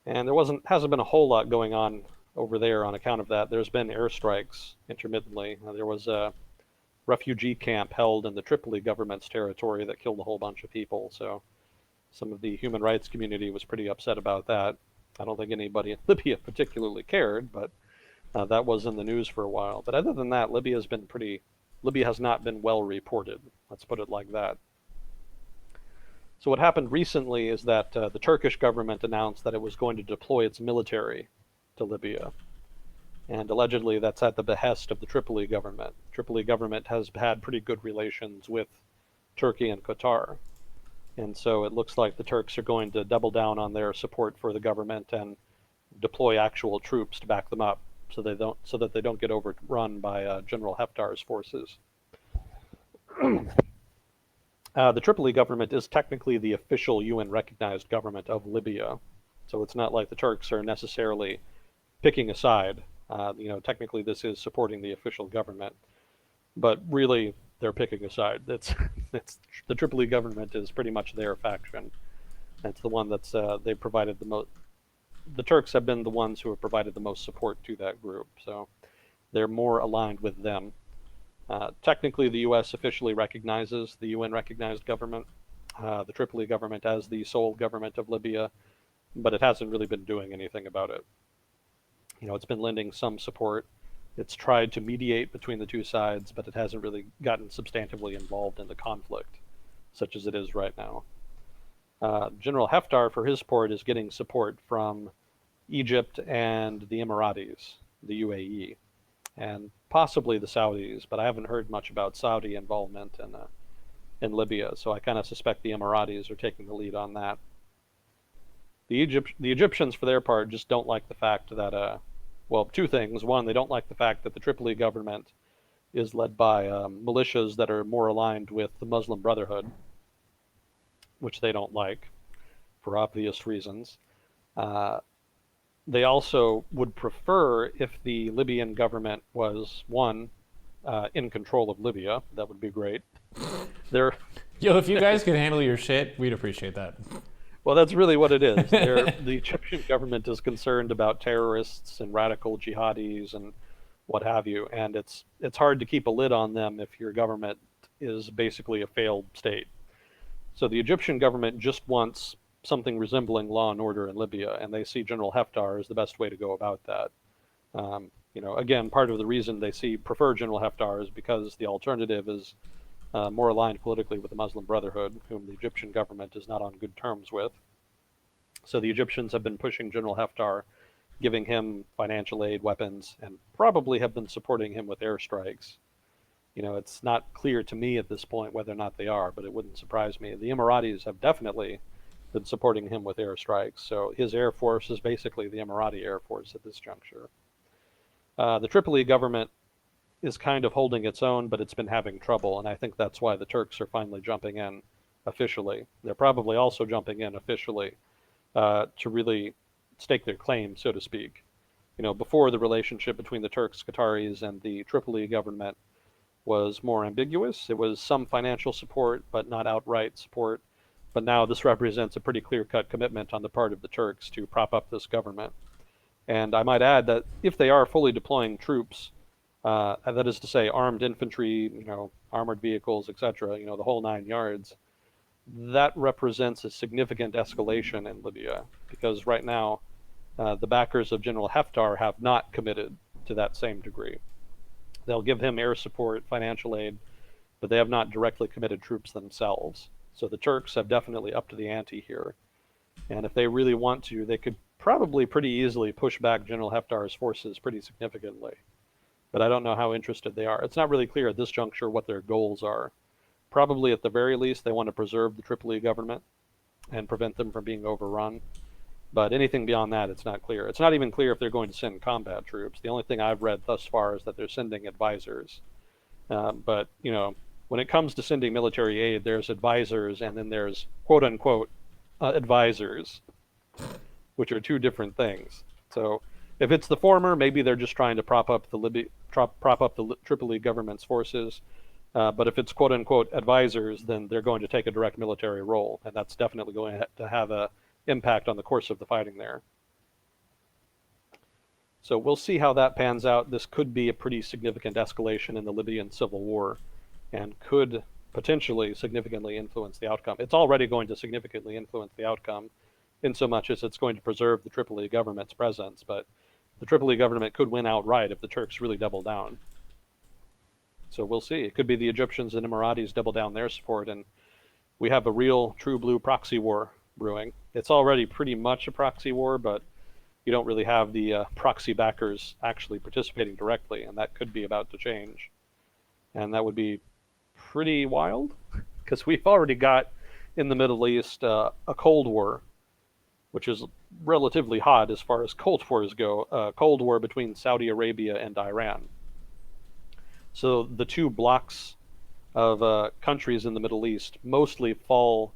And hasn't been a whole lot going on over there on account of that. There's been airstrikes intermittently. There was a refugee camp held in the Tripoli government's territory that killed a whole bunch of people, so some of the human rights community was pretty upset about that. I don't think anybody in Libya particularly cared, but that was in the news for a while. But other than that, Libya has not been well reported. Let's put it like that. So what happened recently is that the Turkish government announced that it was going to deploy its military to Libya. And allegedly that's at the behest of the Tripoli government. Tripoli government has had pretty good relations with Turkey and Qatar. And so it looks like the Turks are going to double down on their support for the government and deploy actual troops to back them up, so that they don't get overrun by General Haftar's forces. The Tripoli government is technically the official UN-recognized government of Libya, so it's not like the Turks are necessarily picking a side. Technically this is supporting the official government, but really they're picking a side. It's the Tripoli government is pretty much their faction. It's the one that's they've provided the most. The Turks have been the ones who have provided the most support to that group, so they're more aligned with them. Technically, the U.S. officially recognizes the UN-recognized government, the Tripoli government, as the sole government of Libya, but it hasn't really been doing anything about it. It's been lending some support. It's tried to mediate between the two sides, but it hasn't really gotten substantively involved in the conflict, such as it is right now. General Haftar, for his part, is getting support from Egypt and the Emiratis, the UAE, and possibly the Saudis, but I haven't heard much about Saudi involvement in Libya, so I kind of suspect the Emiratis are taking the lead on that. The Egyptians, for their part, just don't like the fact that, two things. One, they don't like the fact that the Tripoli government is led by militias that are more aligned with the Muslim Brotherhood, which they don't like for obvious reasons. They also would prefer if the Libyan government was, one, in control of Libya. That would be great. Yo, if you guys could handle your shit, we'd appreciate that. Well, that's really what it is. The Egyptian government is concerned about terrorists and radical jihadis and what have you, and it's hard to keep a lid on them if your government is basically a failed state. So the Egyptian government just wants something resembling law and order in Libya, and they see General Haftar as the best way to go about that. Again, part of the reason they prefer General Haftar is because the alternative is more aligned politically with the Muslim Brotherhood, whom the Egyptian government is not on good terms with. So the Egyptians have been pushing General Haftar, giving him financial aid, weapons, and probably have been supporting him with airstrikes. It's not clear to me at this point whether or not they are, but it wouldn't surprise me. The Emiratis have definitely been supporting him with airstrikes, so his air force is basically the Emirati air force at this juncture. The Tripoli government is kind of holding its own, but it's been having trouble, and I think that's why the Turks are finally jumping in officially. They're probably also jumping in officially to really stake their claim, so to speak. Before, the relationship between the Turks, Qataris, and the Tripoli government was more ambiguous. It was some financial support, but not outright support. But now this represents a pretty clear-cut commitment on the part of the Turks to prop up this government. And I might add that if they are fully deploying troops, that is to say, armed infantry, armored vehicles, etc., the whole 9 yards, that represents a significant escalation in Libya because right now the backers of General Haftar have not committed to that same degree. They'll give him air support, financial aid, but they have not directly committed troops themselves. So the Turks have definitely upped the ante here. And if they really want to, they could probably pretty easily push back General Haftar's forces pretty significantly. But I don't know how interested they are. It's not really clear at this juncture what their goals are. Probably at the very least, they want to preserve the Tripoli government and prevent them from being overrun. But anything beyond that, it's not clear. It's not even clear if they're going to send combat troops. The only thing I've read thus far is that they're sending advisors. But, when it comes to sending military aid, there's advisors and then there's quote unquote advisors, which are two different things. So if it's the former, maybe they're just trying to prop up the Tripoli government's forces. But if it's quote unquote advisors, then they're going to take a direct military role, and that's definitely going to have an impact on the course of the fighting there. So we'll see how that pans out. This could be a pretty significant escalation in the Libyan civil war and could potentially significantly influence the outcome. It's already going to significantly influence the outcome in so much as it's going to preserve the Tripoli government's presence, but the Tripoli government could win outright if the Turks really double down. So we'll see. It could be the Egyptians and Emiratis double down their support, and we have a real true blue proxy war brewing. It's already pretty much a proxy war, but you don't really have the proxy backers actually participating directly, and that could be about to change. And that would be pretty wild, because we've already got in the Middle East a Cold War, which is relatively hot as far as Cold Wars go, a Cold War between Saudi Arabia and Iran. So the two blocks of countries in the Middle East mostly fall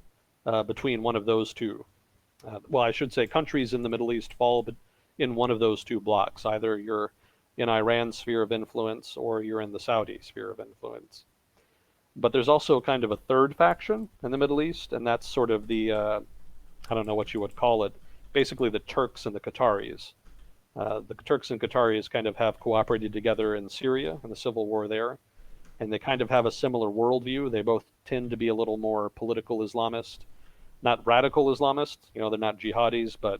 between one of those two. Well, I should say countries in the Middle East fall in one of those two blocks. Either you're in Iran's sphere of influence or you're in the Saudi sphere of influence. But there's also kind of a third faction in the Middle East, and that's sort of the, I don't know what you would call it, basically the Turks and the Qataris. The Turks and Qataris kind of have cooperated together in Syria in the civil war there, and they kind of have a similar worldview. They both tend to be a little more political Islamist, not radical Islamists. They're not jihadis, but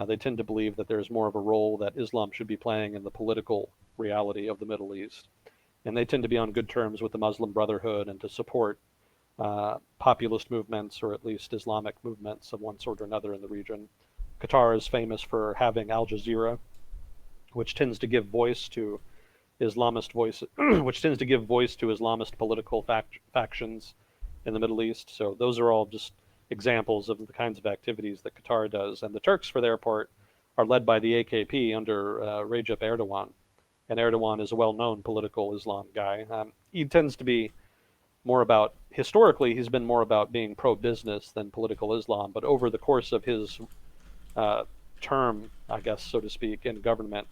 they tend to believe that there's more of a role that Islam should be playing in the political reality of the Middle East. And they tend to be on good terms with the Muslim Brotherhood and to support populist movements, or at least Islamic movements of one sort or another in the region. Qatar is famous for having Al Jazeera, which tends to give voice to Islamist political factions in the Middle East. So those are all just examples of the kinds of activities that Qatar does. And the Turks, for their part, are led by the AKP under Recep Erdogan. And Erdogan is a well-known political Islam guy. He tends to be historically, he's been more about being pro-business than political Islam. But over the course of his term, I guess, so to speak, in government,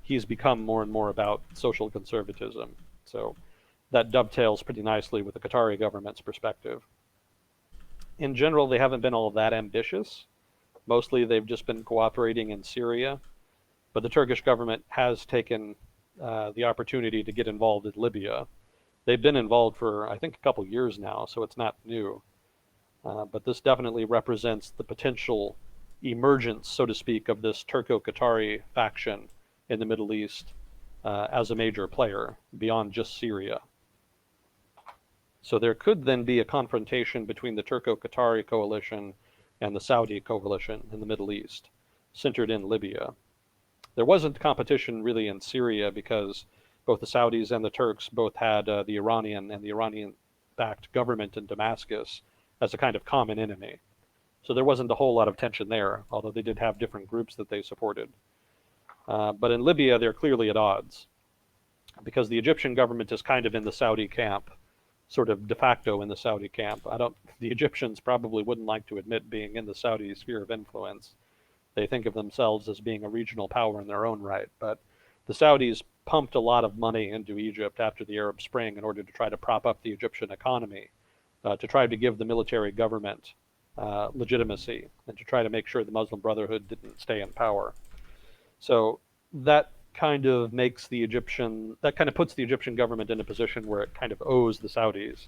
he's become more and more about social conservatism. So that dovetails pretty nicely with the Qatari government's perspective. In general, they haven't been all that ambitious. Mostly they've just been cooperating in Syria. But the Turkish government has taken the opportunity to get involved in Libya. They've been involved for, I think, a couple years now, so it's not new. But this definitely represents the potential emergence, so to speak, of this Turco-Qatari faction in the Middle East as a major player beyond just Syria. So there could then be a confrontation between the Turco-Qatari coalition and the Saudi coalition in the Middle East, centered in Libya. There wasn't competition really in Syria because both the Saudis and the Turks both had the Iranian and the Iranian-backed government in Damascus as a kind of common enemy. So there wasn't a whole lot of tension there, although they did have different groups that they supported. But in Libya, they're clearly at odds because the Egyptian government is kind of in the Saudi camp, sort of de facto in the Saudi camp. The Egyptians probably wouldn't like to admit being in the Saudi sphere of influence. They think of themselves as being a regional power in their own right, but the Saudis pumped a lot of money into Egypt after the Arab Spring in order to try to prop up the Egyptian economy, to try to give the military government legitimacy, and to try to make sure the Muslim Brotherhood didn't stay in power. So that that kind of puts the Egyptian government in a position where it kind of owes the Saudis.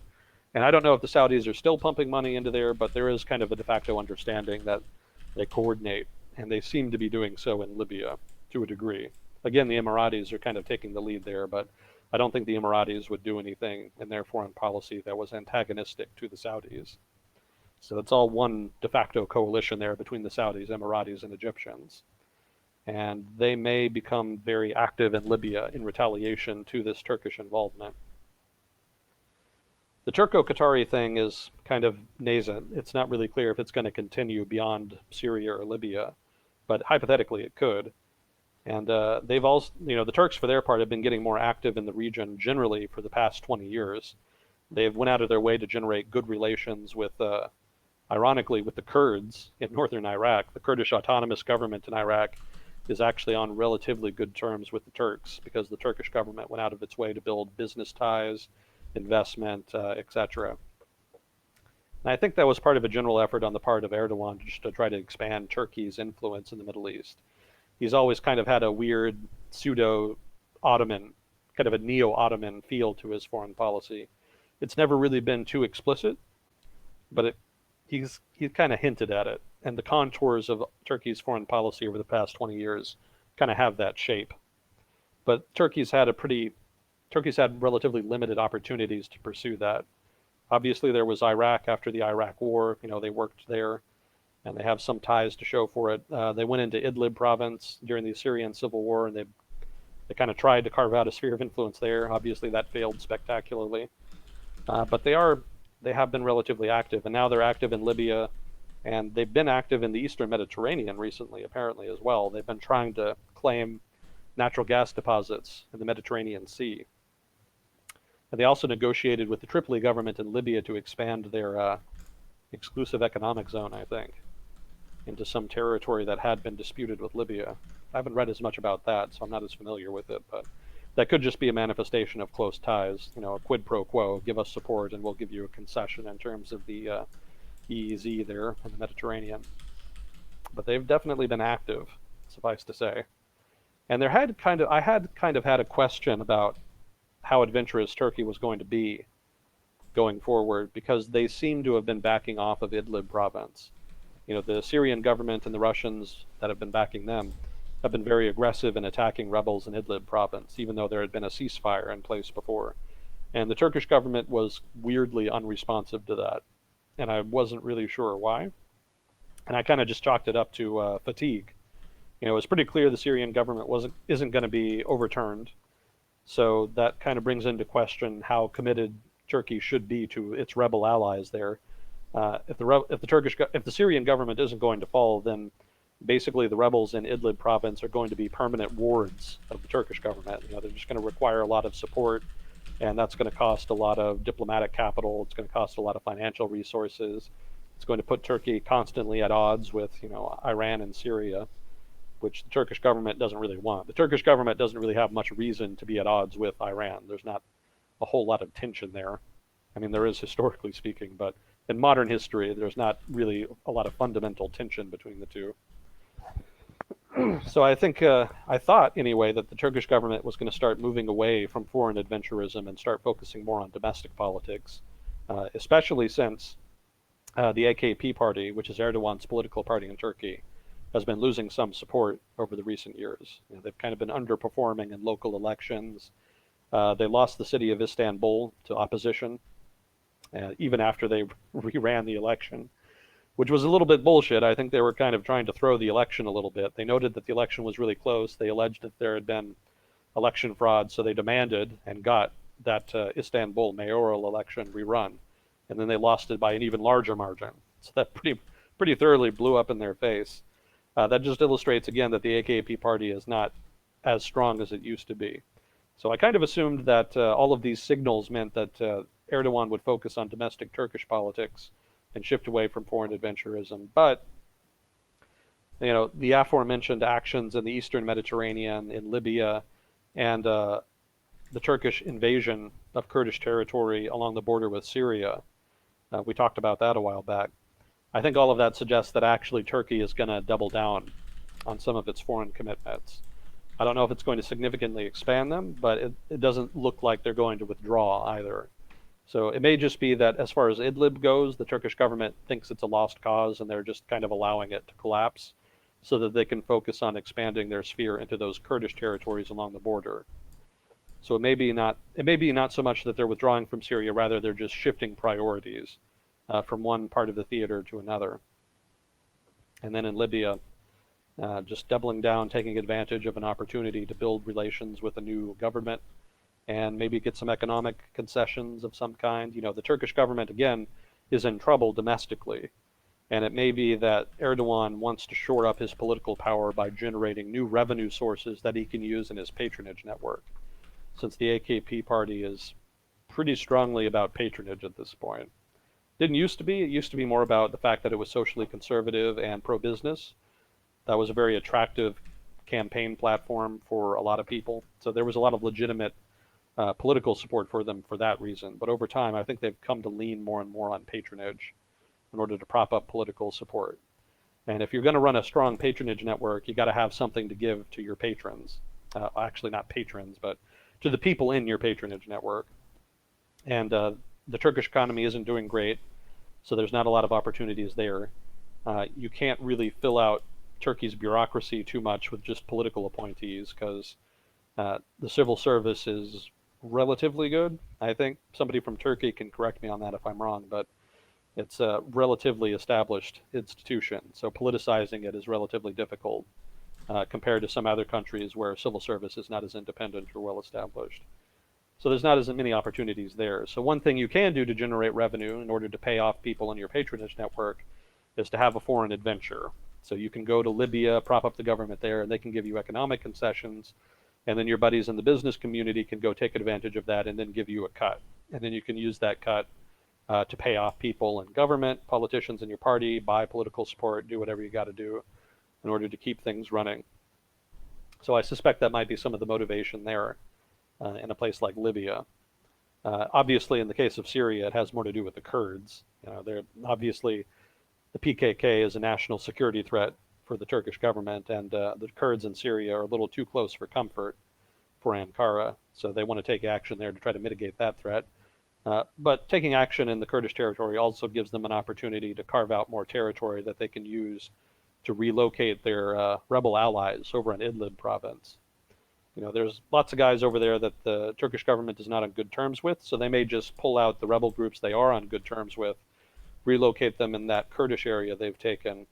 And I don't know if the Saudis are still pumping money into there, but there is kind of a de facto understanding that they coordinate, and they seem to be doing so in Libya to a degree. Again, the Emiratis are kind of taking the lead there, but I don't think the Emiratis would do anything in their foreign policy that was antagonistic to the Saudis. So it's all one de facto coalition there between the Saudis, Emiratis, and Egyptians. And they may become very active in Libya in retaliation to this Turkish involvement. The Turco-Qatari thing is kind of nascent. It's not really clear if it's going to continue beyond Syria or Libya, but hypothetically it could. And they've also, the Turks for their part have been getting more active in the region generally for the past 20 years. They've went out of their way to generate good relations with, ironically, with the Kurds in northern Iraq. The Kurdish autonomous government in Iraq is actually on relatively good terms with the Turks because the Turkish government went out of its way to build business ties, investment, etc. And I think that was part of a general effort on the part of Erdogan just to try to expand Turkey's influence in the Middle East. He's always kind of had a weird pseudo-Ottoman, kind of a neo-Ottoman feel to his foreign policy. It's never really been too explicit, but he's kind of hinted at it. And the contours of Turkey's foreign policy over the past 20 years kind of have that shape. But Turkey's had relatively limited opportunities to pursue that. Obviously, there was Iraq after the Iraq War. They worked there, and they have some ties to show for it. They went into Idlib province during the Syrian civil war, and they kind of tried to carve out a sphere of influence there. Obviously, that failed spectacularly. But they have been relatively active, and now they're active in Libya, and they've been active in the Eastern Mediterranean recently, apparently, as well. They've been trying to claim natural gas deposits in the Mediterranean Sea. And they also negotiated with the Tripoli government in Libya to expand their exclusive economic zone, I think, into some territory that had been disputed with Libya. I haven't read as much about that, so I'm not as familiar with it, but that could just be a manifestation of close ties, a quid pro quo, give us support and we'll give you a concession in terms of the EEZ there in the Mediterranean. But they've definitely been active, suffice to say. And I had kind of had a question about how adventurous Turkey was going to be going forward, because they seem to have been backing off of Idlib province. The Syrian government and the Russians that have been backing them have been very aggressive in attacking rebels in Idlib province, even though there had been a ceasefire in place before. And the Turkish government was weirdly unresponsive to that, and I wasn't really sure why. And I kind of just chalked it up to fatigue. It was pretty clear the Syrian government isn't going to be overturned. So that kind of brings into question how committed Turkey should be to its rebel allies there. If the Syrian government isn't going to fall, then basically the rebels in Idlib province are going to be permanent wards of the Turkish government. They're just going to require a lot of support, and that's going to cost a lot of diplomatic capital. It's going to cost a lot of financial resources. It's going to put Turkey constantly at odds with, Iran and Syria, which the Turkish government doesn't really want. The Turkish government doesn't really have much reason to be at odds with Iran. There's not a whole lot of tension there. I mean, there is historically speaking, but in modern history, there's not really a lot of fundamental tension between the two. So I thought anyway, that the Turkish government was going to start moving away from foreign adventurism and start focusing more on domestic politics, especially since the AKP party, which is Erdogan's political party in Turkey, has been losing some support over the recent years. They've kind of been underperforming in local elections. They lost the city of Istanbul to opposition, even after they re-ran the election, which was a little bit bullshit. I think they were kind of trying to throw the election a little bit. They noted that the election was really close. They alleged that there had been election fraud, so they demanded and got that Istanbul mayoral election rerun, and then they lost it by an even larger margin. So that pretty thoroughly blew up in their face. That just illustrates again that the AKP party is not as strong as it used to be. So I kind of assumed that all of these signals meant that Erdogan would focus on domestic Turkish politics and shift away from foreign adventurism. But the aforementioned actions in the Eastern Mediterranean, in Libya, and the Turkish invasion of Kurdish territory along the border with Syria, we talked about that a while back. I think all of that suggests that actually Turkey is going to double down on some of its foreign commitments. I don't know if it's going to significantly expand them, but it doesn't look like they're going to withdraw either. So it may just be that as far as Idlib goes, the Turkish government thinks it's a lost cause and they're just kind of allowing it to collapse so that they can focus on expanding their sphere into those Kurdish territories along the border. So it may be not so much that they're withdrawing from Syria, rather they're just shifting priorities from one part of the theater to another. And then in Libya, just doubling down, taking advantage of an opportunity to build relations with a new government and maybe get some economic concessions of some kind. The Turkish government, again, is in trouble domestically. And it may be that Erdogan wants to shore up his political power by generating new revenue sources that he can use in his patronage network, since the AKP party is pretty strongly about patronage at this point. Didn't used to be. It used to be more about the fact that it was socially conservative and pro-business. That was a very attractive campaign platform for a lot of people. So there was a lot of legitimate political support for them for that reason. But over time, I think they've come to lean more and more on patronage in order to prop up political support. And if you're going to run a strong patronage network, you got to have something to give to your patrons. Actually, not patrons, but to the people in your patronage network. And the Turkish economy isn't doing great, so there's not a lot of opportunities there. You can't really fill out Turkey's bureaucracy too much with just political appointees, because the civil service is relatively good. I think somebody from Turkey can correct me on that if I'm wrong, but it's a relatively established institution, so politicizing it is relatively difficult compared to some other countries where civil service is not as independent or well established. So there's not as many opportunities there. So one thing you can do to generate revenue in order to pay off people in your patronage network is to have a foreign adventure. So you can go to Libya, prop up the government there, and they can give you economic concessions, and then your buddies in the business community can go take advantage of that and then give you a cut. And then you can use that cut to pay off people in government, politicians in your party, buy political support, do whatever you got to do in order to keep things running. So I suspect that might be some of the motivation there in a place like Libya. Obviously, in the case of Syria, it has more to do with the Kurds. They're obviously, the PKK is a national security threat for the Turkish government, and the Kurds in Syria are a little too close for comfort for Ankara, so they want to take action there to try to mitigate that threat. But taking action in the Kurdish territory also gives them an opportunity to carve out more territory that they can use to relocate their rebel allies over in Idlib province. There's lots of guys over there that the Turkish government is not on good terms with, so they may just pull out the rebel groups they are on good terms with, relocate them in that Kurdish area they've taken,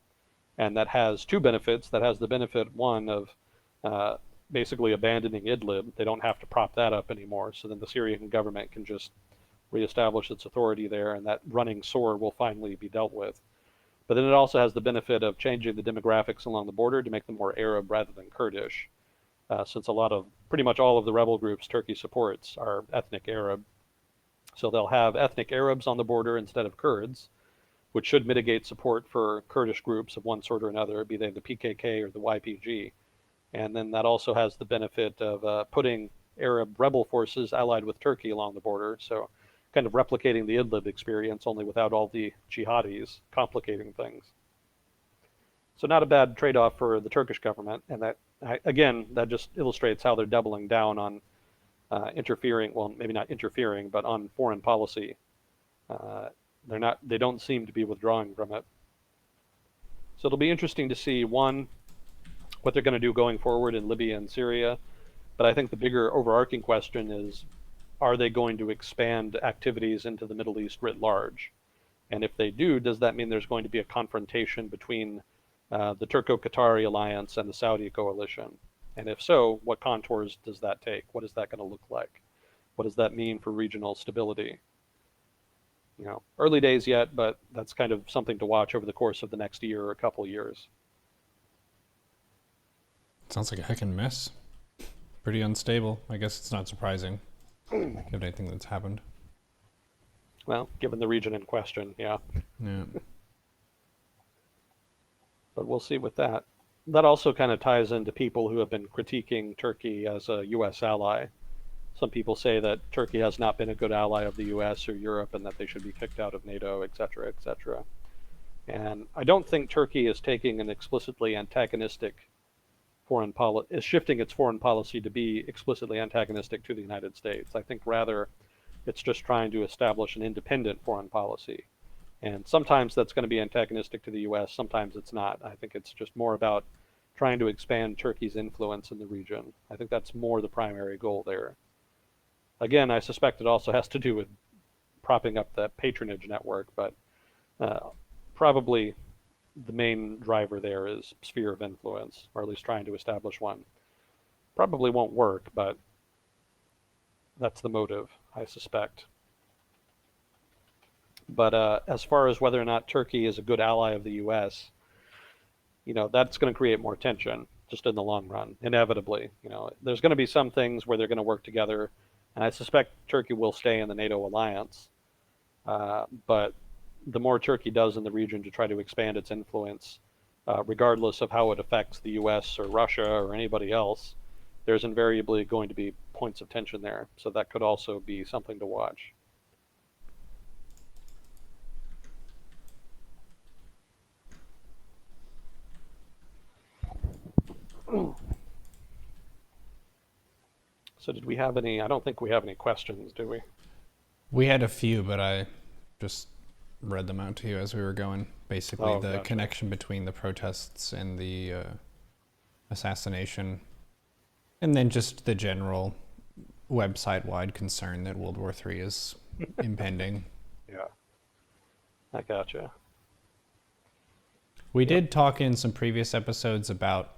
and that has two benefits. That has the benefit, one, of basically abandoning Idlib. They don't have to prop that up anymore, so then the Syrian government can just reestablish its authority there, and that running sore will finally be dealt with. But then it also has the benefit of changing the demographics along the border to make them more Arab rather than Kurdish, since pretty much all of the rebel groups Turkey supports are ethnic Arab. So they'll have ethnic Arabs on the border instead of Kurds, which should mitigate support for Kurdish groups of one sort or another, be they the PKK or the YPG. And then that also has the benefit of putting Arab rebel forces allied with Turkey along the border, so kind of replicating the Idlib experience, only without all the jihadis complicating things. So not a bad trade-off for the Turkish government, and that just illustrates how they're doubling down on interfering, well, maybe not interfering, but on foreign policy. They don't seem to be withdrawing from it. So it'll be interesting to see, one, what they're going to do going forward in Libya and Syria, but I think the bigger overarching question is, are they going to expand activities into the Middle East writ large? And if they do, does that mean there's going to be a confrontation between the Turco-Qatari alliance and the Saudi coalition? And if so, what contours does that take? What is that going to look like? What does that mean for regional stability? Early days yet, but that's kind of something to watch over the course of the next year or a couple of years. Sounds like a heckin' mess. Pretty unstable. I guess it's not surprising, given anything that's happened. Well, given the region in question, yeah. Yeah. But we'll see with that. That also kind of ties into people who have been critiquing Turkey as a U.S. ally. Some people say that Turkey has not been a good ally of the U.S. or Europe and that they should be kicked out of NATO, etc., etc. And I don't think Turkey is taking an explicitly antagonistic foreign policy, is shifting its foreign policy to be explicitly antagonistic to the United States. I think rather it's just trying to establish an independent foreign policy. And sometimes that's going to be antagonistic to the US, sometimes it's not. I think it's just more about trying to expand Turkey's influence in the region. I think that's more the primary goal there. Again, I suspect it also has to do with propping up the patronage network, but uh, probably the main driver there is sphere of influence, or at least trying to establish one. Probably won't work, but that's the motive, I suspect. But as far as whether or not Turkey is a good ally of the U.S., that's going to create more tension just in the long run, inevitably. There's going to be some things where they're going to work together, and I suspect Turkey will stay in the NATO alliance. But the more Turkey does in the region to try to expand its influence, regardless of how it affects the U.S. or Russia or anybody else, there's invariably going to be points of tension there. So that could also be something to watch. So did we have any? I don't think we have any questions, do we? We had a few, but I just read them out to you as we were going. Basically, Oh, the gotcha. connection between the protests and the assassination, and then just the general website-wide concern that World War III is impending. Yeah, I gotcha. We Yep. did talk in some previous episodes about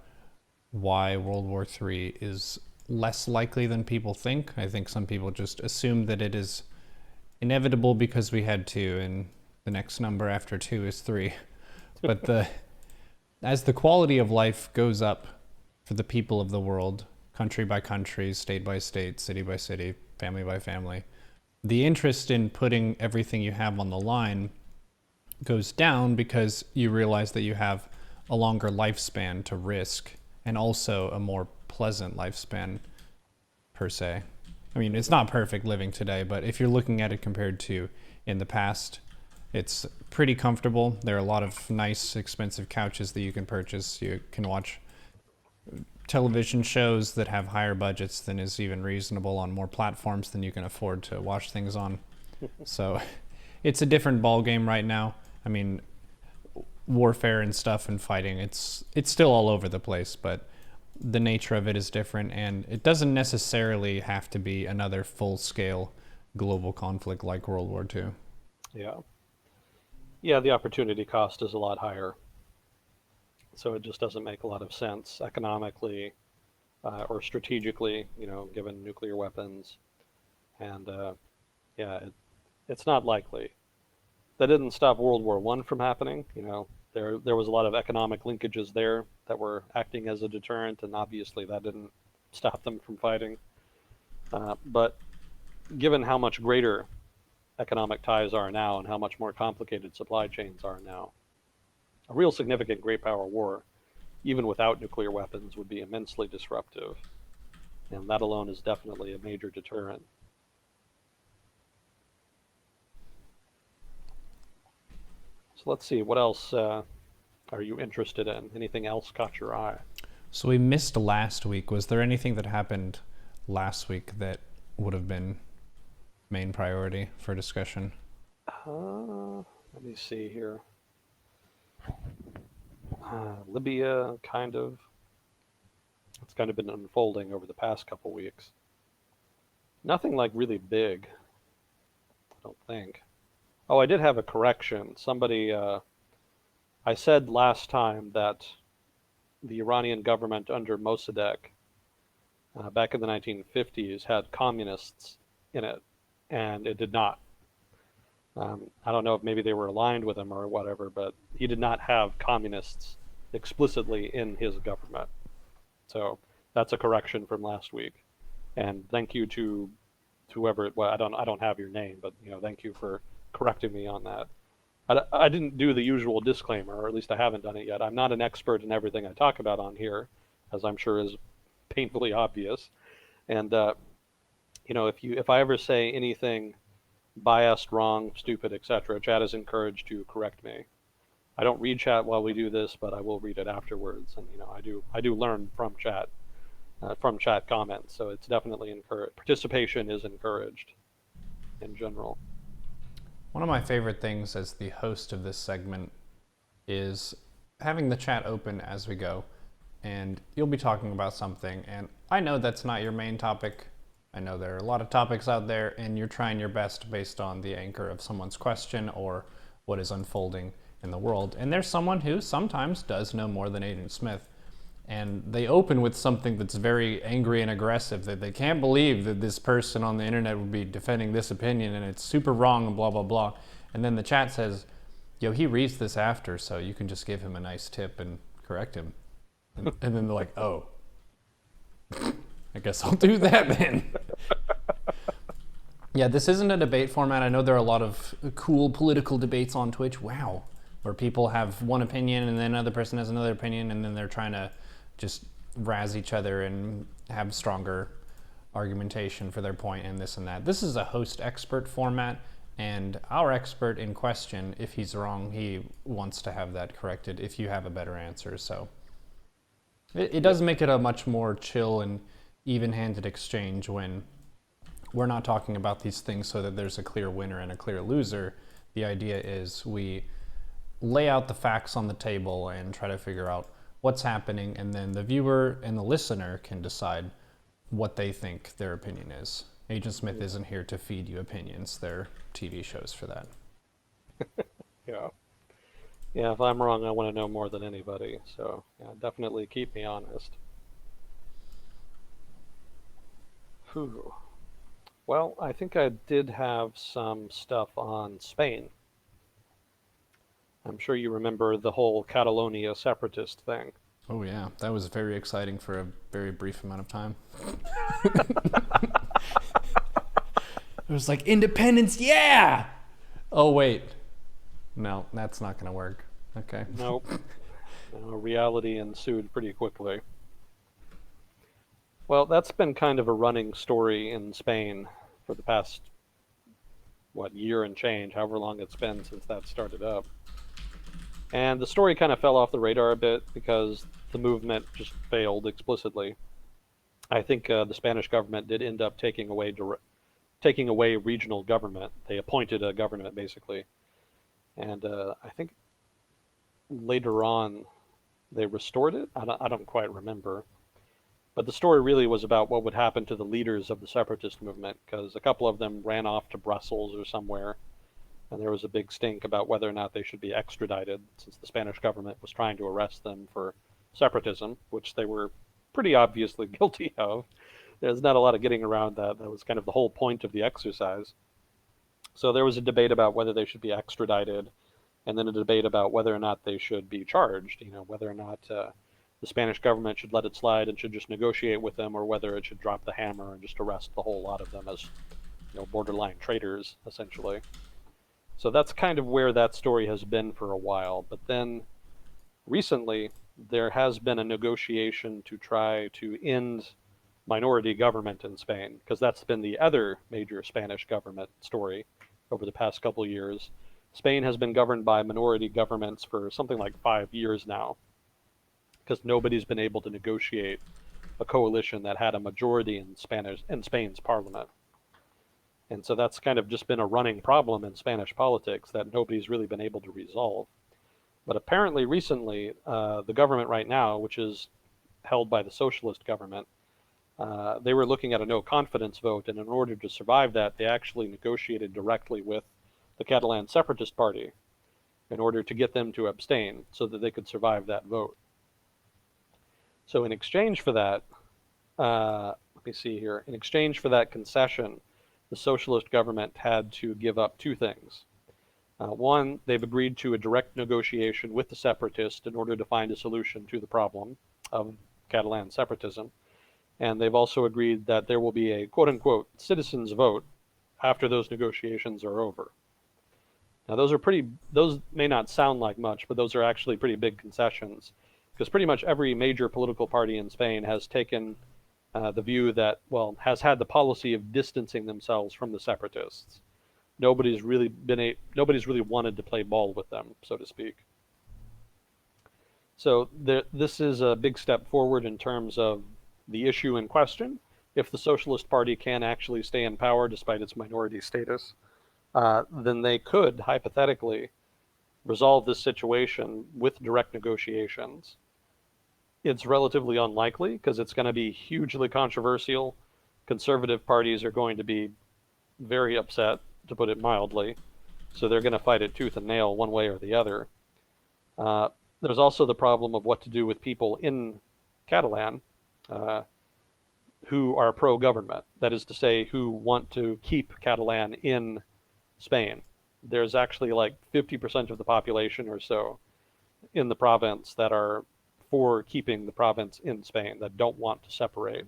why World War III is less likely than people think. I think some people just assume that it is inevitable because we had to, and the next number after two is three. But as the quality of life goes up for the people of the world, country by country, state by state, city by city, family by family, the interest in putting everything you have on the line goes down because you realize that you have a longer lifespan to risk and also a more pleasant lifespan per se. I mean, it's not perfect living today, but if you're looking at it compared to in the past, it's pretty comfortable. There are a lot of nice, expensive couches that you can purchase. You can watch television shows that have higher budgets than is even reasonable on more platforms than you can afford to watch things on. So it's a different ball game right now. I mean, warfare and stuff and fighting, it's still all over the place, but the nature of it is different, and it doesn't necessarily have to be another full-scale global conflict like World War II. Yeah. Yeah, the opportunity cost is a lot higher. So it just doesn't make a lot of sense economically or strategically, given nuclear weapons. And yeah, it's not likely. That didn't stop World War One from happening. There was a lot of economic linkages there that were acting as a deterrent, and obviously that didn't stop them from fighting. But given how much greater economic ties are now and how much more complicated supply chains are now, a real significant great power war, even without nuclear weapons, would be immensely disruptive. And that alone is definitely a major deterrent. So let's see, what else are you interested in? Anything else caught your eye? So we missed last week. Was there anything that happened last week that would have been main priority for discussion? Let me see here. Libya, kind of. It's kind of been unfolding over the past couple weeks. Nothing like really big, I don't think. Oh, I did have a correction. I said last time that the Iranian government under Mossadegh back in the 1950s had communists in it, and it did not. I don't know if maybe they were aligned with him or whatever, but he did not have communists explicitly in his government. So that's a correction from last week. And thank you to whoever. Well, I don't have your name, but thank you for correcting me on that. I didn't do the usual disclaimer, or at least I haven't done it yet. I'm not an expert in everything I talk about on here, as I'm sure is painfully obvious. And if I ever say anything biased, wrong, stupid, etc., chat is encouraged to correct me. I don't read chat while we do this, but I will read it afterwards, and I do learn from chat comments, so it's definitely encouraged. Participation is encouraged in general. One of my favorite things as the host of this segment is having the chat open as we go. And you'll be talking about something, and I know that's not your main topic. I know there are a lot of topics out there, and you're trying your best based on the anchor of someone's question or what is unfolding in the world. And there's someone who sometimes does know more than Agent Smith. And they open with something that's very angry and aggressive, that they can't believe that this person on the internet would be defending this opinion and it's super wrong and blah, blah, blah. And then the chat says, yo, he reads this after, so you can just give him a nice tip and correct him. And then they're like, oh, I guess I'll do that then. Yeah, this isn't a debate format. I know there are a lot of cool political debates on Twitch. Wow. Where people have one opinion and then another person has another opinion, and then they're trying to just razz each other and have stronger argumentation for their point and this and that. This is a host expert format, and our expert in question, if he's wrong, he wants to have that corrected if you have a better answer. So it does make it a much more chill and even-handed exchange when we're not talking about these things so that there's a clear winner and a clear loser. The idea is we lay out the facts on the table and try to figure out what's happening, and then the viewer and the listener can decide what they think their opinion is. Agent Smith isn't here to feed you opinions. There are TV shows for that. Yeah. Yeah, if I'm wrong, I want to know more than anybody. So, yeah, definitely keep me honest. Whew. Well, I think I did have some stuff on Spain. I'm sure you remember the whole Catalonia separatist thing. Oh yeah, that was very exciting for a very brief amount of time. It was like, independence, yeah! Oh wait, no, that's not gonna work. Okay. Nope. No, reality ensued pretty quickly. Well, that's been kind of a running story in Spain for the past, year and change, however long it's been since that started up. And the story kind of fell off the radar a bit because the movement just failed explicitly. I think the Spanish government did end up taking away regional government. They appointed a government basically, and I think later on they restored it. I don't quite remember, but the story really was about what would happen to the leaders of the separatist movement, because a couple of them ran off to Brussels or somewhere, and there was a big stink about whether or not they should be extradited, since the Spanish government was trying to arrest them for separatism, which they were pretty obviously guilty of. There's not a lot of getting around that. That was kind of the whole point of the exercise. So there was a debate about whether they should be extradited, and then a debate about whether or not they should be charged, whether or not the Spanish government should let it slide and should just negotiate with them, or whether it should drop the hammer and just arrest the whole lot of them as borderline traitors, essentially. So that's kind of where that story has been for a while. But then recently, there has been a negotiation to try to end minority government in Spain, because that's been the other major Spanish government story over the past couple of years. Spain has been governed by minority governments for something like 5 years now, because nobody's been able to negotiate a coalition that had a majority in Spain's parliament. And so that's kind of just been a running problem in Spanish politics that nobody's really been able to resolve. But apparently recently, the government right now, which is held by the socialist government, they were looking at a no confidence vote, and in order to survive that, they actually negotiated directly with the Catalan Separatist Party in order to get them to abstain so that they could survive that vote. So in exchange for that, let me see here, in exchange for that concession, the socialist government had to give up two things. One, they've agreed to a direct negotiation with the separatists in order to find a solution to the problem of Catalan separatism. And they've also agreed that there will be a quote-unquote citizens' vote after those negotiations are over. Now, those may not sound like much, but those are actually pretty big concessions, because pretty much every major political party in Spain has taken the view that, well, has had the policy of distancing themselves from the separatists. Nobody's really wanted to play ball with them, so to speak. So this is a big step forward in terms of the issue in question. If the Socialist Party can actually stay in power despite its minority status, then they could hypothetically resolve this situation with direct negotiations. It's relatively unlikely because it's going to be hugely controversial. Conservative parties are going to be very upset, to put it mildly, so they're going to fight it tooth and nail one way or the other. There's also the problem of what to do with people in Catalan who are pro-government, that is to say, who want to keep Catalan in Spain. There's actually like 50% of the population or so in the province that are for keeping the province in Spain, that don't want to separate.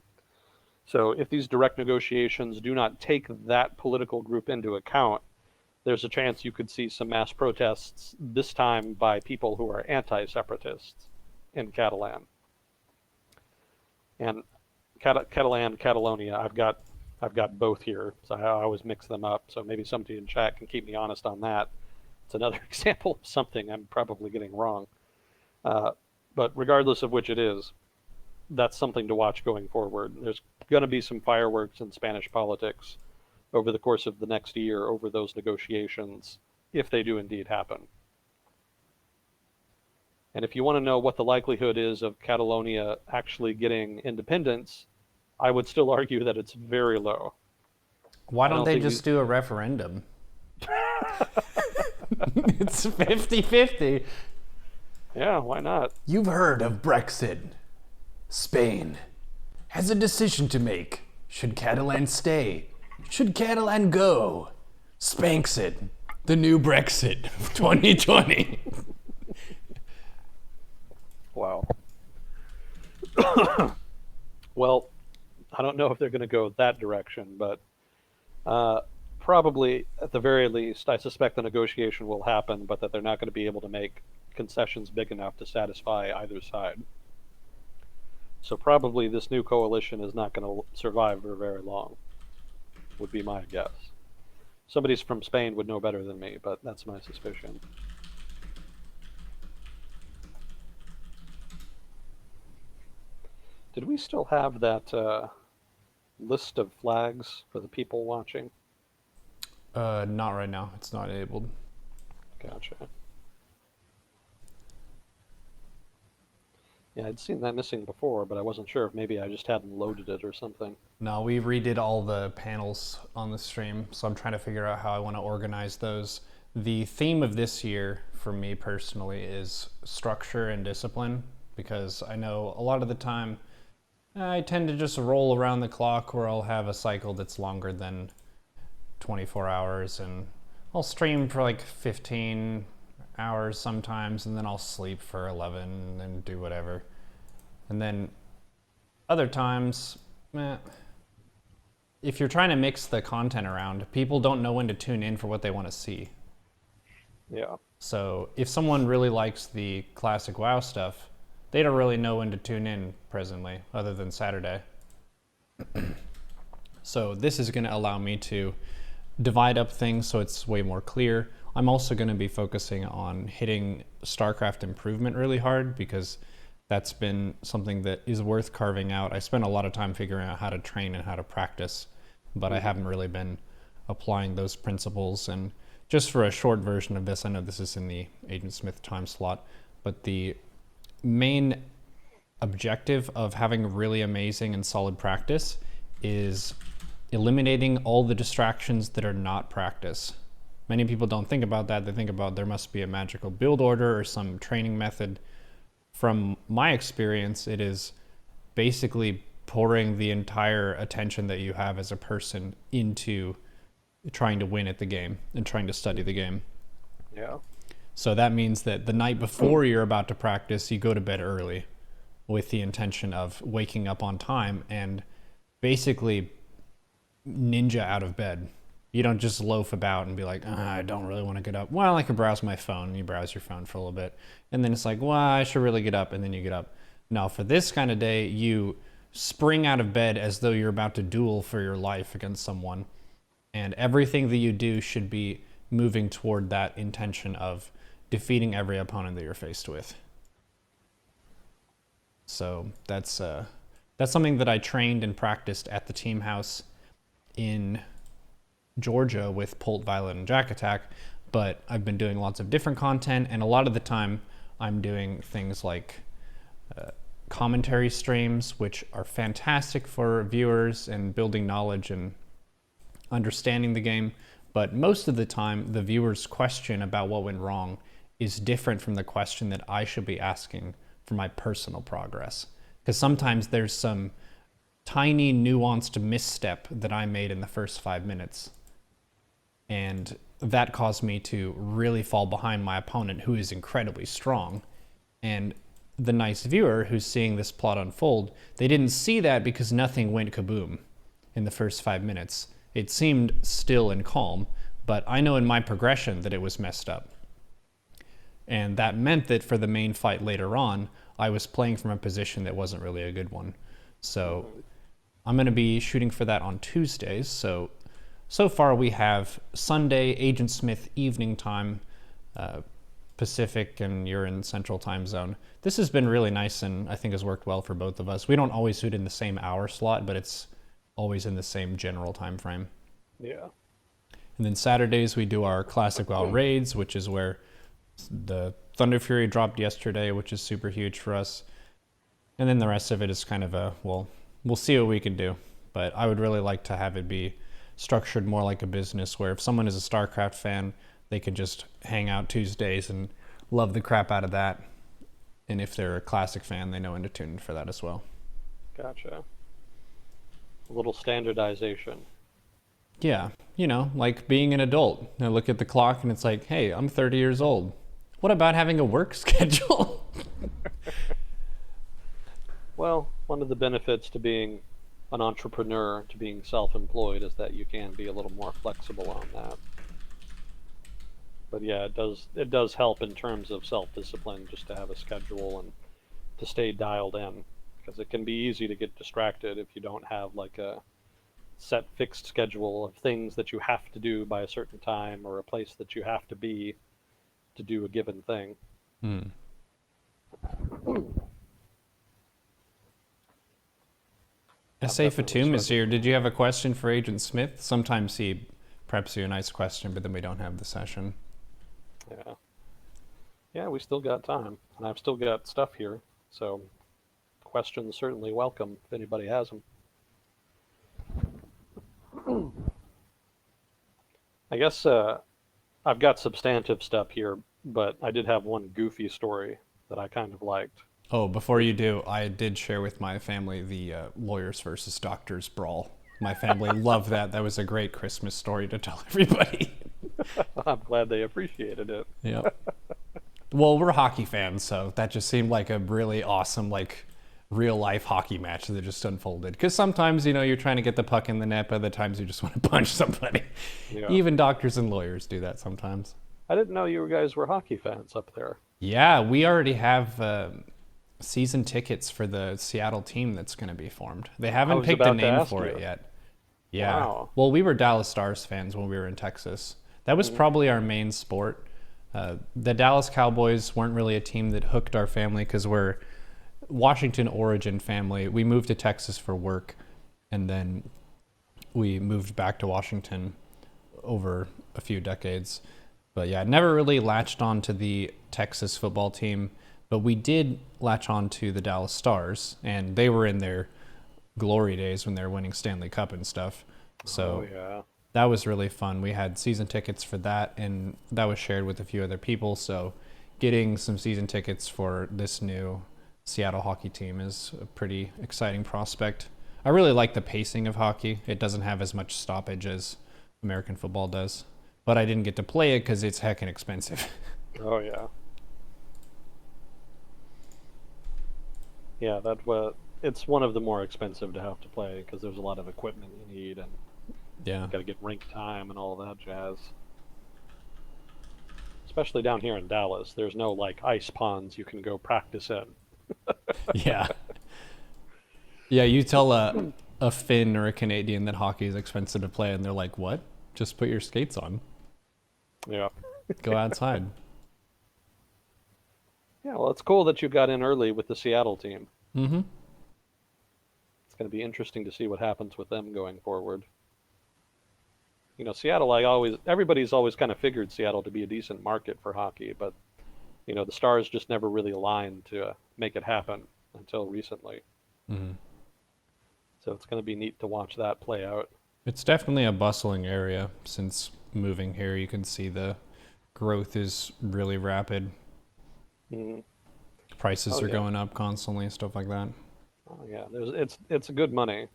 So if these direct negotiations do not take that political group into account, there's a chance you could see some mass protests, this time by people who are anti-separatists in Catalan. And Catalan, Catalonia, I've got both here, so I always mix them up. So maybe somebody in chat can keep me honest on that. It's another example of something I'm probably getting wrong. But regardless of which it is, that's something to watch going forward. There's going to be some fireworks in Spanish politics over the course of the next year over those negotiations, if they do indeed happen. And if you want to know what the likelihood is of Catalonia actually getting independence, I would still argue that it's very low. Why don't they just do a referendum? It's 50-50. Yeah, why not? You've heard of Brexit. Spain has a decision to make. Should Catalan stay? Should Catalan go? Spanks it. The new Brexit of 2020. Wow. Well, I don't know if they're going to go that direction, but probably at the very least, I suspect the negotiation will happen, but that they're not going to be able to make concessions big enough to satisfy either side. So probably this new coalition is not going to survive for very long, would be my guess. Somebody from Spain would know better than me, but that's my suspicion. Did we still have that list of flags for the people watching? Not right now. It's not enabled. Gotcha. Yeah, I'd seen that missing before, but I wasn't sure if maybe I just hadn't loaded it or something. No, we redid all the panels on the stream, so I'm trying to figure out how I want to organize those. The theme of this year, for me personally, is structure and discipline, because I know a lot of the time I tend to just roll around the clock where I'll have a cycle that's longer than 24 hours, and I'll stream for like 15 hours sometimes, and then I'll sleep for 11 and do whatever. And then other times, if you're trying to mix the content around, people don't know when to tune in for what they want to see. Yeah. So if someone really likes the classic WoW stuff, they don't really know when to tune in presently, other than Saturday. So this is going to allow me to divide up things so it's way more clear. I'm also going to be focusing on hitting StarCraft improvement really hard, because that's been something that is worth carving out. I spent a lot of time figuring out how to train and how to practice, but I haven't really been applying those principles. And just for a short version of this, I know this is in the Agent Smith time slot, but the main objective of having really amazing and solid practice is eliminating all the distractions that are not practice. Many people don't think about that. They think about there must be a magical build order or some training method. From my experience, it is basically pouring the entire attention that you have as a person into trying to win at the game and trying to study the game. Yeah. So that means that the night before you're about to practice, you go to bed early with the intention of waking up on time and basically ninja out of bed. You don't just loaf about and be like, I don't really want to get up. Well, I could browse my phone. You browse your phone for a little bit. And then it's like, well, I should really get up. And then you get up. Now, for this kind of day, you spring out of bed as though you're about to duel for your life against someone. And everything that you do should be moving toward that intention of defeating every opponent that you're faced with. So that's something that I trained and practiced at the team house in Georgia with Polt, Violet, and Jack Attack, but I've been doing lots of different content, and a lot of the time I'm doing things like commentary streams, which are fantastic for viewers and building knowledge and understanding the game, but most of the time the viewer's question about what went wrong is different from the question that I should be asking for my personal progress. Because sometimes there's some tiny nuanced misstep that I made in the first 5 minutes. And that caused me to really fall behind my opponent, who is incredibly strong. And the nice viewer who's seeing this plot unfold, they didn't see that because nothing went kaboom in the first 5 minutes. It seemed still and calm, but I know in my progression that it was messed up. And that meant that for the main fight later on, I was playing from a position that wasn't really a good one. So I'm going to be shooting for that on Tuesdays. So far we have Sunday, Agent Smith evening time, Pacific, and you're in Central Time Zone. This has been really nice and I think has worked well for both of us. We don't always shoot in the same hour slot, but it's always in the same general time frame. Yeah. And then Saturdays we do our Classic WoW raids, which is where the Thunder Fury dropped yesterday, which is super huge for us. And then the rest of it is kind of we'll see what we can do. But I would really like to have it be structured more like a business, where if someone is a StarCraft fan, they can just hang out Tuesdays and love the crap out of that. And if they're a Classic fan, they know when to tune in for that as well. Gotcha. A little standardization. Yeah, like being an adult. I look at the clock and it's like, hey, I'm 30 years old. What about having a work schedule? Well, one of the benefits to being an entrepreneur, to being self-employed, is that you can be a little more flexible on that. But yeah, it does help in terms of self-discipline just to have a schedule and to stay dialed in, because it can be easy to get distracted if you don't have like a set fixed schedule of things that you have to do by a certain time, or a place that you have to be to do a given thing. S.A. Fatum is here. Did you have a question for Agent Smith? Sometimes he preps you a nice question, but then we don't have the session. Yeah. Yeah, we still got time, and I've still got stuff here, so questions certainly welcome if anybody has them. I guess I've got substantive stuff here, but I did have one goofy story that I kind of liked. Oh, before you do, I did share with my family the lawyers versus doctors brawl. My family loved that. That was a great Christmas story to tell everybody. I'm glad they appreciated it. Yeah. Well, we're hockey fans, so that just seemed like a really awesome, real life hockey match that just unfolded. Because sometimes, you're trying to get the puck in the net, but other times you just want to punch somebody. Yeah. Even doctors and lawyers do that sometimes. I didn't know you guys were hockey fans up there. Yeah, we already have season tickets for the Seattle team that's going to be formed. They haven't picked a name for it yet. Yeah. Wow. Well, we were Dallas Stars fans when we were in Texas. That was probably our main sport. The Dallas Cowboys weren't really a team that hooked our family because we're Washington origin family. We moved to Texas for work, and then we moved back to Washington over a few decades. But yeah, never really latched on to the Texas football team, but we did latch on to the Dallas Stars, and they were in their glory days when they were winning Stanley Cup and stuff. So yeah, that was really fun. We had season tickets for that, and that was shared with a few other people. So getting some season tickets for this new Seattle hockey team is a pretty exciting prospect. I really like the pacing of hockey. It doesn't have as much stoppage as American football does, but I didn't get to play it because it's heckin' expensive. Oh yeah. Yeah, it's one of the more expensive to have to play because there's a lot of equipment you need, and Yeah. Got to get rink time and all that jazz. Especially down here in Dallas, there's no like ice ponds you can go practice in. Yeah. Yeah, you tell a Finn or a Canadian that hockey is expensive to play, and they're like, "What? Just put your skates on. Yeah. Go outside." Yeah, well, it's cool that you got in early with the Seattle team. Mm-hmm. It's going to be interesting to see what happens with them going forward. Seattle, everybody's always kind of figured Seattle to be a decent market for hockey, but the stars just never really aligned to make it happen until recently. Mm-hmm. So it's going to be neat to watch that play out. It's definitely a bustling area. Since moving here, you can see the growth is really rapid. Mm. Prices Oh are yeah, going up constantly, stuff like that. oh yeah. It's a good money,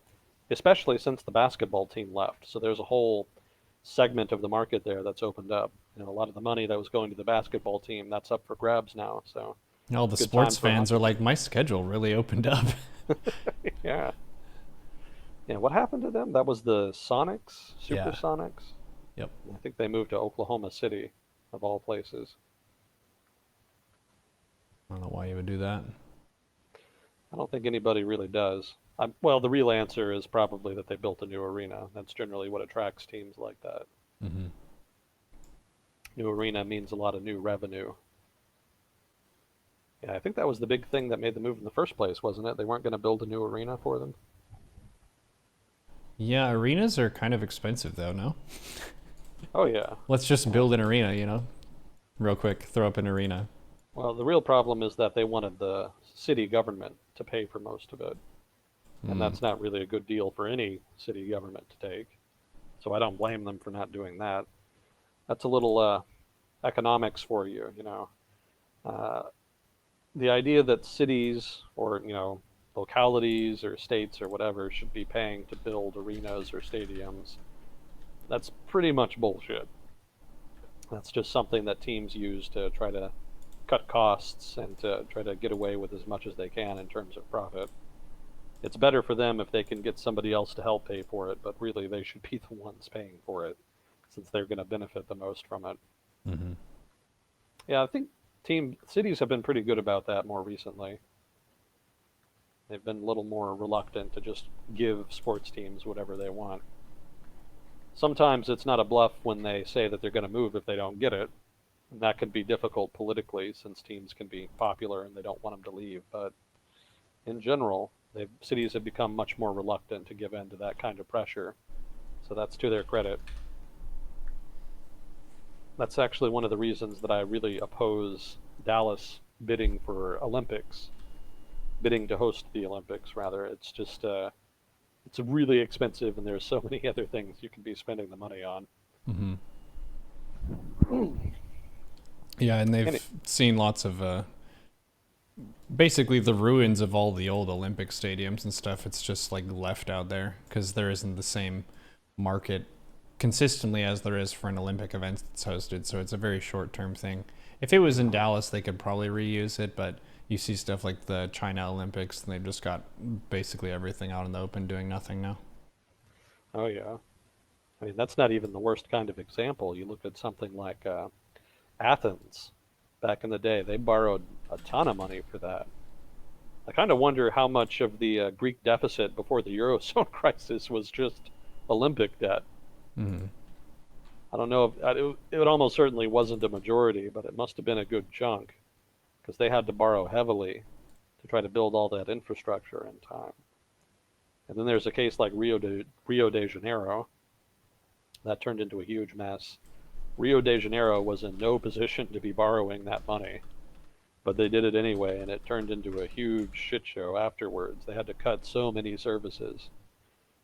especially since the basketball team left. So there's a whole segment of the market there that's opened up. A lot of the money that was going to the basketball team that's up for grabs now. So All the good time sports for fans are hockey. like, my schedule really opened up. Yeah. Yeah, what happened to them? That was the Sonics, Yeah. Supersonics. Yep. I think they moved to Oklahoma City, of all places. I don't know why you would do that. I don't think anybody really does. Well, the real answer is probably that they built a new arena. That's generally what attracts teams like that. Mm-hmm. New arena means a lot of new revenue. Yeah, I think that was the big thing that made the move in the first place, wasn't it? They weren't going to build a new arena for them. Yeah, arenas are kind of expensive though, no? Oh yeah. Let's just Yeah. build an arena, real quick, throw up an arena. Well, the real problem is that they wanted the city government to pay for most of it, and Mm. that's not really a good deal for any city government to take. So I don't blame them for not doing that. That's a little economics for you. Uh, the idea that cities or localities or states or whatever should be paying to build arenas or stadiums, that's pretty much bullshit. That's just something that teams use to try to cut costs and to try to get away with as much as they can in terms of profit. It's better for them if they can get somebody else to help pay for it, but really they should be the ones paying for it since they're going to benefit the most from it. Mm-hmm. Yeah, I think team cities have been pretty good about that more recently. They've been a little more reluctant to just give sports teams whatever they want. Sometimes it's not a bluff when they say that they're going to move if they don't get it. And that can be difficult politically since teams can be popular and they don't want them to leave. But in general, cities have become much more reluctant to give in to that kind of pressure. So that's to their credit. That's actually one of the reasons that I really oppose Dallas bidding for Olympics, bidding to host the Olympics, rather. It's just, it's really expensive and there's so many other things you can be spending the money on. Mm-hmm. Yeah, and they've seen lots of basically the ruins of all the old Olympic stadiums and stuff. It's just like left out there because there isn't the same market consistently as there is for an Olympic event that's hosted. So it's a very short term thing. If it was in Dallas, they could probably reuse it, but you see stuff like the China Olympics, and they've just got basically everything out in the open doing nothing now. Oh, yeah. I mean, that's not even the worst kind of example. You look at something like Athens back in the day, they borrowed a ton of money for that. I kind of wonder how much of the Greek deficit before the Eurozone crisis was just Olympic debt. Mm-hmm. I don't know if it almost certainly wasn't a majority, but it must have been a good chunk because they had to borrow heavily to try to build all that infrastructure in time. And then there's a case like Rio de Janeiro that turned into a huge mess. Rio de Janeiro was in no position to be borrowing that money, but they did it anyway, and it turned into a huge shit show afterwards. They had to cut so many services.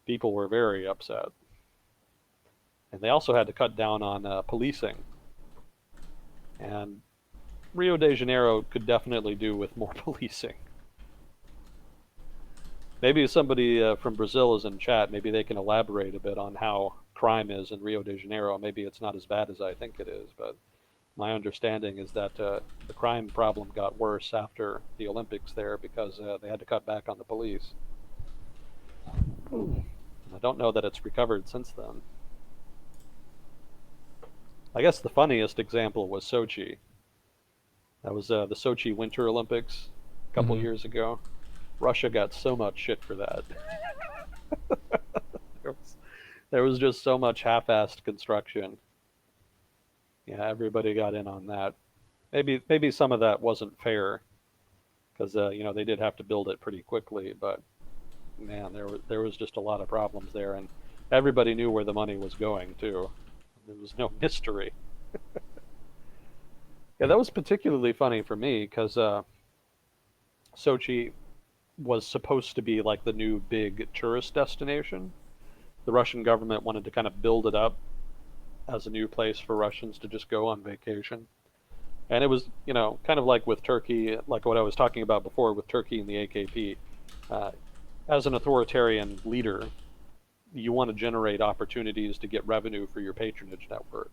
People were very upset. And they also had to cut down on policing. And Rio de Janeiro could definitely do with more policing. Maybe if somebody from Brazil is in chat, maybe they can elaborate a bit on how crime is in Rio de Janeiro. Maybe it's not as bad as I think it is, but my understanding is that the crime problem got worse after the Olympics there because they had to cut back on the police. I don't know that it's recovered since then. I guess the funniest example was Sochi. That was the Sochi Winter Olympics a couple Hmm. years ago. Russia got so much shit for that. there, was, there was just so much half-assed construction. Yeah, everybody got in on that. Maybe some of that wasn't fair because they did have to build it pretty quickly, but man, there was just a lot of problems there, and everybody knew where the money was going too. There was no mystery. Yeah, that was particularly funny for me because Sochi was supposed to be like the new big tourist destination. The Russian government wanted to kind of build it up as a new place for Russians to just go on vacation. And it was, kind of like with Turkey, like what I was talking about before with Turkey and the AKP. Uh, as an authoritarian leader, you want to generate opportunities to get revenue for your patronage network.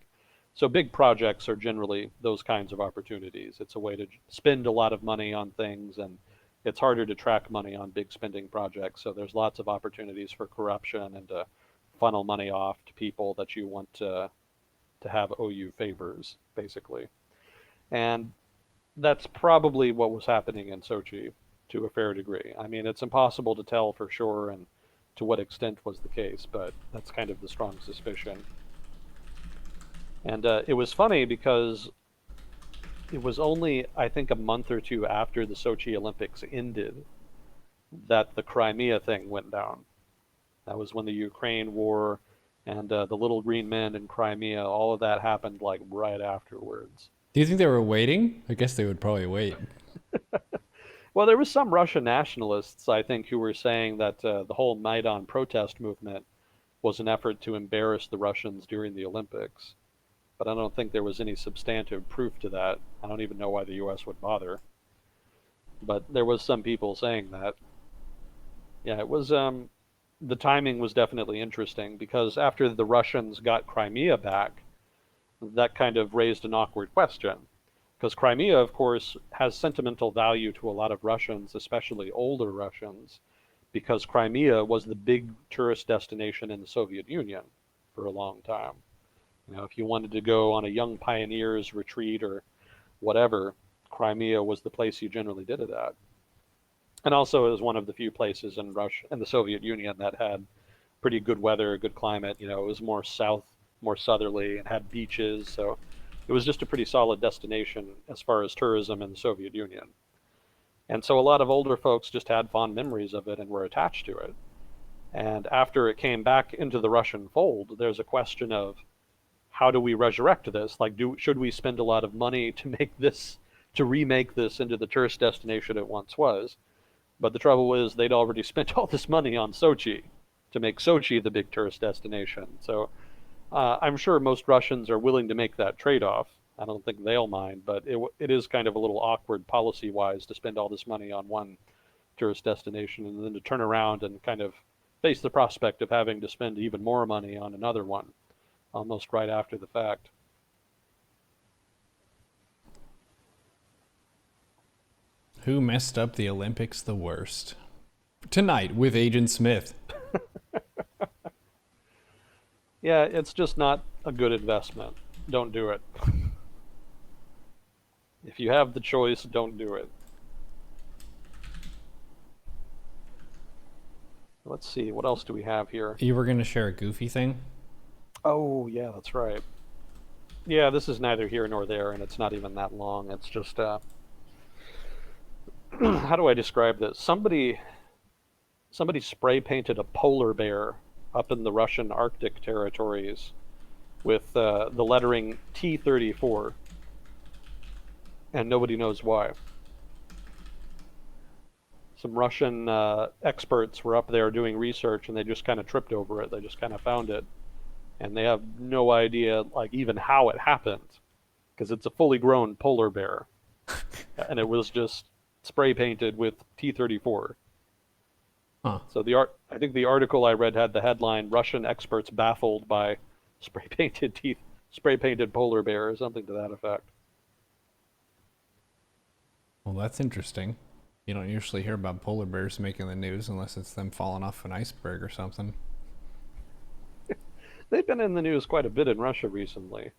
So big projects are generally those kinds of opportunities. It's a way to spend a lot of money on things, and it's harder to track money on big spending projects. So there's lots of opportunities for corruption and to funnel money off to people that you want to have owe you favors, basically. And that's probably what was happening in Sochi to a fair degree. I mean, it's impossible to tell for sure and to what extent was the case, but that's kind of the strong suspicion. And it was funny because it was only, I think, a month or two after the Sochi Olympics ended that the Crimea thing went down. That was when the Ukraine war and the little green men in Crimea, all of that happened like right afterwards. Do you think they were waiting? I guess they would probably wait. Well, there was some Russian nationalists, I think, who were saying that the whole Maidan protest movement was an effort to embarrass the Russians during the Olympics. But I don't think there was any substantive proof to that. I don't even know why the U.S. would bother. But there was some people saying that. Yeah, it was. The timing was definitely interesting because after the Russians got Crimea back, that kind of raised an awkward question. Because Crimea, of course, has sentimental value to a lot of Russians, especially older Russians, because Crimea was the big tourist destination in the Soviet Union for a long time. If you wanted to go on a young pioneers retreat or whatever, Crimea was the place you generally did it at. And also it was one of the few places in Russia and the Soviet Union that had pretty good weather, good climate. It was more south, more southerly, and had beaches. So it was just a pretty solid destination as far as tourism in the Soviet Union. And so a lot of older folks just had fond memories of it and were attached to it. And after it came back into the Russian fold, there's a question of how do we resurrect this? Like, should we spend a lot of money to make this, to remake this into the tourist destination it once was? But the trouble is, they'd already spent all this money on Sochi to make Sochi the big tourist destination. So I'm sure most Russians are willing to make that trade-off. I don't think they'll mind, but it is kind of a little awkward policy-wise to spend all this money on one tourist destination and then to turn around and kind of face the prospect of having to spend even more money on another one almost right after the fact. Who messed up the Olympics the worst? Tonight with Agent Smith. Yeah, it's just not a good investment. Don't do it. If you have the choice, don't do it. Let's see, what else do we have here? You were going to share a goofy thing? Oh, yeah, that's right. Yeah, this is neither here nor there, and it's not even that long. It's just, how do I describe this? Somebody spray painted a polar bear up in the Russian Arctic territories with the lettering T-34, and nobody knows why. Some Russian experts were up there doing research, and they just kind of tripped over it. They just kind of found it, and they have no idea, like, even how it happened, because it's a fully grown polar bear, and it was just spray painted with T-34. Huh. So I think the article I read had the headline "Russian experts baffled by spray painted polar bear" or something to that effect. Well, that's interesting. You don't usually hear about polar bears making the news unless it's them falling off an iceberg or something. They've been in the news quite a bit in Russia recently.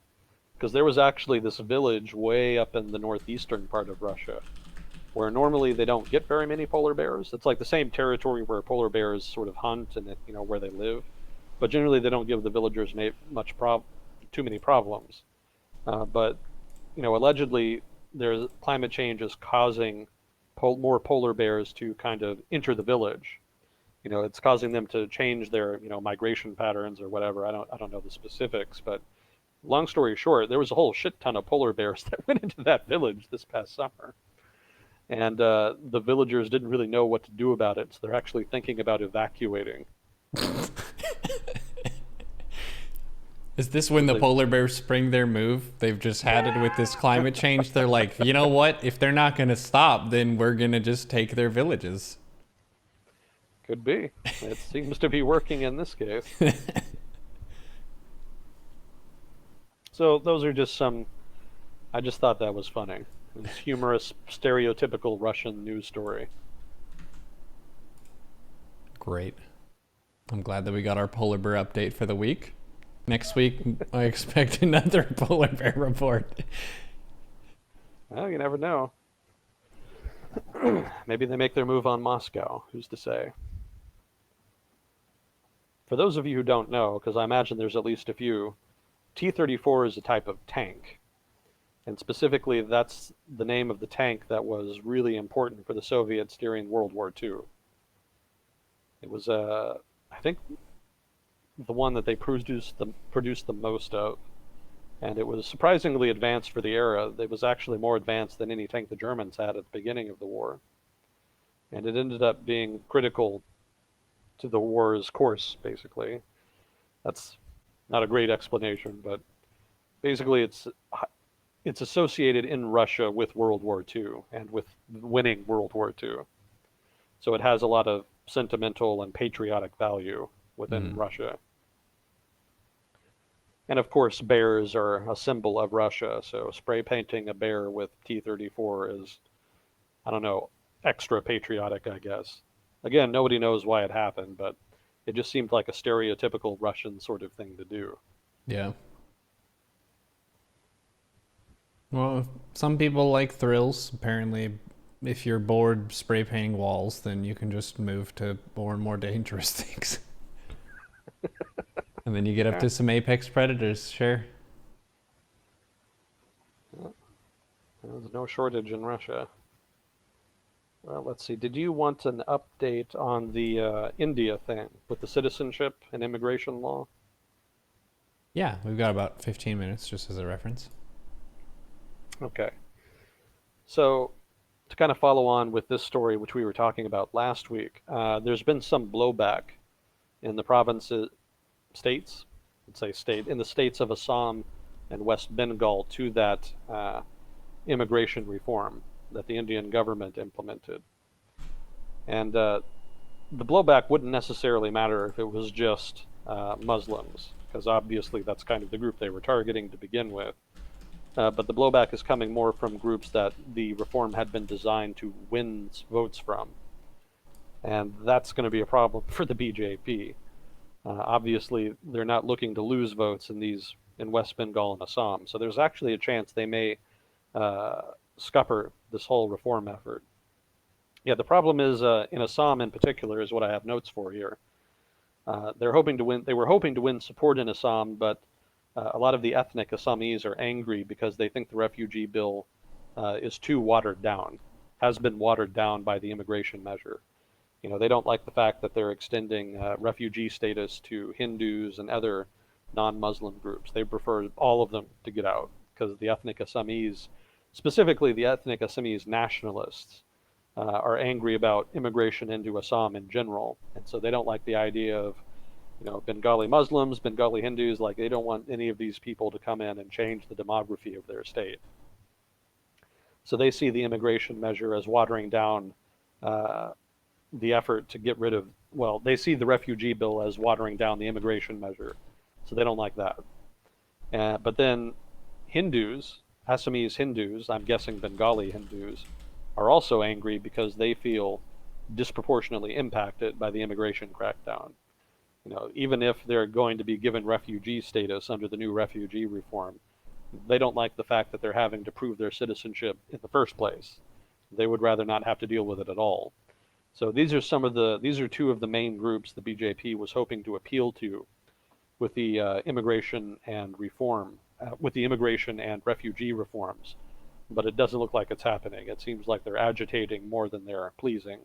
Because there was actually this village way up in the northeastern part of Russia where normally they don't get very many polar bears. It's like the same territory where polar bears sort of hunt and where they live, but generally they don't give the villagers too many problems. But allegedly, there's climate change is causing more polar bears to kind of enter the village. It's causing them to change their migration patterns or whatever. I don't know the specifics, but long story short, there was a whole shit ton of polar bears that went into that village this past summer. And the villagers didn't really know what to do about it, so they're actually thinking about evacuating. Is this when the polar bears spring their move? They've just had it with this climate change. They're like, you know what? If they're not going to stop, then we're going to just take their villages. Could be. It seems to be working in this case. So those are just some. I just thought that was funny. It's humorous, stereotypical Russian news story. Great. I'm glad that we got our polar bear update for the week. Next week, I expect another polar bear report. Well, you never know. Maybe they make their move on Moscow. Who's to say? For those of you who don't know, because I imagine there's at least a few, T-34 is a type of tank. And specifically, that's the name of the tank that was really important for the Soviets during World War II. It was, I think, the one that they produced the most of. And it was surprisingly advanced for the era. It was actually more advanced than any tank the Germans had at the beginning of the war. And it ended up being critical to the war's course, basically. That's not a great explanation, but basically it's associated in Russia with World War II and with winning World War II. So it has a lot of sentimental and patriotic value within Russia. And of course, bears are a symbol of Russia, so spray painting a bear with T-34 is, I don't know, extra patriotic, I guess. Again, nobody knows why it happened, but it just seemed like a stereotypical Russian sort of thing to do. Yeah. Well, some people like thrills. Apparently, if you're bored spray painting walls, then you can just move to more and more dangerous things. And then you get up to some apex predators, sure. Well, there's no shortage in Russia. Well, let's see. Did you want an update on the India thing with the citizenship and immigration law? Yeah, we've got about 15 minutes just as a reference. Okay. So, to kind of follow on with this story, which we were talking about last week, there's been some blowback in the states, let's say state, in the states of Assam and West Bengal to that immigration reform that the Indian government implemented. And the blowback wouldn't necessarily matter if it was just Muslims, because obviously that's kind of the group they were targeting to begin with. But the blowback is coming more from groups that the reform had been designed to win votes from. And that's going to be a problem for the BJP. Obviously, they're not looking to lose votes in West Bengal and Assam. So there's actually a chance they may scupper this whole reform effort. Yeah, the problem is in Assam in particular is what I have notes for here. They were hoping to win support in Assam, but a lot of the ethnic Assamese are angry because they think the refugee bill is too watered down, has been watered down by the immigration measure. They don't like the fact that they're extending refugee status to Hindus and other non-Muslim groups. They prefer all of them to get out because the ethnic Assamese, specifically the ethnic Assamese nationalists, are angry about immigration into Assam in general. And so they don't like the idea of Bengali Muslims, Bengali Hindus, like they don't want any of these people to come in and change the demography of their state. So they see the immigration measure as watering down the effort to get rid of, they see the refugee bill as watering down the immigration measure. So they don't like that. But then Hindus, Assamese Hindus, I'm guessing Bengali Hindus, are also angry because they feel disproportionately impacted by the immigration crackdown. Even if they're going to be given refugee status under the new refugee reform, They don't like the fact that they're having to prove their citizenship in the first place. They would rather not have to deal with it at all. So these are two of the main groups the BJP was hoping to appeal to with the with the immigration and refugee reforms. But it doesn't look like it's happening. It seems like they're agitating more than they're pleasing.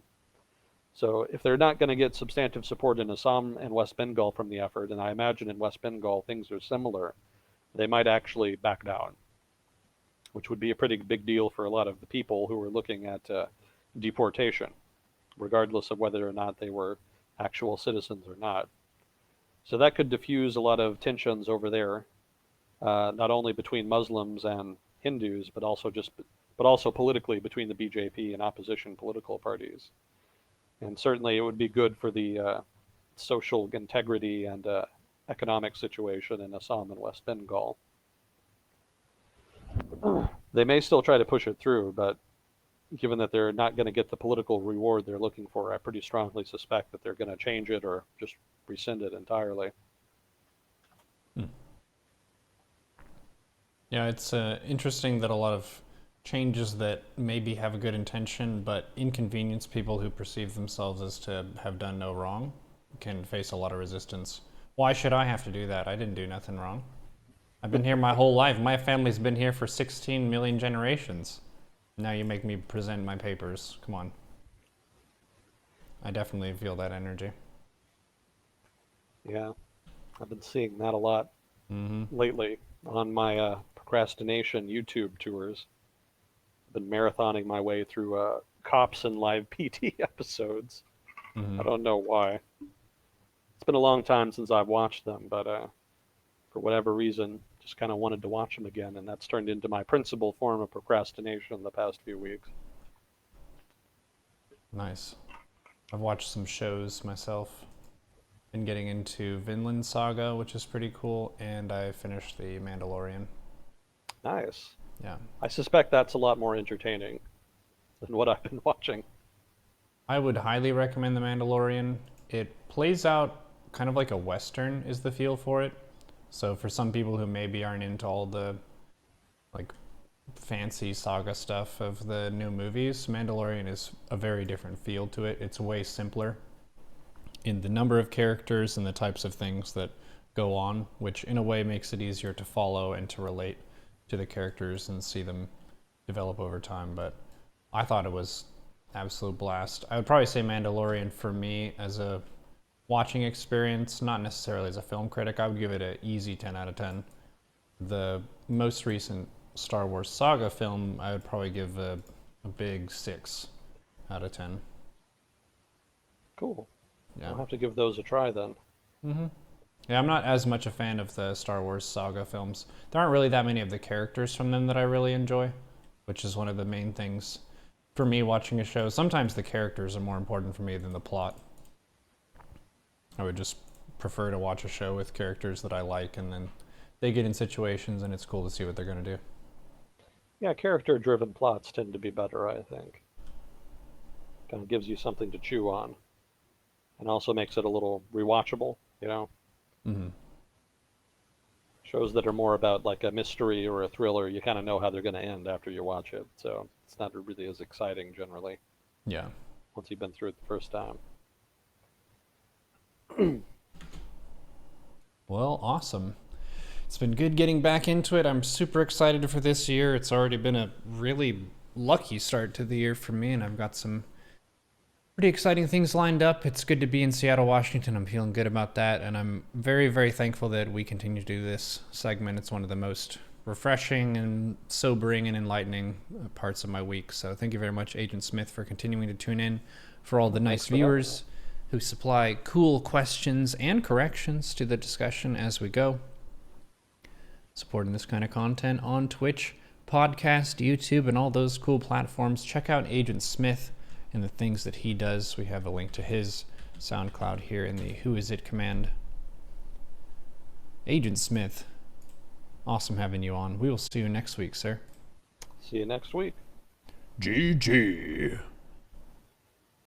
So if they're not going to get substantive support in Assam and West Bengal from the effort, and I imagine in West Bengal things are similar, they might actually back down, which would be a pretty big deal for a lot of the people who were looking at deportation, regardless of whether or not they were actual citizens or not. So that could diffuse a lot of tensions over there, not only between Muslims and Hindus, but also politically between the BJP and opposition political parties. And certainly, it would be good for the social integrity and economic situation in Assam and West Bengal. They may still try to push it through, but given that they're not going to get the political reward they're looking for, I pretty strongly suspect that they're going to change it or just rescind it entirely. Yeah, it's interesting that a lot of changes that maybe have a good intention but inconvenience people who perceive themselves as to have done no wrong can face a lot of resistance. Why should I have to do that? I didn't do nothing wrong. I've been here my whole life. My family's been here for 16 million generations. Now you make me present my papers. Come on. I definitely feel that energy. Yeah, I've been seeing that a lot lately on my procrastination YouTube tours. I've been marathoning my way through Cops and Live PT episodes. I don't know why. It's been a long time since I've watched them, but for whatever reason, just kind of wanted to watch them again, and that's turned into my principal form of procrastination the past few weeks. Nice. I've watched some shows myself. Been getting into Vinland Saga, which is pretty cool, and I finished The Mandalorian. Nice. Yeah. I suspect that's a lot more entertaining than what I've been watching. I would highly recommend The Mandalorian. It plays out kind of like a Western is the feel for it. So for some people who maybe aren't into all the like fancy saga stuff of the new movies, Mandalorian is a very different feel to it. It's way simpler in the number of characters and the types of things that go on, which in a way makes it easier to follow and to relate to the characters and see them develop over time. But I thought it was absolute blast. I would probably say Mandalorian for me as a watching experience, not necessarily as a film critic, I would give it an easy 10 out of 10. The most recent Star Wars saga film, I would probably give a big 6 out of 10. Cool. Yeah. I'll have to give those a try then. Yeah, I'm not as much a fan of the Star Wars saga films. There aren't really that many of the characters from them that I really enjoy, which is one of the main things for me watching a show. Sometimes the characters are more important for me than the plot. I would just prefer to watch a show with characters that I like, and then they get in situations and it's cool to see what they're going to do. Yeah, character-driven plots tend to be better, I think. Kind of gives you something to chew on, and also makes it a little rewatchable, you know? Shows that are more about like a mystery or a thriller, you kind of know how they're going to end after you watch it, so it's not really as exciting generally Yeah. once you've been through it the first time. Well, awesome. It's been good getting back into it. I'm super excited for this year. It's already been a really lucky start to the year for me, and I've got some pretty exciting things lined up. It's good to be in Seattle, Washington. I'm feeling good about that, and I'm very, very thankful that we continue to do this segment. It's one of the most refreshing and sobering and enlightening parts of my week. So thank you very much, Agent Smith, for continuing to tune in, for all the nice viewers who supply cool questions and corrections to the discussion as we go. Supporting this kind of content on Twitch, podcast, YouTube, and all those cool platforms. Check out Agent Smith and the things that he does. We have a link to his SoundCloud here in the Who Is It command. Agent Smith, awesome having you on. We will see you next week, sir. See you next week. GG.